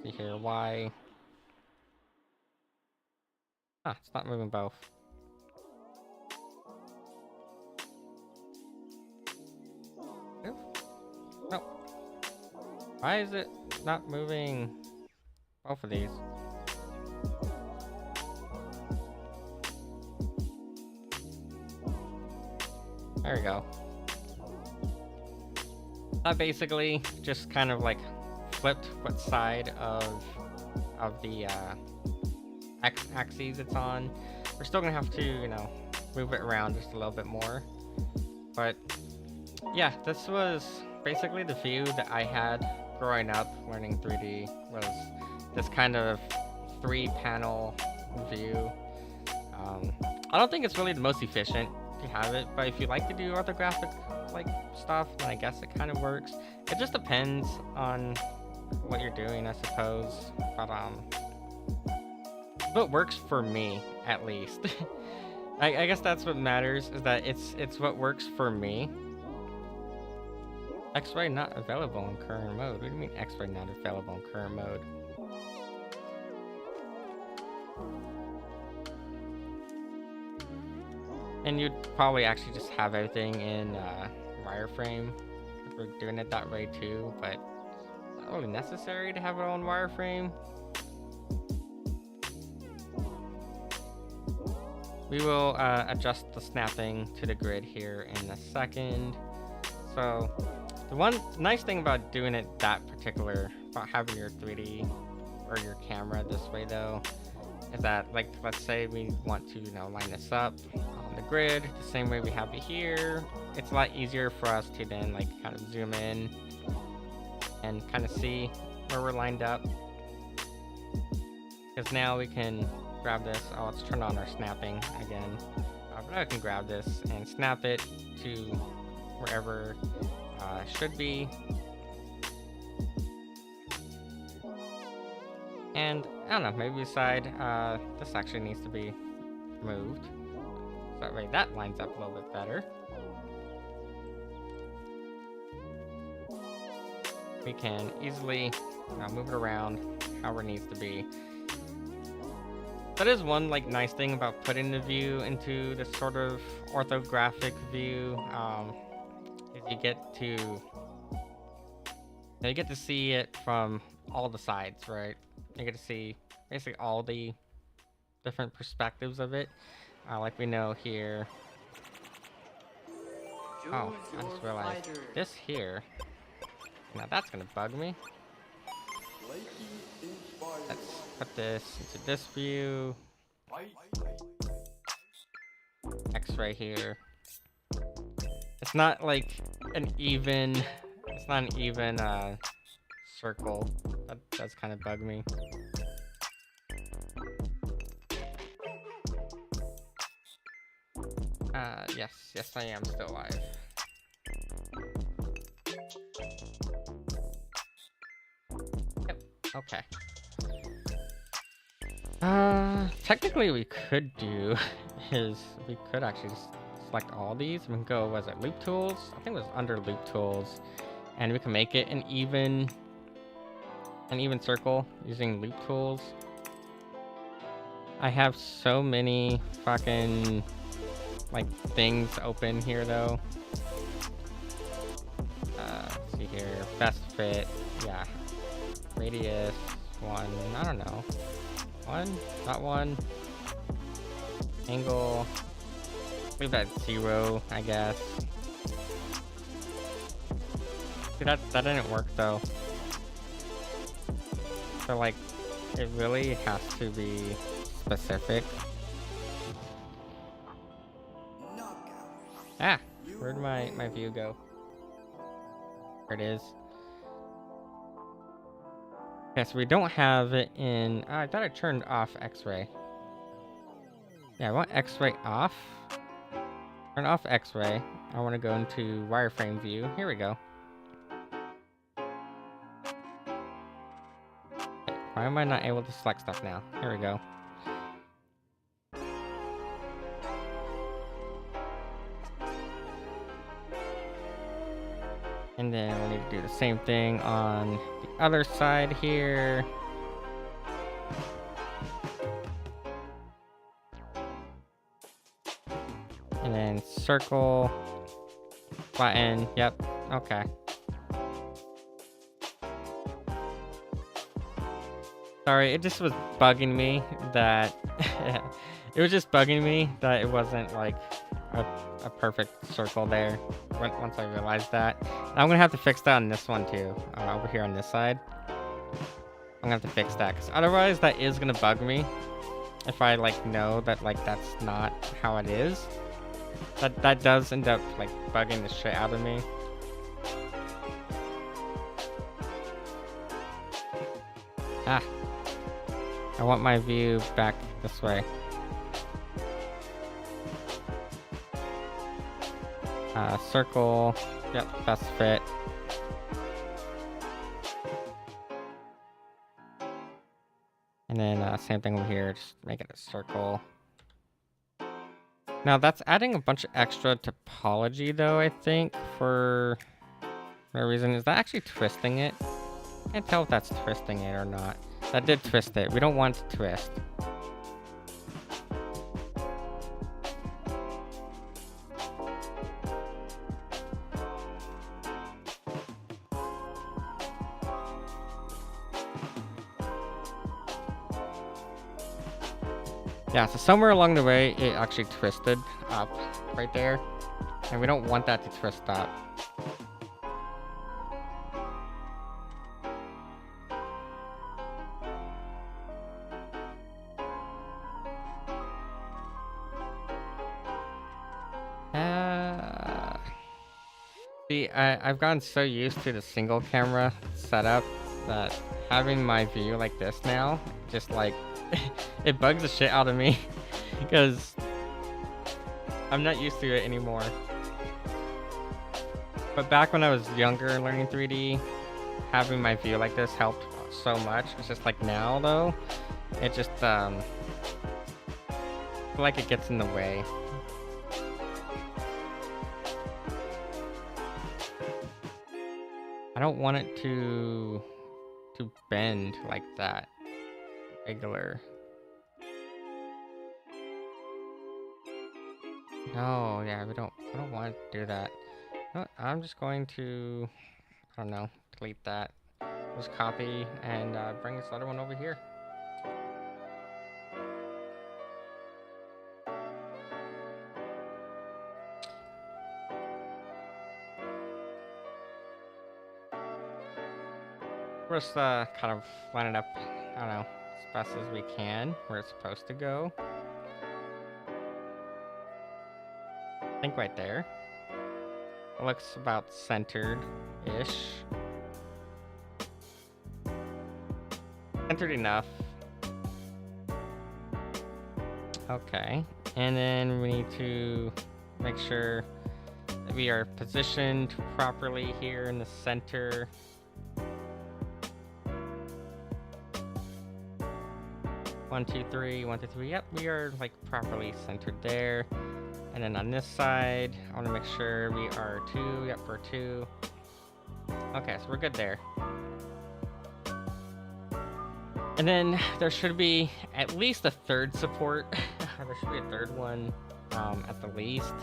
See here, Y. Ah, it's not moving both. No. Why is it not moving both of these? There we go. That basically just kind of like flipped what side of the axes it's on. We're still gonna have to, move it around just a little bit more. But yeah, this was basically the view that I had growing up learning 3D, was this kind of 3-panel view. I don't think it's really the most efficient to have it, but if you like to do orthographic like stuff, then I guess it kind of works. It just depends on what you're doing, I suppose. But what works for me, at least. I guess that's what matters, is that it's what works for me. X-ray not available in current mode. What do you mean X-ray not available in current mode? And you'd probably actually just have everything in wireframe if we're doing it that way too, but it's not really necessary to have it on wireframe. We will adjust the snapping to the grid here in a second. So the one nice thing about doing it about having your 3D or your camera this way though, is that, like, let's say we want to, line this up on the grid the same way we have it here. It's a lot easier for us to then, like, kind of zoom in and kind of see where we're lined up. Because now we can grab this. Oh, let's turn on our snapping again. But now I can grab this and snap it to wherever it should be. And I don't know, maybe we decide this actually needs to be moved. So that way that lines up a little bit better. We can easily move it around however it needs to be. That is one nice thing about putting the view into this sort of orthographic view. Is you get to see it from all the sides, right? You get to see basically all the different perspectives of it. Like we know here. Oh, I just realized this here. Now that's gonna bug me. Let's put this into this view. X-ray here. It's not like an even. It's not an even circle. That does kind of bug me. Yes, I am still alive. Yep. Okay. Technically we could do is we could actually just select all these. We can go, was it loop tools? I think it was under loop tools, and we can make it an even circle using loop tools. I have so many fucking like things open here though. Let's see here, best fit, yeah, radius 1, I don't know, 1, not 1, angle, leave that 0, I guess. See, that didn't work though. So like, it really has to be specific. Ah, where'd my view go? There it is. Okay, so we don't have it in... I thought I turned off X-ray. Yeah, I want X-ray off. Turn off X-ray. I want to go into wireframe view. Here we go. Okay, why am I not able to select stuff now? Here we go. And then we'll need to do the same thing on the other side here. And then circle, button, yep, okay. Sorry, it just was bugging me that, it was just bugging me that it wasn't like a perfect circle there once I realized that. I'm gonna have to fix that on this one too, over here on this side. I'm gonna have to fix that, because otherwise that is gonna bug me if I like know that like that's not how it is. That does end up like bugging the shit out of me. Ah, I want my view back this way. Circle, yep, best fit. And then same thing over here, just make it a circle. Now that's adding a bunch of extra topology though, I think, for no reason. Is that actually twisting it? Can't tell if that's twisting it or not. That did twist it. We don't want to twist. Yeah, so somewhere along the way, it actually twisted up right there. And we don't want that to twist up. See, I've gotten so used to the single camera setup that having my view like this now, just like, it bugs the shit out of me because I'm not used to it anymore. But back when I was younger learning 3D, having my view like this helped so much. It's just like now though, it just I feel like it gets in the way. I don't want it to bend like that. Regular. No, yeah, we don't want to do that. No, I'm just going to, I don't know, delete that. Just copy and bring this other one over here. We're just kind of line it up, I don't know, as best as we can where it's supposed to go. I think right there. It looks about centered-ish. Centered enough. Okay, and then we need to make sure that we are positioned properly here in the center. One, two, three, 1, 2, 3. Yep, we are like properly centered there. And then on this side, I want to make sure we are 2. Yep, we're 2. Okay, so we're good there. And then there should be at least a third support. There should be a third one at the least.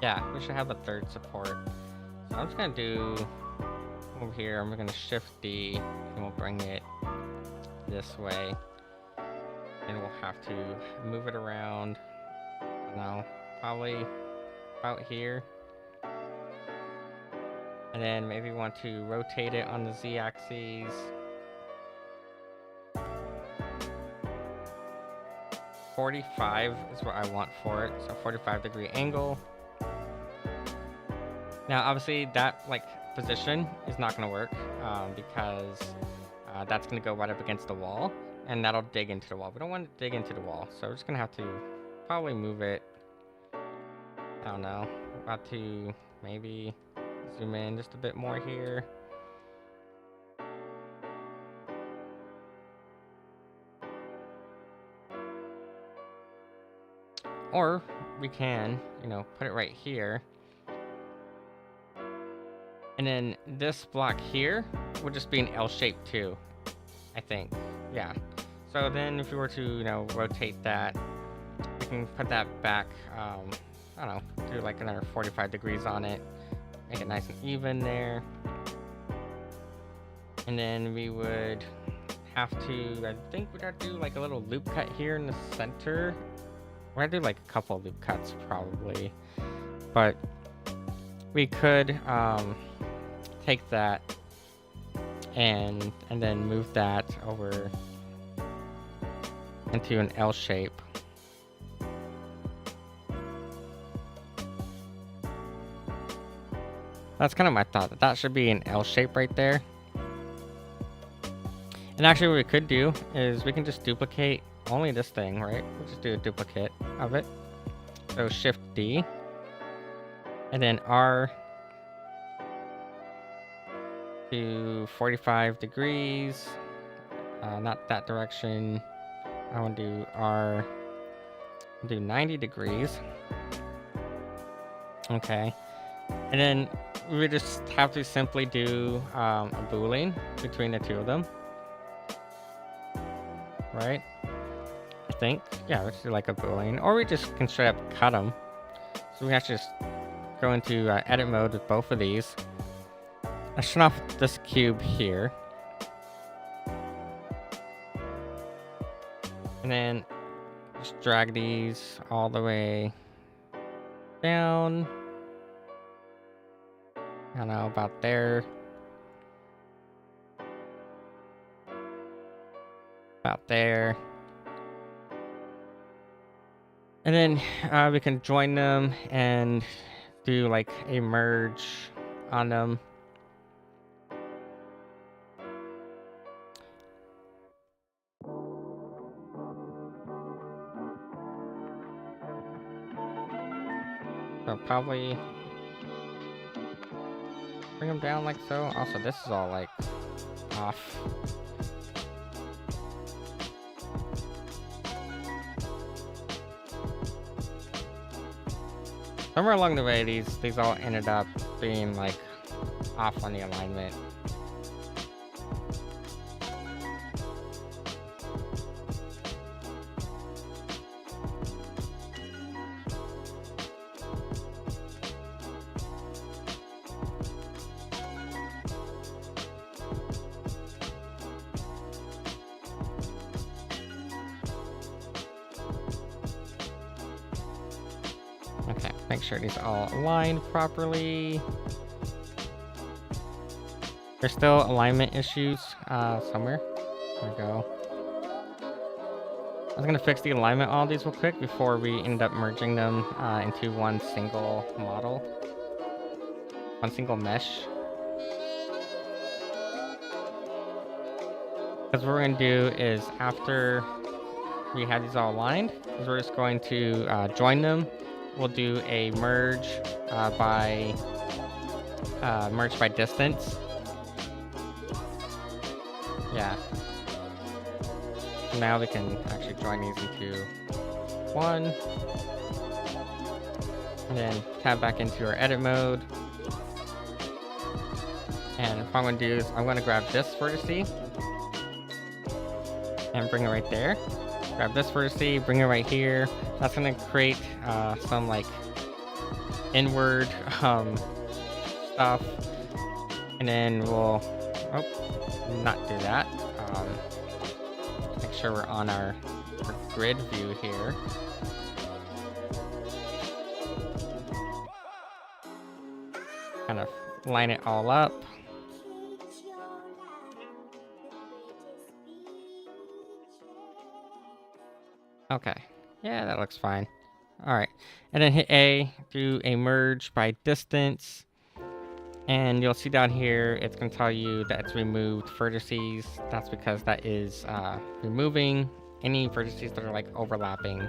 Yeah, we should have a third support. So I'm just gonna do over here. I'm gonna shift D and we'll bring it this way. And we'll have to move it around. I don't know, probably about here. And then maybe want to rotate it on the z-axis. .45 is what I want for it, so 45-degree angle. Now, obviously, that like position is not going to work because that's going to go right up against the wall, and that'll dig into the wall. We don't want to dig into the wall, so we're just going to have to probably move it. I don't know, about to maybe zoom in just a bit more here. Or we can, you know, put it right here. And then this block here would just be an L shape too, I think. Yeah. So then if we were to, you know, rotate that, we can put that back, I don't know, do like another 45 degrees on it. Make it nice and even there. And then we would have to, I think we'd have to do like a little loop cut here in the center. We're gonna do like a couple of loop cuts probably. But we could take that and then move that over into an L shape. That's kind of my thought. That should be an L shape right there. And actually what we could do is we can just duplicate only this thing, right? We'll just do a duplicate of it. So Shift D. And then R to 45 degrees. Not that direction. I want to do R. Do 90 degrees. Okay. And then we would just have to simply do a boolean between the two of them. Right? I think. Yeah, let's do like a boolean. Or we just can straight up cut them. So we actually just go into edit mode with both of these. Let's turn off this cube here. And then just drag these all the way down. I don't know, about there. About there. And then we can join them and do like a merge on them. So probably bring them down like so. Also, this is all like off. Somewhere along the way, these all ended up being like off on the alignment. Okay, make sure these all align properly. There's still alignment issues somewhere. There we go. I was gonna fix the alignment on all these real quick before we end up merging them into one single model, one single mesh. Because what we're gonna do is after we have these all aligned, is we're just going to join them. We'll do a merge by distance. Yeah. Now we can actually join these into one. And then tab back into our edit mode. And what I'm going to do is I'm going to grab this vertice and bring it right there. Grab this vertice, bring it right here. That's going to create some like inward stuff. And then we'll, not do that. Make sure we're on our grid view here. Kind of line it all up. Okay, yeah, that looks fine. All right, and then hit A, do a merge by distance. And you'll see down here, it's going to tell you that it's removed vertices. That's because that is removing any vertices that are like overlapping.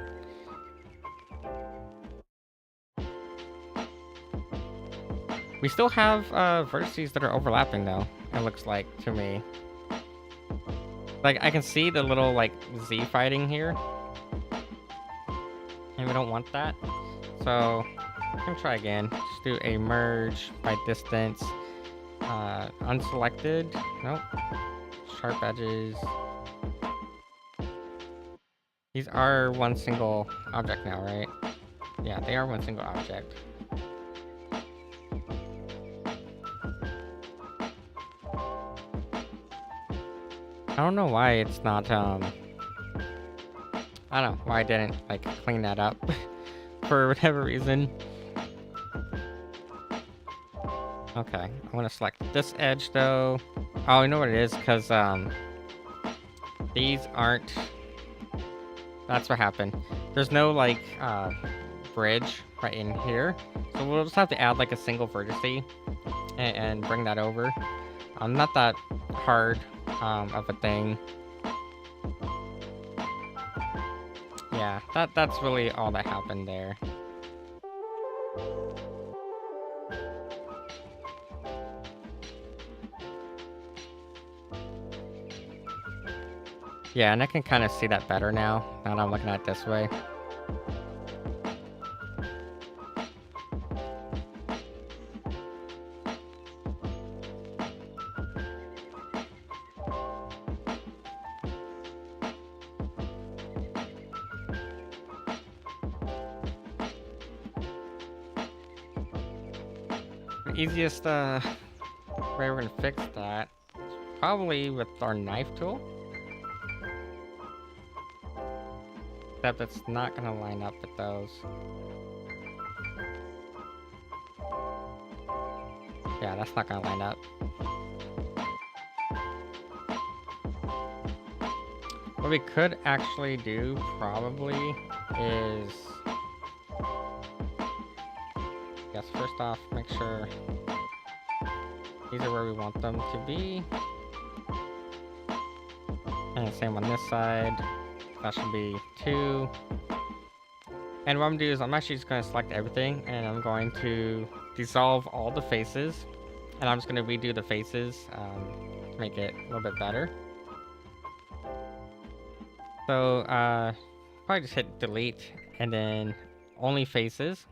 We still have vertices that are overlapping though, it looks like to me. Like I can see the little like Z fighting here. And we don't want that. So I'm gonna try again. Just do a merge by distance. Unselected. Nope. Sharp edges. These are one single object now, right? Yeah, they are one single object. I don't know why it's not, I don't know why I didn't, like, clean that up for whatever reason. Okay, I'm gonna select this edge, though. Oh, you know what it is? Because, these aren't... That's what happened. There's no, like, bridge right in here. So we'll just have to add, like, a single vertice and bring that over. Not that hard of a thing. Yeah, that's really all that happened there. Yeah, and I can kind of see that better now that I'm looking at it this way. The easiest way we're gonna fix that is probably with our knife tool. Except it's not gonna line up with those. Yeah, that's not gonna line up. What we could actually do probably is, yes, first off, make sure these are where we want them to be. And the same on this side. That should be 2. And what I'm gonna do is I'm actually just gonna select everything and I'm going to dissolve all the faces. And I'm just gonna redo the faces to make it a little bit better. So probably just hit delete and then only faces.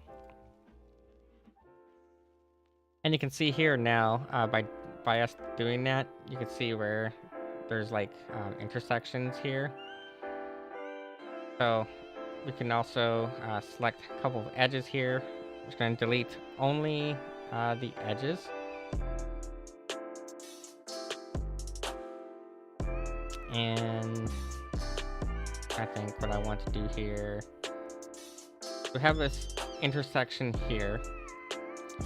And you can see here now by us doing that, you can see where there's like intersections here. So we can also select a couple of edges here. I'm just going to delete only the edges. And I think what I want to do here, we have this intersection here.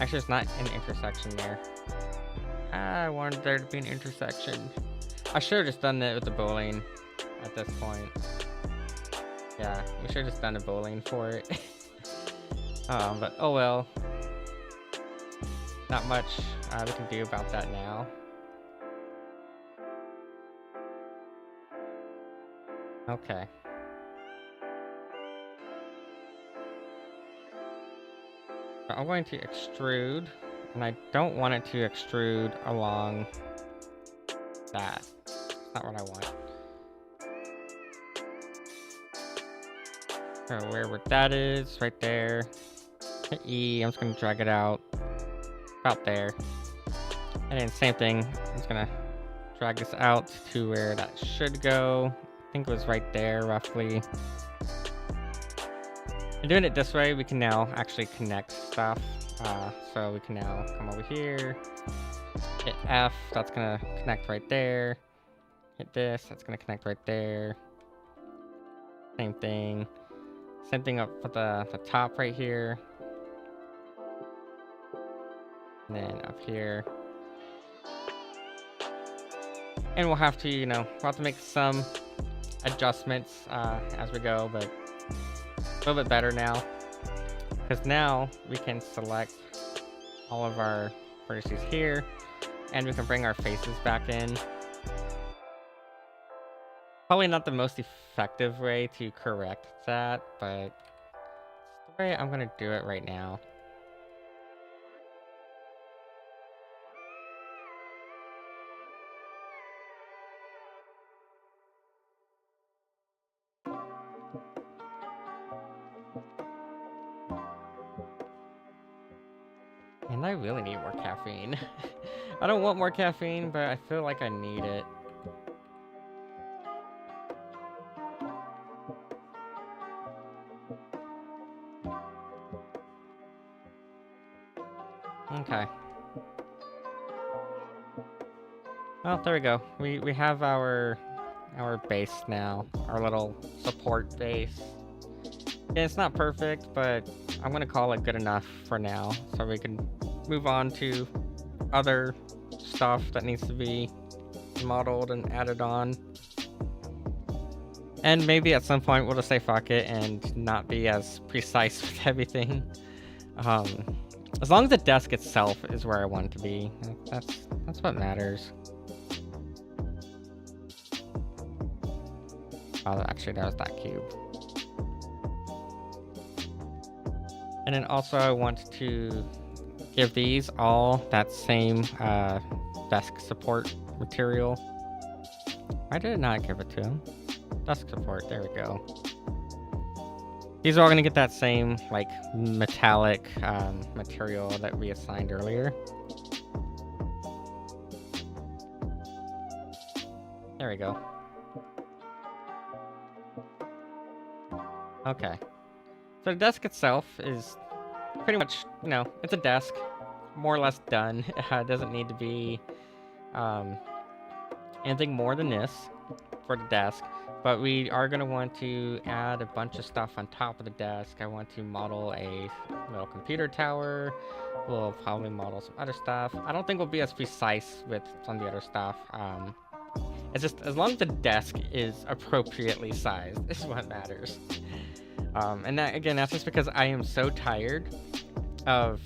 Actually, it's not an intersection there. I wanted there to be an intersection. I should have just done it with the bowling at this point. Yeah, we should have just done a bowling for it. But oh well. Not much we can do about that now. Okay. So I'm going to extrude, and I don't want it to extrude along that. That's not what I want. So where that is, right there. Hit E, I'm just gonna drag it out. About there. And then same thing, I'm just gonna drag this out to where that should go. I think it was right there, roughly. And doing it this way, we can now actually connect stuff. So we can now come over here, hit F, that's gonna connect right there. Hit this, that's gonna connect right there. Same thing. Same thing up for the top right here. And then up here. And we'll have to, we'll have to make some adjustments as we go, but a little bit better now. Because now we can select all of our vertices here, and we can bring our faces back in. Probably not the most effective way to correct that, but it's the way I'm gonna do it right now. And I really need more caffeine. I don't want more caffeine, but I feel like I need it. Okay. Well, there we go. We have our base now. Our little support base. Yeah, it's not perfect, but I'm gonna call it good enough for now, so we can move on to other stuff that needs to be modeled and added on. And maybe at some point we'll just say fuck it and not be as precise with everything. As long as the desk itself is where I want it to be, that's what matters. Oh, actually, that was that cube. And then also I want to give these all that same desk support material. Why did it not give it to him? Desk support, there we go. These are all gonna get that same like metallic material that we assigned earlier. There we go. Okay. So the desk itself is pretty much, it's a desk, more or less done. It doesn't need to be anything more than this for the desk, but we are going to want to add a bunch of stuff on top of the desk. I want to model a little computer tower. We'll probably model some other stuff. I don't think we'll be as precise with some of the other stuff. It's just, as long as the desk is appropriately sized, is what matters. And that, again, that's just because I am so tired of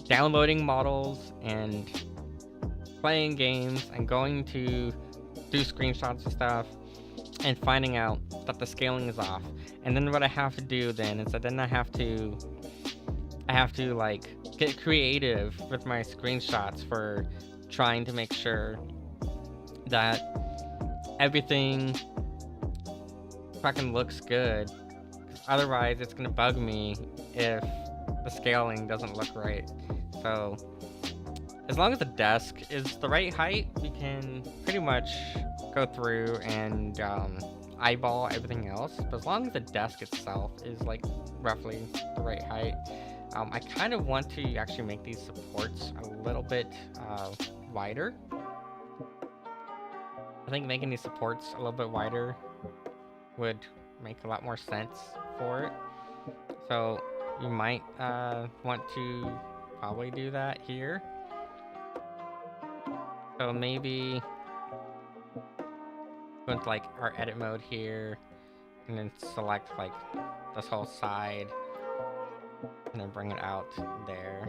downloading models and playing games and going to do screenshots and stuff and finding out that the scaling is off. And then what I have to do then is that then I have to like get creative with my screenshots for trying to make sure that everything fucking looks good. Otherwise, it's gonna bug me if the scaling doesn't look right. So, as long as the desk is the right height, we can pretty much go through and eyeball everything else. But as long as the desk itself is like roughly the right height, I kind of want to actually make these supports a little bit wider. I think making these supports a little bit wider would make a lot more sense for it. So you might want to probably do that here. So maybe go into like our edit mode here, and then select like this whole side, and then bring it out there.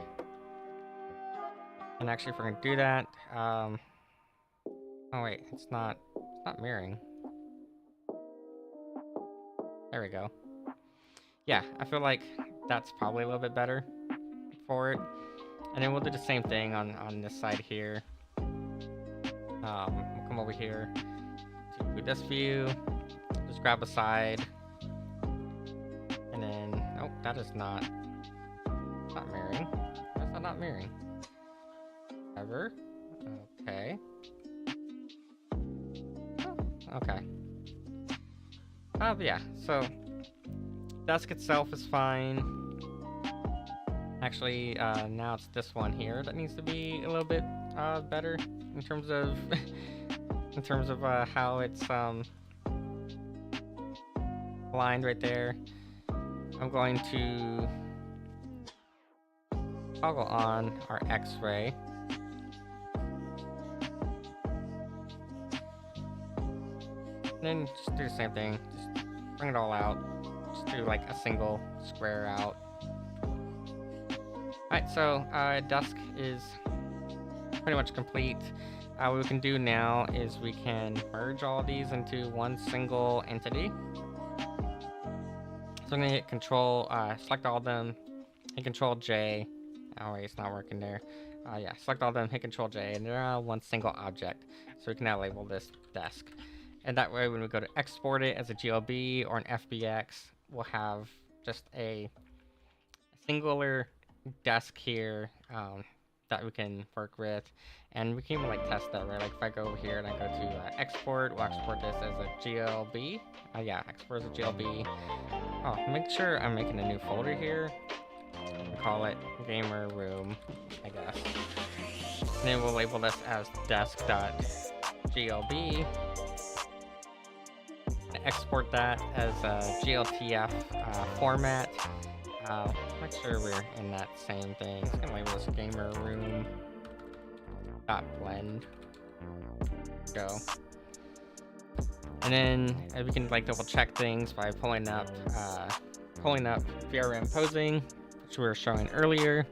And actually, if we're gonna do that, oh wait, it's not mirroring. There we go. Yeah, I feel like that's probably a little bit better for it. And then we'll do the same thing on this side here. We'll come over here to this view, just grab a side, and then, oh, that is not mirroring. Why is that not mirroring? Ever? Okay. Oh, okay. But yeah, so desk itself is fine. Actually, now it's this one here that needs to be a little bit better in terms of how it's aligned right there. I'm going to toggle on our X-ray. And then just do the same thing. Just bring it all out. Just do like a single square out. Alright, so desk is pretty much complete. What we can do now is we can merge all these into one single entity. So I'm gonna hit Control, select all of them, hit Control J. Oh wait, it's not working there. Yeah, select all of them, hit Control J, and they're now one single object. So we can now label this desk. And that way when we go to export it as a GLB or an FBX, we'll have just a singular desk here that we can work with. And we can even like test that, right? Like if I go over here and I go to export, we'll export this as a GLB. Yeah, export as a GLB. Oh, make sure I'm making a new folder here. We'll call it gamer room, I guess. And then we'll label this as desk.glb. Export that as a GLTF format. Make sure we're in that same thing. It's gonna label this gamer room .blend. Go. And then we can like double check things by pulling up VRM posing, which we were showing earlier.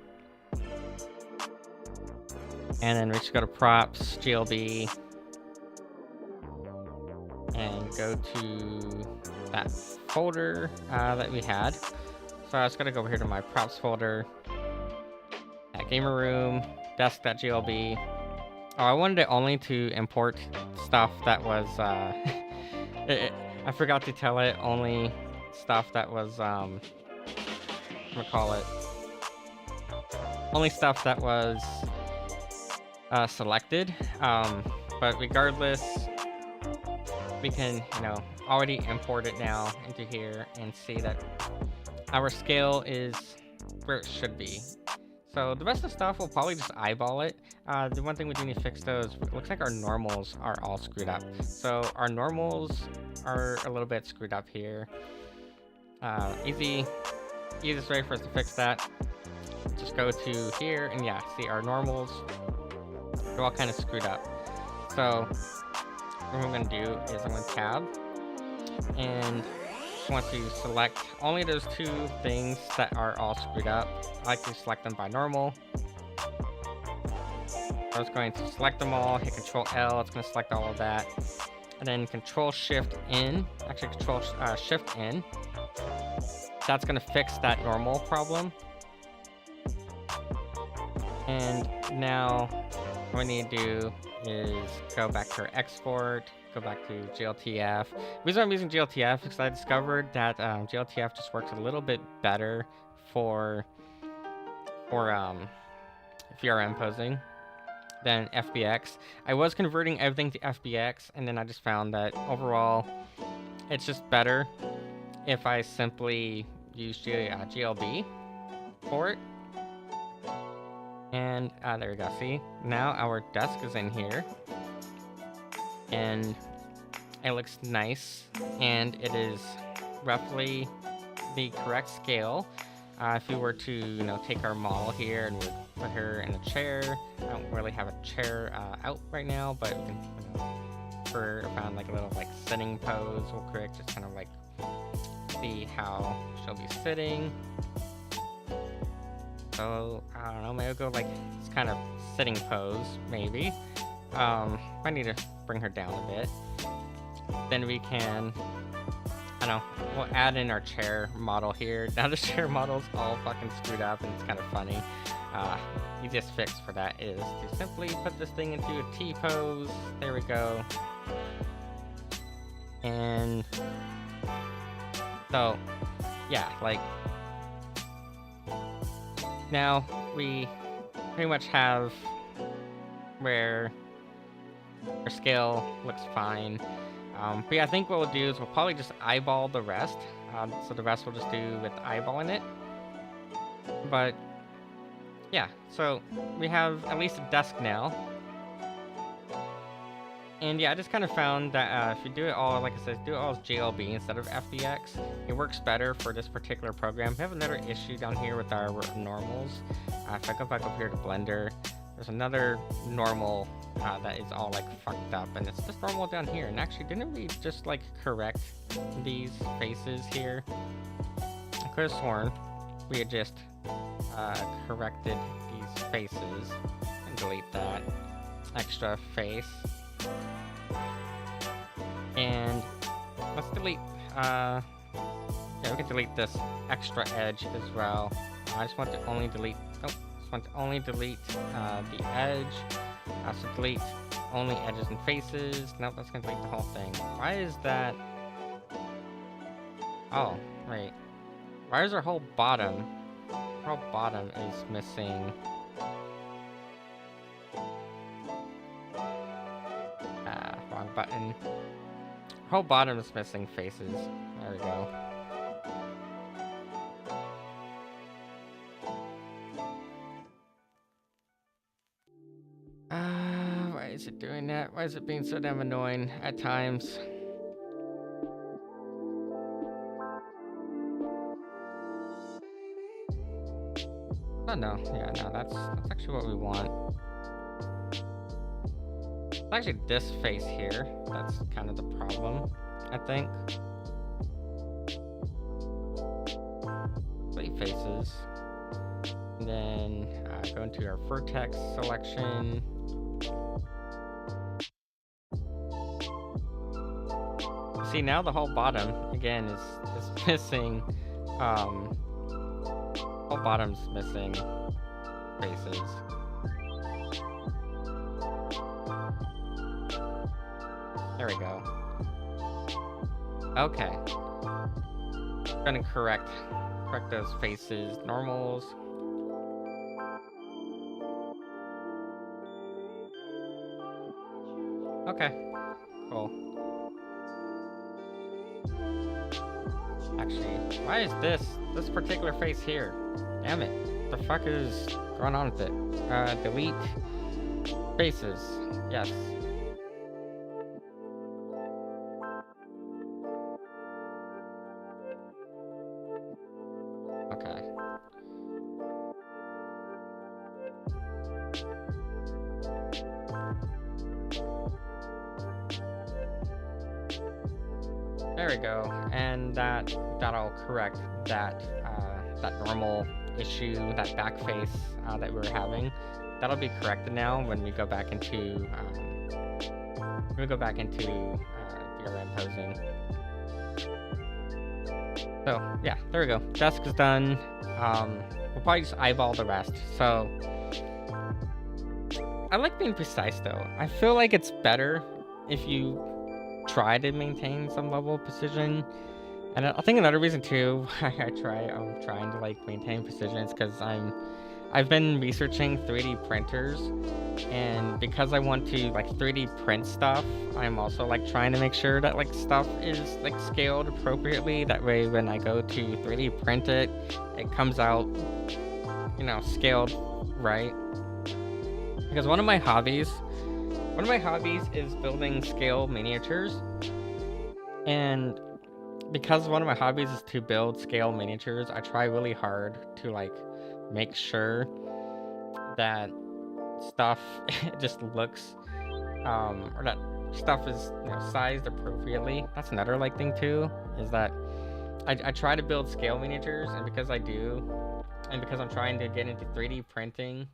And then we should go to props, GLB, and go to that folder that we had. So I was gonna go over here to my props folder, at gamer room, desk.glb. Oh, I wanted it only to import stuff that was, I forgot to tell it only stuff that was, only stuff that was selected. But regardless, we can, already import it now into here and see that our scale is where it should be. So the rest of the stuff, we'll probably just eyeball it. The one thing we do need to fix though is it looks like our normals are all screwed up. So our normals are a little bit screwed up here. Easiest way for us to fix that, just go to here and yeah, see our normals, they're all kind of screwed up. So what I'm gonna do is I'm gonna tab and want to select only those two things that are all screwed up. I like to select them by normal. I was going to select them all, hit Control L, it's going to select all of that. And then Control Shift N, actually Control Shift N. That's going to fix that normal problem. And now what we need to do is go back to our export, go back to GLTF. The reason I'm using GLTF is because I discovered that GLTF just works a little bit better for VRM posing than FBX. I was converting everything to FBX, and then I just found that overall it's just better if I simply use GLB for it. And there we go. See, now our desk is in here. And it looks nice, and it is roughly the correct scale. If we were to, take our model here and we're put her in a chair. I don't really have a chair out right now, but we can, found like a little like sitting pose real quick, just kind of like see how she'll be sitting. So I don't know, maybe we'll go like this kind of sitting pose, maybe. Might need to bring her down a bit. Then we can, I don't know, we'll add in our chair model here. Now the chair model's all fucking screwed up and it's kind of funny. Easiest fix for that is to simply put this thing into a T pose. There we go. And so, yeah, like, now we pretty much have where our scale looks fine. But yeah, I think what we'll do is we'll probably just eyeball the rest. So the rest we'll just do with eyeballing it. But yeah, so we have at least a desk now. And yeah, I just kind of found that if you do it all, like I said, do it all as JLB instead of FBX, it works better for this particular program. We have another issue down here with our normals. If I go back up here to Blender, there's another normal that is all like fucked up, and it's just normal down here. And actually, didn't we just like correct these faces here? I could have sworn we had just corrected these faces. And delete that extra face. And let's delete, yeah, we can delete this extra edge as well. I just want to only delete, just want to only delete the edge. So delete only edges and faces. Nope, that's gonna delete the whole thing. Why is that? Oh, right. Why is our whole bottom? Our whole bottom is missing. Wrong button. Our whole bottom is missing faces. There we go. Why is it doing that? Why is it being so damn annoying at times? Oh no, yeah, no, that's actually what we want. It's actually this face here that's kind of the problem, I think. 3 faces. And then go into our vertex selection. See, now the whole bottom again is missing. Whole bottom's missing faces. There we go. Okay. Gonna correct those faces, normals. Okay, cool. Actually, why is this particular face here? Damn it. The fuck is going on with it? Delete faces. Yes. Okay. There we go, and that'll correct that normal issue, that back face that we were having. That'll be corrected now when we go back into VRM posing. So yeah, there we go. Desk is done. We'll probably just eyeball the rest. So I like being precise though. I feel like it's better if you try to maintain some level of precision. And I think another reason too I'm trying to like maintain precision is because I've been researching 3D printers, and because I want to like 3D print stuff, I'm also like trying to make sure that like stuff is like scaled appropriately. That way when I go to 3D print it, it comes out, you know, scaled right. Because one of my hobbies is building scale miniatures, and because one of my hobbies is to build scale miniatures, I try really hard to like make sure that stuff just looks or that stuff is, you know, sized appropriately. That's another like thing too, is that I try to build scale miniatures, and because I do, and because I'm trying to get into 3D printing,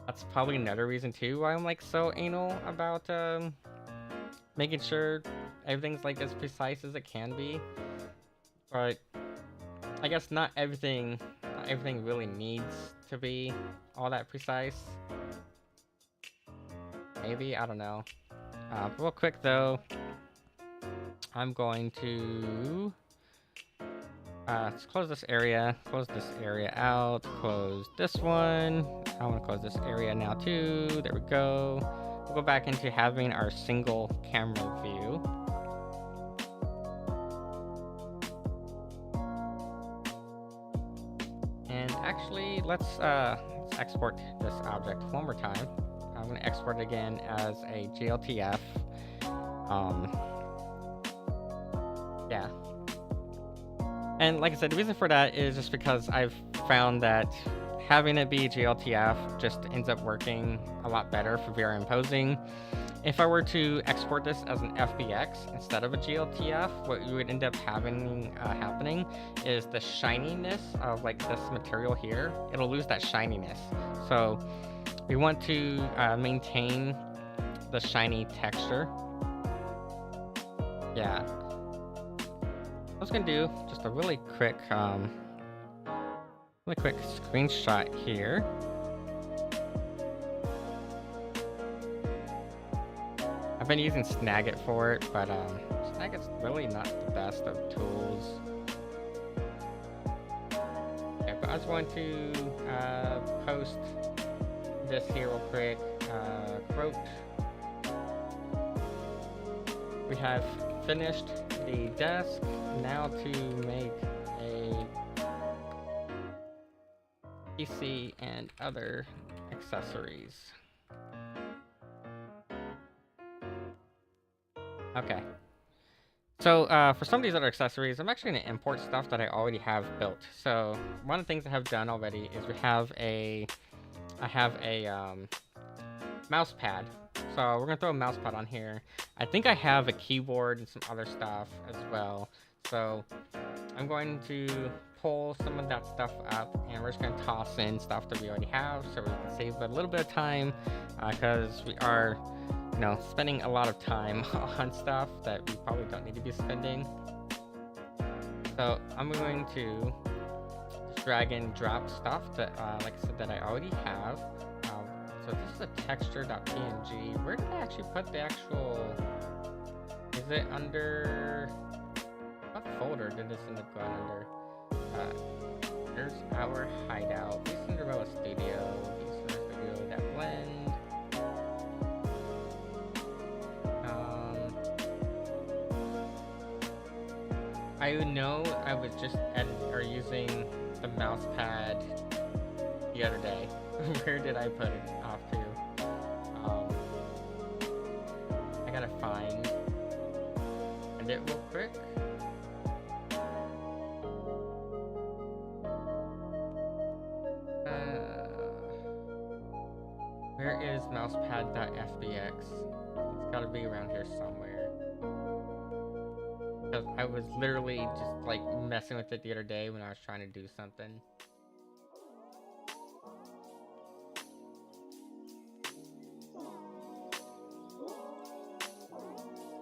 that's probably another reason too why I'm like so anal about making sure everything's like as precise as it can be. But I guess not everything really needs to be all that precise. Maybe, I don't know. Real quick though, I'm going to let's close this area out, close this one. I want to close this area now too. There we go. We'll go back into having our single camera view. And actually, let's export this object one more time. I'm going to export it again as a GLTF. Yeah. And like I said, the reason for that is just because I've found that having it be GLTF just ends up working a lot better for VR imposing. If I were to export this as an FBX instead of a GLTF, what you would end up having happening is the shininess of like this material here. It'll lose that shininess. So we want to maintain the shiny texture. Yeah. I was gonna do just a really quick screenshot here. I've been using Snagit for it, but Snagit's really not the best of tools. Okay, but I was going to post this here real quick. Quote. We have finished the desk. Now to make a PC and other accessories. Okay. So for some of these other accessories, I'm actually going to import stuff that I already have built. So one of the things I have done already is I have a mouse pad. So we're going to throw a mouse pad on here. I think I have a keyboard and some other stuff as well. So I'm going to pull some of that stuff up, and we're just going to toss in stuff that we already have so we can save a little bit of time, because we are, you know, spending a lot of time on stuff that we probably don't need to be spending. So I'm going to just drag and drop stuff that, like I said, that I already have. So this is a texture.png. Where did I actually put the actual? Is it under? What folder did this end up going under? Here's our hideout. View Cinderella Studio. View Cinderella Studio. That blend. I know I was just using the mouse pad the other day. Where did I put it off to? I gotta find it real quick. Where is mousepad.fbx? It's gotta be around here somewhere. Because I was literally just like messing with it the other day when I was trying to do something.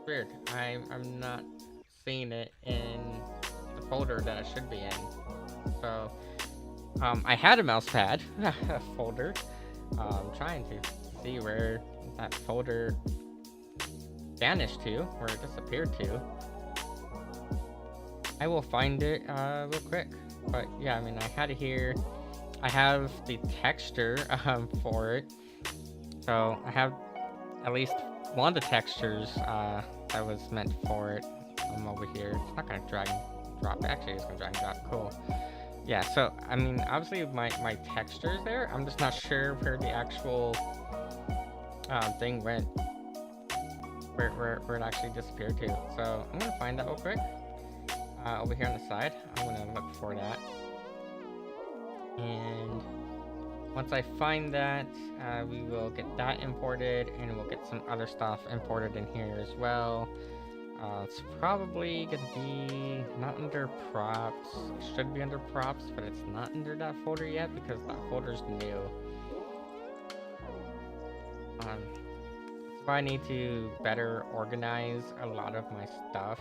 Weird. I'm not seeing it in the folder that I should be in. So I had a mouse pad folder. I'm trying to see where that folder vanished to, where it disappeared to. I will find it real quick. But yeah, I mean, I had it here. I have the texture for it. So I have at least one of the textures that was meant for it over here. It's not gonna drag and drop. Actually, it's gonna drag and drop. Cool. Yeah, so I mean, obviously my texture is there. I'm just not sure where the actual thing went, where it actually disappeared to. So I'm gonna find that real quick. Over here on the side, I'm gonna look for that. And Once I find that, we will get that imported, and we'll get some other stuff imported in here as well. It's probably gonna be not under props. It should be under props, but it's not under that folder yet because that folder's new. That's why I need to better organize a lot of my stuff,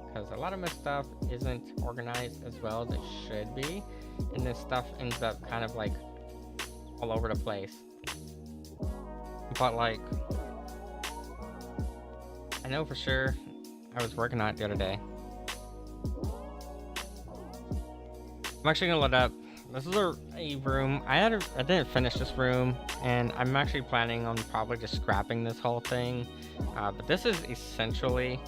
because a lot of my stuff isn't organized as well as it should be, and this stuff ends up kind of like all over the place. But like, I know for sure I was working on it the other day. I'm actually gonna load up. This is a room. I didn't finish this room, and I'm actually planning on probably just scrapping this whole thing. But this is essentially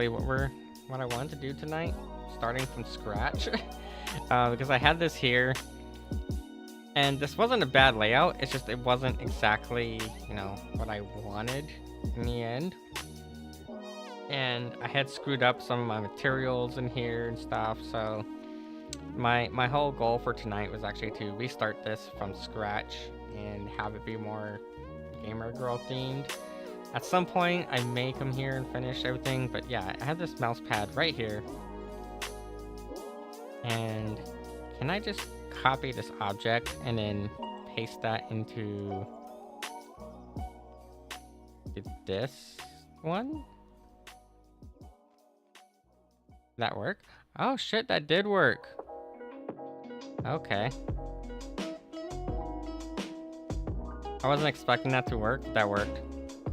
what I wanted to do tonight, starting from scratch. Because I had this here, and this wasn't a bad layout. It's just it wasn't exactly, you know, what I wanted in the end. And I had screwed up some of my materials in here and stuff, so my whole goal for tonight was actually to restart this from scratch and have it be more gamer girl themed. At some point I may come here and finish everything, but yeah, I have this mouse pad right here, and can I just copy this object and then paste that into this one? That work? Oh shit, that did work. Okay. I wasn't expecting that to work, but that worked.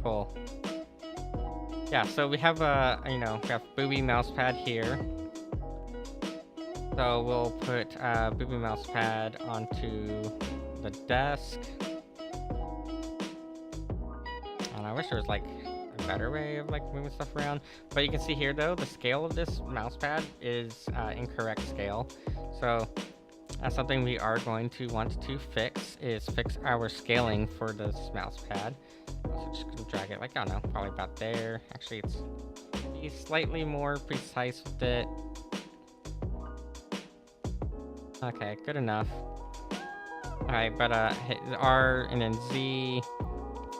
Cool. Yeah, so we have we have Booby Mousepad here. So we'll put Booby Mousepad onto the desk. And I wish there was like a better way of like moving stuff around. But you can see here though, the scale of this mousepad is incorrect scale. So that's something we are going to want to fix our scaling for this mouse pad. So just gonna drag it like, I don't know, probably about there. Actually, it's be slightly more precise with it. Okay, good enough. Alright, but hit R and then Z.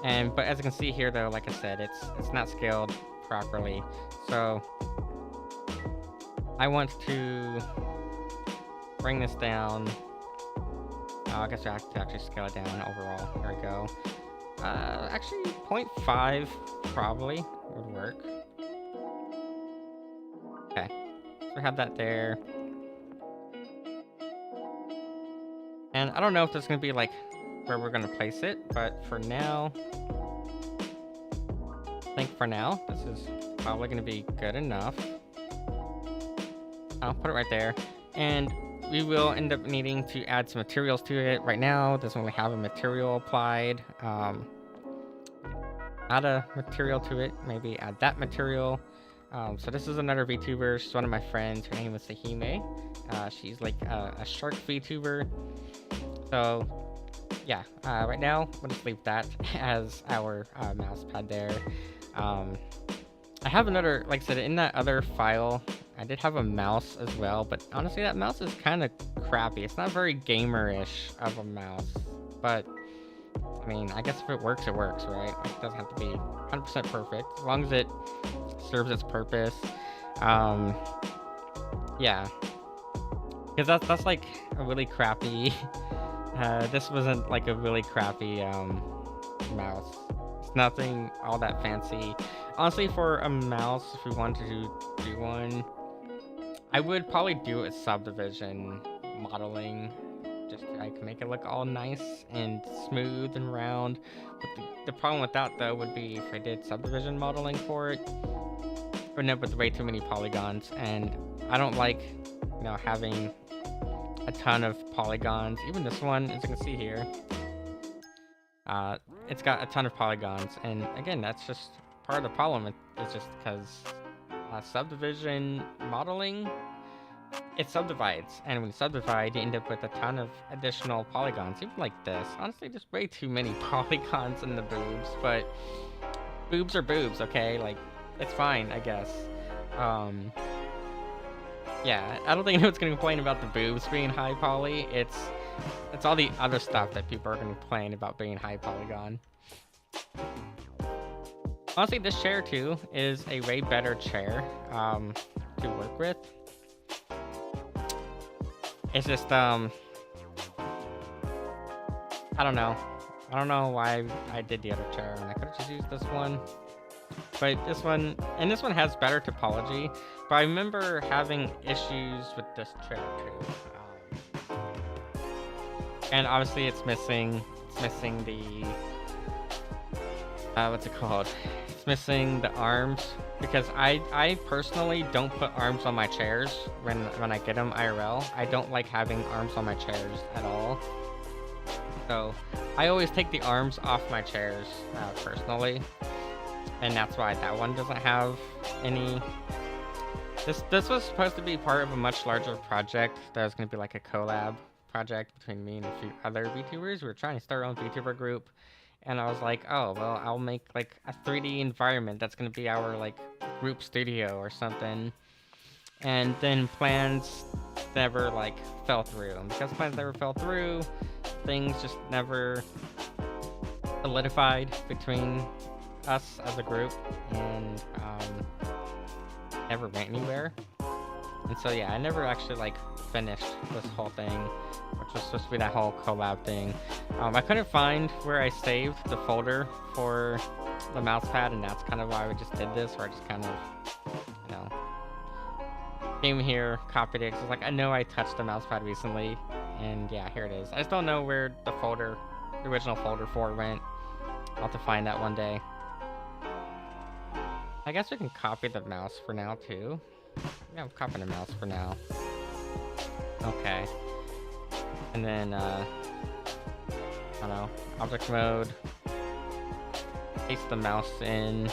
But as you can see here though, like I said, it's not scaled properly. So I want to bring this down. Oh, I guess I have to actually scale it down overall. There we go. Actually 0.5 probably would work. Okay, so we have that there. And I don't know if there's gonna be like where we're gonna place it, but for now, I think for now, this is probably gonna be good enough. I'll put it right there. And we will end up needing to add some materials to it. Right now, it doesn't really have a material applied. Add a material to it, maybe add that material. So this is another VTuber. She's one of my friends. Her name is Sahime. She's like a shark VTuber. So yeah, right now, we'll just leave that as our mouse pad there. I have another, like I said, in that other file, I did have a mouse as well, but honestly, that mouse is kind of crappy. It's not very gamer-ish of a mouse, but I mean, I guess if it works, right? It doesn't have to be 100% perfect, as long as it serves its purpose. Yeah, because that's like a really crappy. This wasn't like a really crappy mouse. It's nothing all that fancy. Honestly, for a mouse, if we wanted to do one, I would probably do it subdivision modeling, just to like make it look all nice and smooth and round. But the problem with that though would be if I did subdivision modeling for it, I would end up with way too many polygons, and I don't like, you know, having a ton of polygons. Even this one, as you can see here, it's got a ton of polygons, and again, that's just part of the problem. It's just because subdivision modeling, it subdivides, and when you subdivide, you end up with a ton of additional polygons, even like this. Honestly, there's way too many polygons in the boobs, but boobs are boobs, okay? Like, it's fine, I guess. Yeah, I don't think anyone's gonna complain about the boobs being high poly. It's It's all the other stuff that people are gonna complain about being high polygon. Honestly, this chair too is a way better chair to work with. It's just I don't know. I don't know why I did the other chair, and I could have just used this one. But this one has better topology. But I remember having issues with this chair too. And obviously it's missing the, what's it called? It's missing the arms, because I personally don't put arms on my chairs when I get them IRL. I don't like having arms on my chairs at all. So I always take the arms off my chairs personally, and that's why that one doesn't have any. This was supposed to be part of a much larger project that was going to be like a collab project between me and a few other VTubers. We were trying to start our own VTuber group, and I was like, oh well, I'll make like a 3D environment that's going to be our like group studio or something. And then plans never like fell through, and because plans never fell through, things just never solidified between us as a group, and never went anywhere. And so yeah, I never actually like finished this whole thing, which was supposed to be that whole collab thing. I couldn't find where I saved the folder for the mouse pad, and that's kind of why we just did this, where I just kind of, you know, came here, copied it, 'cause I was like, I know I touched the mouse pad recently, and yeah, here it is. I just don't know where the folder, the original folder for it went. I'll have to find that one day. I guess we can copy the mouse for now too. Yeah, I'm copying the mouse for now. Okay. And then, I don't know, object mode. Paste the mouse in.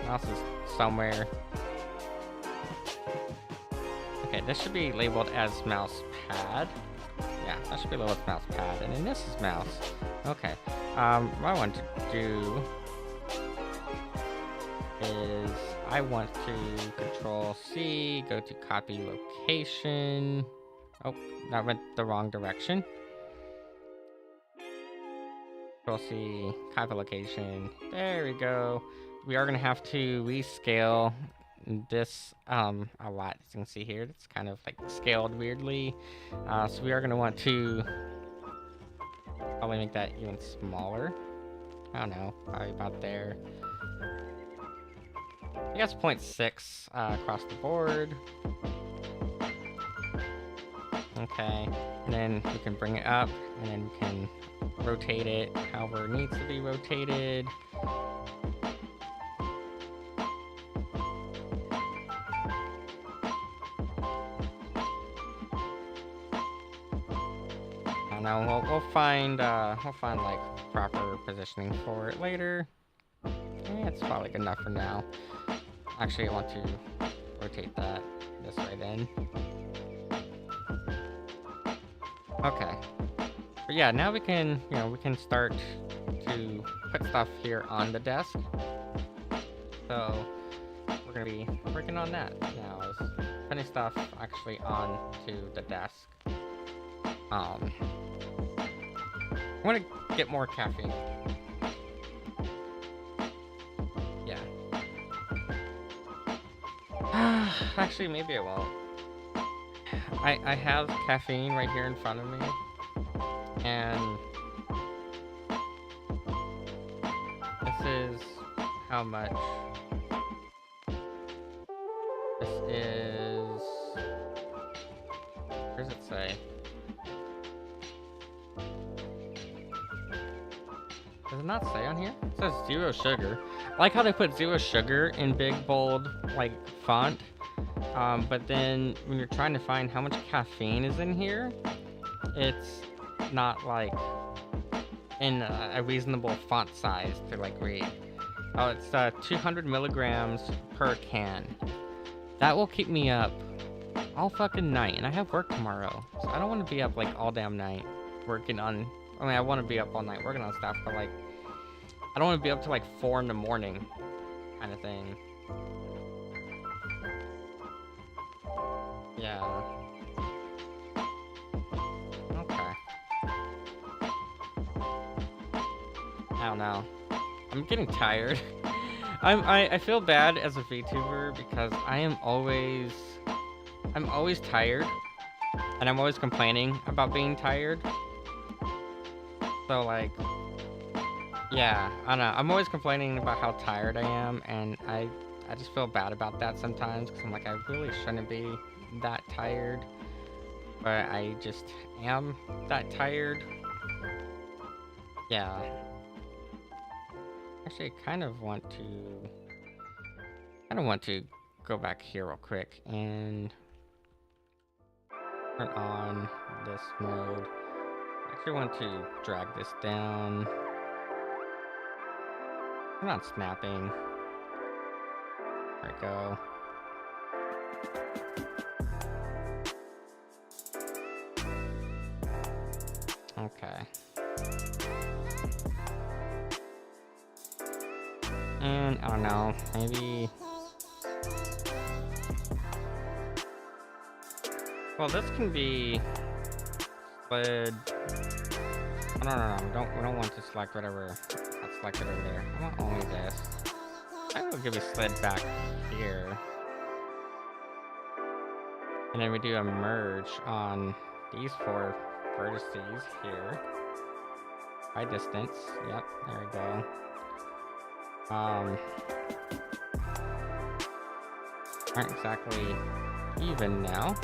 Mouse is somewhere. Okay, this should be labeled as mouse pad. Yeah, that should be labeled as mouse pad. And then this is mouse. Okay. What I want to do is I want to Control C, go to copy location. Oh, that went the wrong direction. Control C, copy location. There we go. We are gonna have to rescale this a lot. As you can see here, it's kind of like scaled weirdly. So we are gonna want to probably make that even smaller. I don't know, probably about there. I guess 0.6 across the board. Okay, and then we can bring it up, and then we can rotate it however it needs to be rotated. I don't know, we'll find like proper positioning for it later. Yeah, it's probably good enough for now. Actually, I want to rotate that this way then. Okay. But yeah, now we can, you know, we can start to put stuff here on the desk. So we're gonna be working on that now, is putting stuff actually onto the desk. I want to get more caffeine. Yeah. Actually, maybe I won't. I have caffeine right here in front of me, and this is how much. This is, where does it say? Does it not say on here? It says 0 sugar. I like how they put 0 sugar in big, bold, like, font. But then when you're trying to find how much caffeine is in here, it's not, like, in a reasonable font size to, like, read. Oh, it's 200 milligrams per can. That will keep me up all fucking night, and I have work tomorrow. So I don't want to be up, like, all damn night working on... I mean, I want to be up all night working on stuff, but, like, I don't want to be up to, like, 4 in the morning kind of thing. Yeah. Okay. don't know. I'm getting tired. I feel bad as a VTuber because I'm always tired, and I'm always complaining about being tired. So like, yeah, I don't know. I'm always complaining about how tired I am, and I just feel bad about that sometimes because I'm like, I really shouldn't be that tired, but I just am that tired. Yeah. Actually, I kind of want to go back here real quick and turn on this mode. I actually want to drag this down. I'm not snapping. There we go. Okay. And I don't know, maybe. Well, this can be slid. Oh, no. We don't want to select whatever that's selected over there. I want only this. I will give you slid back here. And then we do a merge on these 4 vertices here. By distance. Yep, there we go. Aren't exactly even now.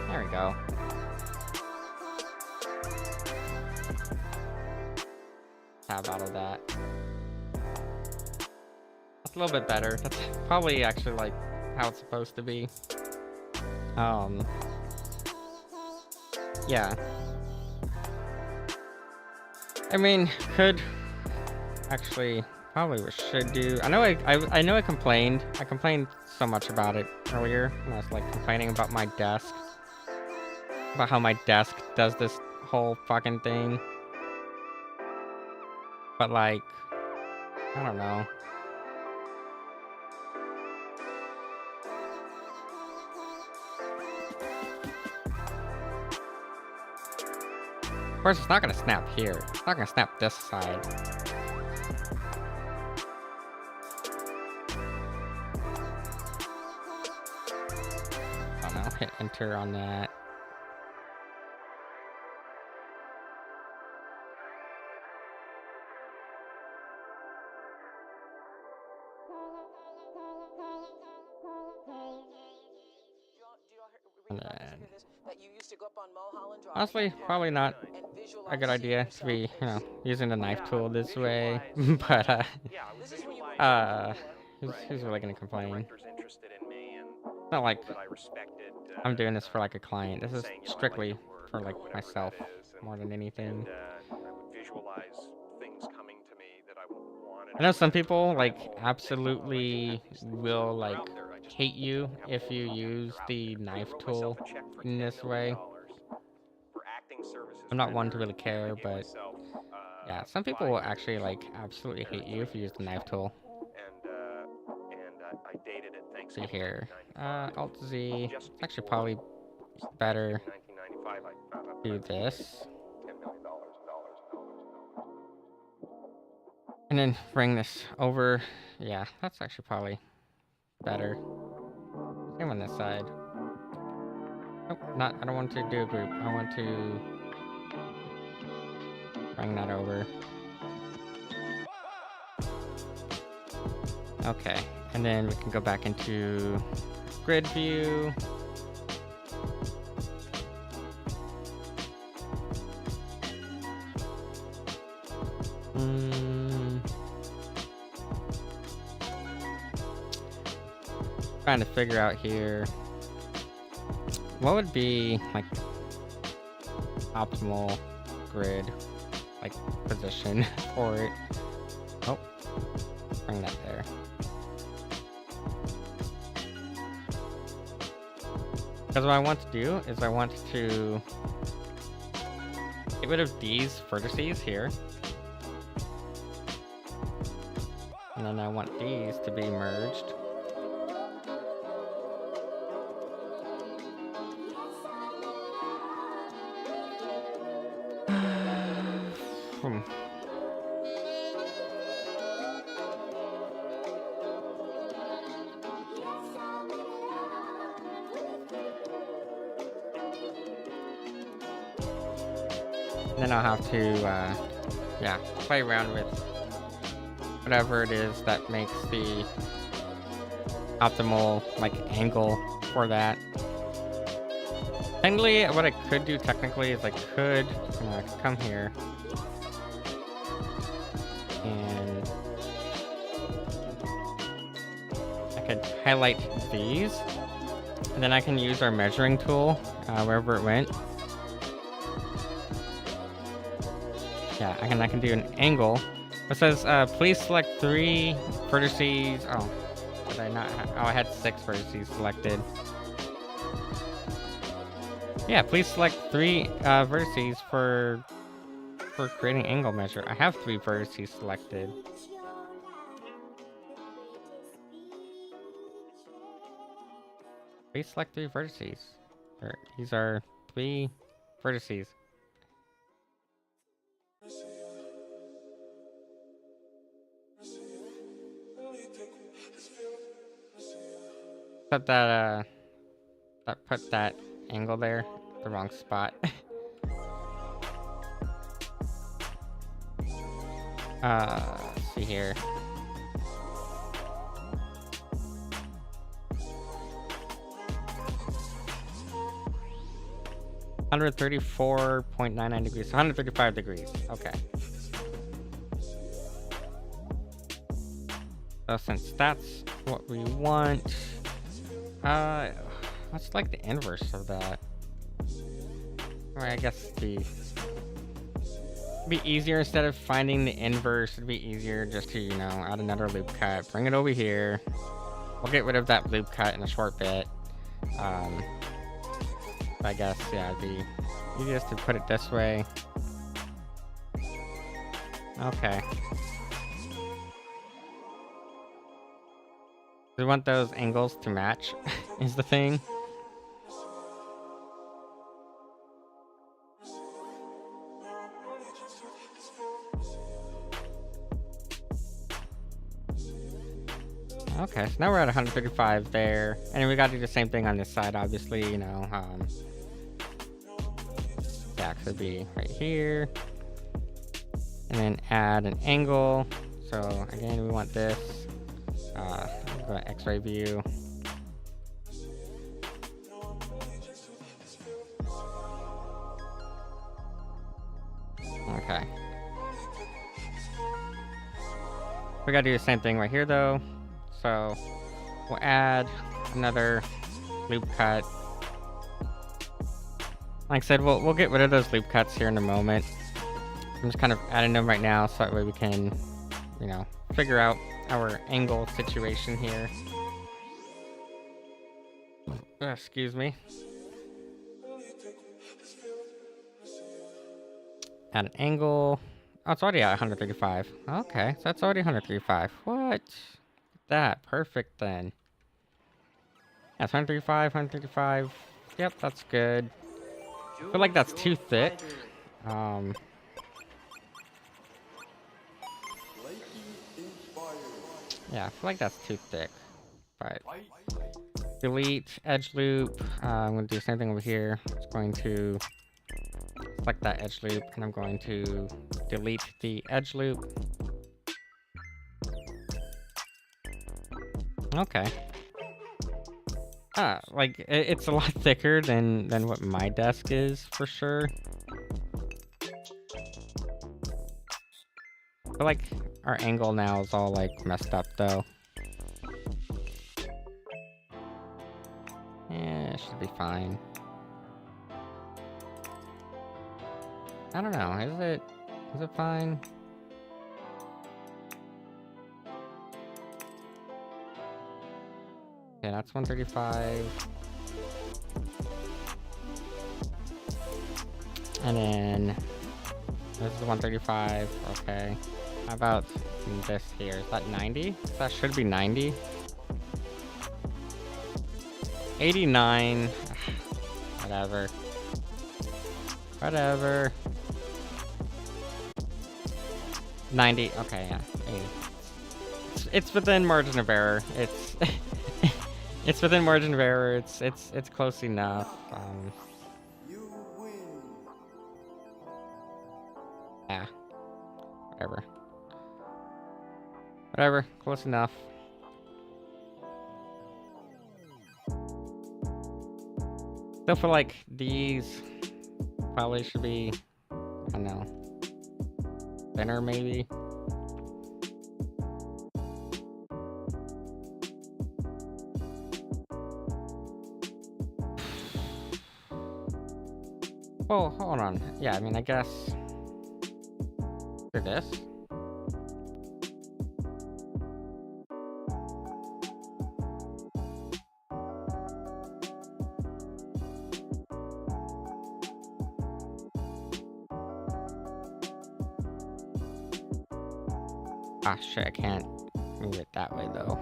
There we go. Tab out of that. That's a little bit better. That's probably actually like how it's supposed to be. Yeah. I mean, could actually probably should do. I know I complained. I complained so much about it earlier when I was like complaining about my desk. About how my desk does this whole fucking thing. But like, I don't know. Of course, it's not gonna snap here. It's not gonna snap this side. I don't know. Hit enter on that. And then, honestly, probably not a good idea to be, using the knife tool this way. But who's really gonna complain? It's not like I'm doing this for like a client. This is strictly for like myself more than anything. I know some people like absolutely will like hate you if you use the knife tool in this way. I'm not one to really care, but yeah, some people will actually like absolutely hate you if you use the knife tool. See here, Alt Z. It's actually probably better do this, and then bring this over. Yeah, that's actually probably better. Same on this side. Nope, not. I don't want to do a group. I want to bring that over. Okay, and then we can go back into grid view. Trying to figure out here what would be like optimal grid like position for it. Oh, bring that there. Because what I want to do is I want to get rid of these vertices here. And then I want these to be merged. And then I'll have to, yeah, play around with whatever it is that makes the optimal, like, angle for that. Technically, what I could do technically is I could come here and I could highlight these, and then I can use our measuring tool wherever it went. Yeah, I can do an angle. It says, please select 3 vertices. Oh, did I not? Oh, I had 6 vertices selected. Yeah, please select 3 vertices for creating angle measure. I have 3 vertices selected. Please select 3 vertices. These are 3 vertices. Except that that put that angle there, the wrong spot. Let's see here. $134.99 degrees, 135 degrees. Okay. So since that's what we want, what's like the inverse of that? Or I guess it'd be easier instead of finding the inverse. It'd be easier just to, you know, add another loop cut, bring it over here. We'll get rid of that loop cut in a short bit. I guess, yeah, it'd be easiest to put it this way. Okay. We want those angles to match, is the thing. Okay, so now we're at 135 there. And we gotta do the same thing on this side, obviously, you know. Yeah, could be right here. And then add an angle. So again, we want this. Go to X-ray view. Okay. We gotta do the same thing right here though. So we'll add another loop cut. Like I said, we'll get rid of those loop cuts here in a moment. I'm just kind of adding them right now so that way we can, you know, figure out our angle situation here. Excuse me. Add an angle. Oh, it's already at 135. Okay, so that's already 135. What? That perfect then. That's 135, 135. Yep, that's good. I feel like that's too thick. Yeah, I feel like that's too thick. But delete edge loop. I'm gonna do the same thing over here. It's going to select that edge loop, and I'm going to delete the edge loop. Okay. Like it's a lot thicker than what my desk is for sure. But like our angle now is all like messed up though. Yeah, it should be fine. I don't know. Is it fine? Okay, that's 135. And then this is 135. Okay. How about this here? Is that 90? That should be 90. 89. Whatever. Whatever. 90. Okay, yeah. 80. It's within margin of error. It's it's within margin of error. It's close enough. whatever. Whatever, close enough. Still feel like these probably should be, I don't know, thinner maybe. Oh, hold on. Yeah, I mean, I guess for this. Ah, shit, I can't move it that way though.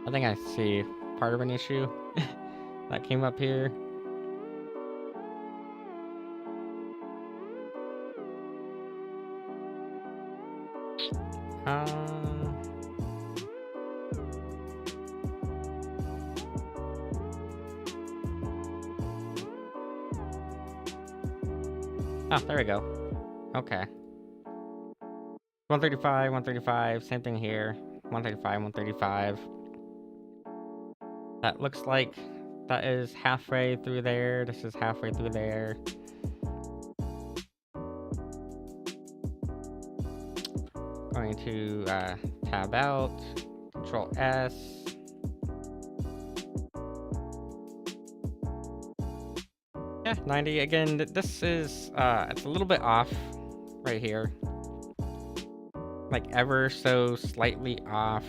I think I see part of an issue that came up here. Oh, there we go. Okay. 135, 135, same thing here. 135, 135. That looks like that is halfway through there. This is halfway through there. Going to tab out, Control S. Yeah, 90. Again, this is, it's a little bit off right here. Like ever so slightly off.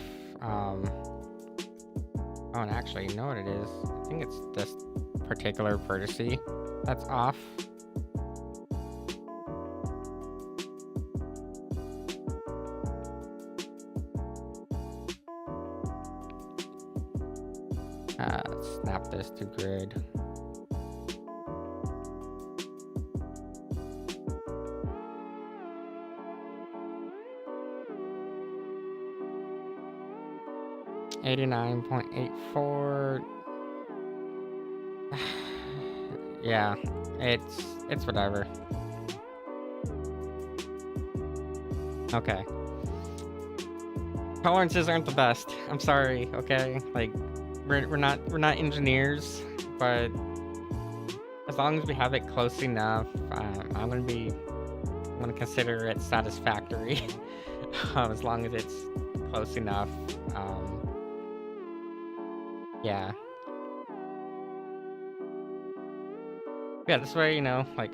Oh, and actually, you know what it is? I think it's this particular vertice that's off. Snap this to grid. $89.84. Yeah, it's whatever. Okay. Tolerances aren't the best. I'm sorry. Okay, like we're not engineers, but as long as we have it close enough, I'm gonna consider it satisfactory. As long as it's close enough. Yeah. Yeah, this way, you know, like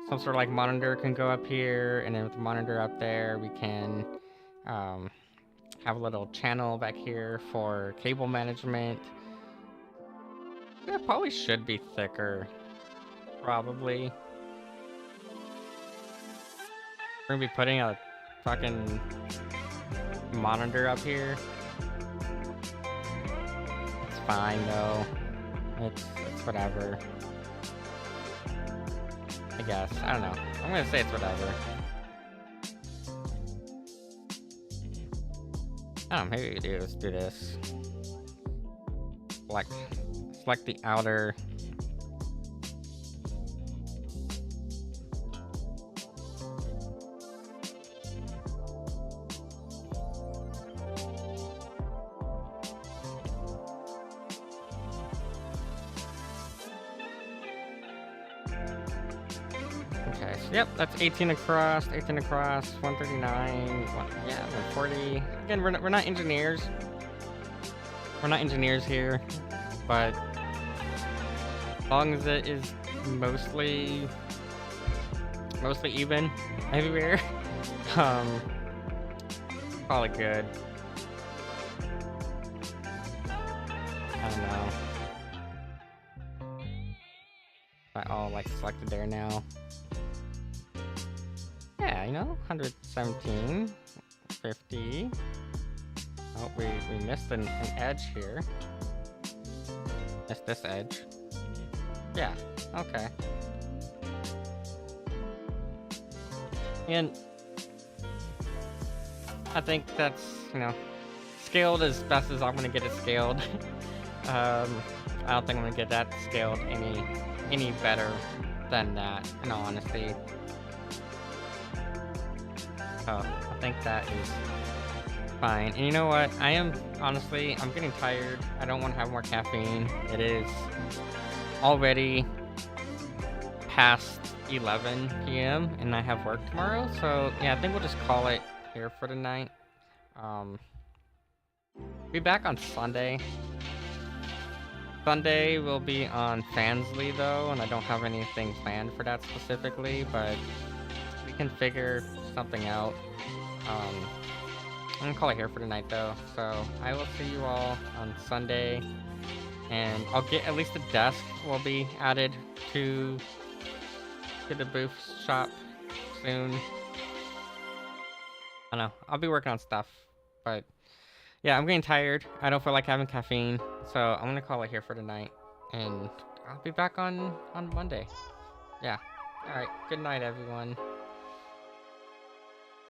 some sort of like monitor can go up here, and then with the monitor up there, we can have a little channel back here for cable management. It probably should be thicker, probably. We're gonna be putting a fucking monitor up here. It's fine though. It's whatever. I guess. I don't know. I'm gonna say it's whatever. I don't know, maybe we do. Let's do this. Select the outer. Okay, so yep, that's 18 across, 139, yeah, 140. Again, we're not engineers. We're not engineers here, but as long as it is mostly even everywhere, probably good. I don't know. I all like selected there now. Yeah, you know, 117, 50. Oh, we missed an edge here. Missed this edge. Yeah, okay. And I think that's, you know, scaled as best as I'm gonna get it scaled. I don't think I'm gonna get that scaled any better than that, in all honesty. So I think that is fine. And you know what? Honestly, I'm getting tired. I don't want to have more caffeine. It is already past 11 p.m. and I have work tomorrow. So yeah, I think we'll just call it here for tonight. Um, be back on Sunday. Sunday will be on Fansly though, and I don't have anything planned for that specifically, but we can figure something out. I'm gonna call it here for tonight though. So I will see you all on Sunday, and I'll get at least a desk will be added to the booth shop soon. I don't know. I'll be working on stuff, but yeah, I'm getting tired. I don't feel like having caffeine, so I'm gonna call it here for tonight, and I'll be back on Monday. Yeah. All right. Good night, everyone.